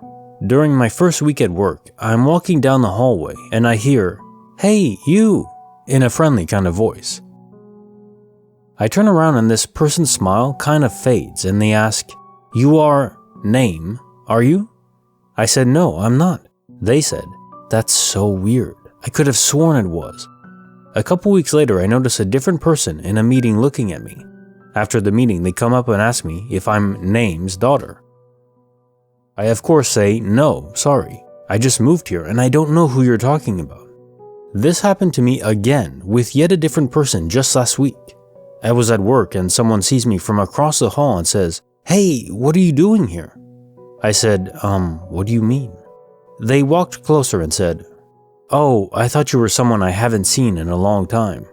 During my first week at work, I'm walking down the hallway and I hear, "Hey, you," in a friendly kind of voice. I turn around and this person's smile kind of fades and they ask, "You are name, are you?" I said, "No, I'm not." They said, "That's so weird. I could have sworn it was." A couple weeks later, I notice a different person in a meeting looking at me. After the meeting, they come up and ask me if I'm Name's daughter. I of course say, "No, sorry. I just moved here and I don't know who you're talking about." This happened to me again with yet a different person just last week. I was at work and someone sees me from across the hall and says, "Hey, what are you doing here?" I said, what do you mean?" They walked closer and said, "Oh, I thought you were someone I haven't seen in a long time."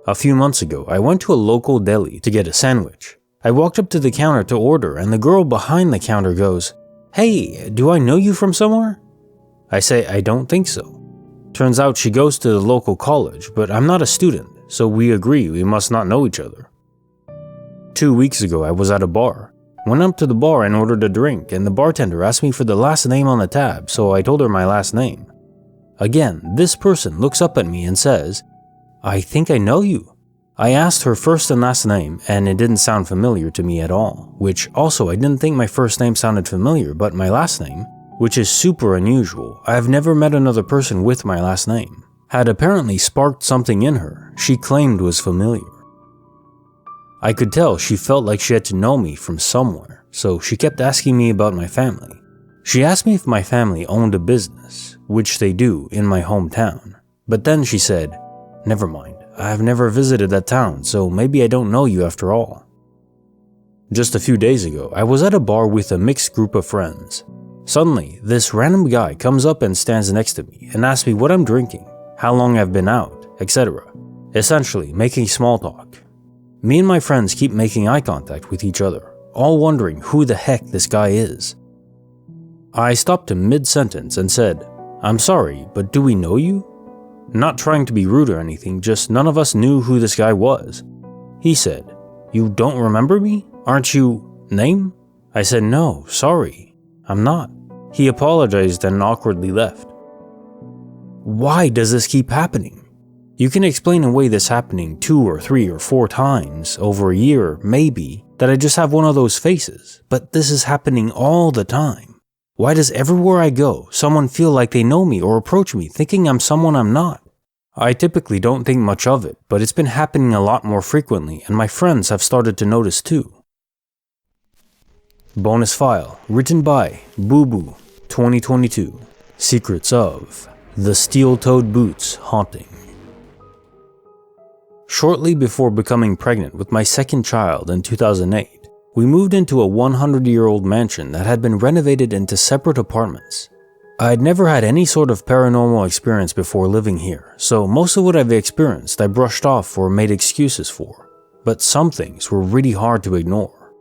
A few months ago, I went to a local deli to get a sandwich. I walked up to the counter to order and the girl behind the counter goes, "Hey, do I know you from somewhere?" I say, "I don't think so." Turns out she goes to the local college, but I'm not a student, so we agree we must not know each other. 2 weeks ago, I was at a bar. Went up to the bar and ordered a drink, and the bartender asked me for the last name on the tab, so I told her my last name. Again, this person looks up at me and says, "I think I know you." I asked her first and last name, and it didn't sound familiar to me at all, which also I didn't think my first name sounded familiar, but my last name, which is super unusual, I've never met another person with my last name, had apparently sparked something in her she claimed was familiar. I could tell she felt like she had to know me from somewhere, so she kept asking me about my family. She asked me if my family owned a business, which they do in my hometown, but then she said, "Never mind, I've never visited that town, so maybe I don't know you after all." Just a few days ago, I was at a bar with a mixed group of friends. Suddenly, this random guy comes up and stands next to me and asks me what I'm drinking, how long I've been out, etc. Essentially, making small talk. Me and my friends keep making eye contact with each other, all wondering who the heck this guy is. I stopped him mid-sentence and said, "I'm sorry, but do we know you?" Not trying to be rude or anything, just none of us knew who this guy was. He said, "You don't remember me? Aren't you Name?" I said, "No, sorry, I'm not." He apologized and awkwardly left. Why does this keep happening? You can explain away this happening 2 or 3 or 4 times over a year, maybe, that I just have one of those faces, but this is happening all the time. Why does everywhere I go, someone feel like they know me or approach me thinking I'm someone I'm not? I typically don't think much of it, but it's been happening a lot more frequently and my friends have started to notice too. Bonus file, written by Boo Boo, 2022. Secrets of the Steel-Toed Boots Haunting. Shortly before becoming pregnant with my second child in 2008, we moved into a 100-year-old mansion that had been renovated into separate apartments. I had never had any sort of paranormal experience before living here, so most of what I've experienced I brushed off or made excuses for, but some things were really hard to ignore.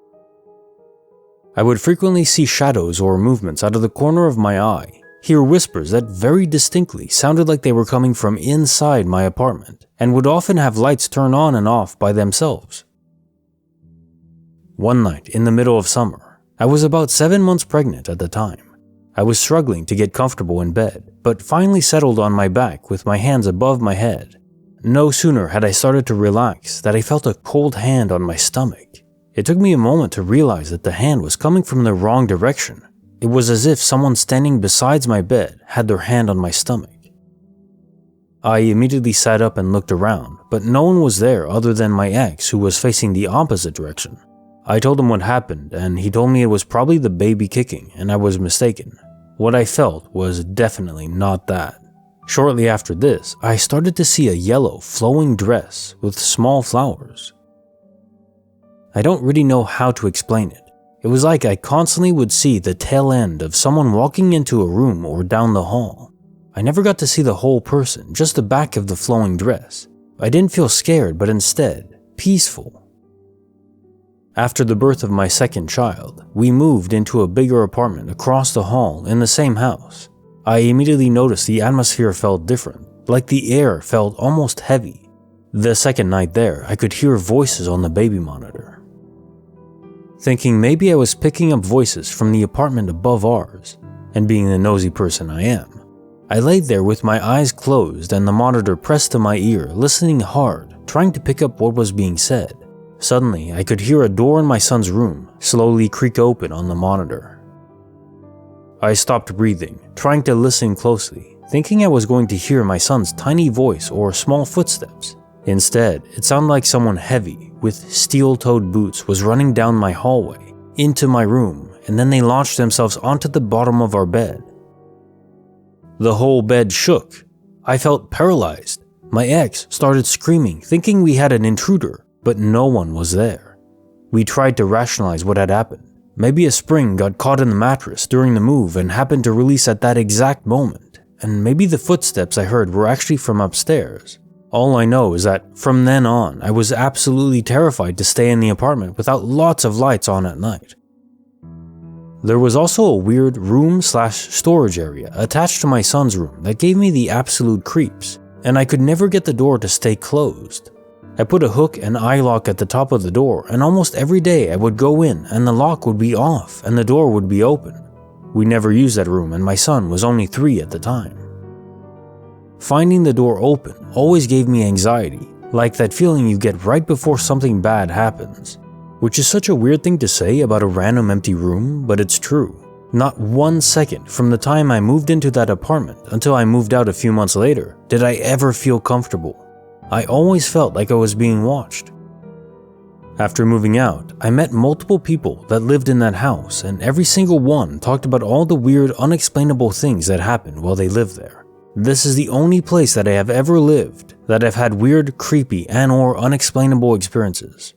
I would frequently see shadows or movements out of the corner of my eye, hear whispers that very distinctly sounded like they were coming from inside my apartment, and would often have lights turn on and off by themselves. One night in the middle of summer, I was about 7 months pregnant at the time. I was struggling to get comfortable in bed, but finally settled on my back with my hands above my head. No sooner had I started to relax that I felt a cold hand on my stomach. It took me a moment to realize that the hand was coming from the wrong direction. It was as if someone standing beside my bed had their hand on my stomach. I immediately sat up and looked around, but no one was there other than my ex who was facing the opposite direction. I told him what happened and he told me it was probably the baby kicking and I was mistaken. What I felt was definitely not that. Shortly after this, I started to see a yellow flowing dress with small flowers. I don't really know how to explain it. It was like I constantly would see the tail end of someone walking into a room or down the hall. I never got to see the whole person, just the back of the flowing dress. I didn't feel scared, but instead, peaceful. After the birth of my second child, we moved into a bigger apartment across the hall in the same house. I immediately noticed the atmosphere felt different, like the air felt almost heavy. The second night there, I could hear voices on the baby monitor. Thinking maybe I was picking up voices from the apartment above ours, and being the nosy person I am, I laid there with my eyes closed and the monitor pressed to my ear, listening hard, trying to pick up what was being said. Suddenly, I could hear a door in my son's room slowly creak open on the monitor. I stopped breathing, trying to listen closely, thinking I was going to hear my son's tiny voice or small footsteps. Instead, it sounded like someone heavy with steel-toed boots was running down my hallway, into my room, and then they launched themselves onto the bottom of our bed. The whole bed shook. I felt paralyzed. My ex started screaming, thinking we had an intruder, but no one was there. We tried to rationalize what had happened. Maybe a spring got caught in the mattress during the move and happened to release at that exact moment, and maybe the footsteps I heard were actually from upstairs. All I know is that from then on, I was absolutely terrified to stay in the apartment without lots of lights on at night. There was also a weird room/storage area attached to my son's room that gave me the absolute creeps, and I could never get the door to stay closed. I put a hook and eye lock at the top of the door, and almost every day I would go in and the lock would be off and the door would be open. We never used that room and my son was only 3 at the time. Finding the door open always gave me anxiety, like that feeling you get right before something bad happens. Which is such a weird thing to say about a random empty room, but it's true. Not 1 second from the time I moved into that apartment until I moved out a few months later did I ever feel comfortable. I always felt like I was being watched. After moving out, I met multiple people that lived in that house, and every single one talked about all the weird, unexplainable things that happened while they lived there. This is the only place that I have ever lived that I've had weird, creepy, and/or unexplainable experiences.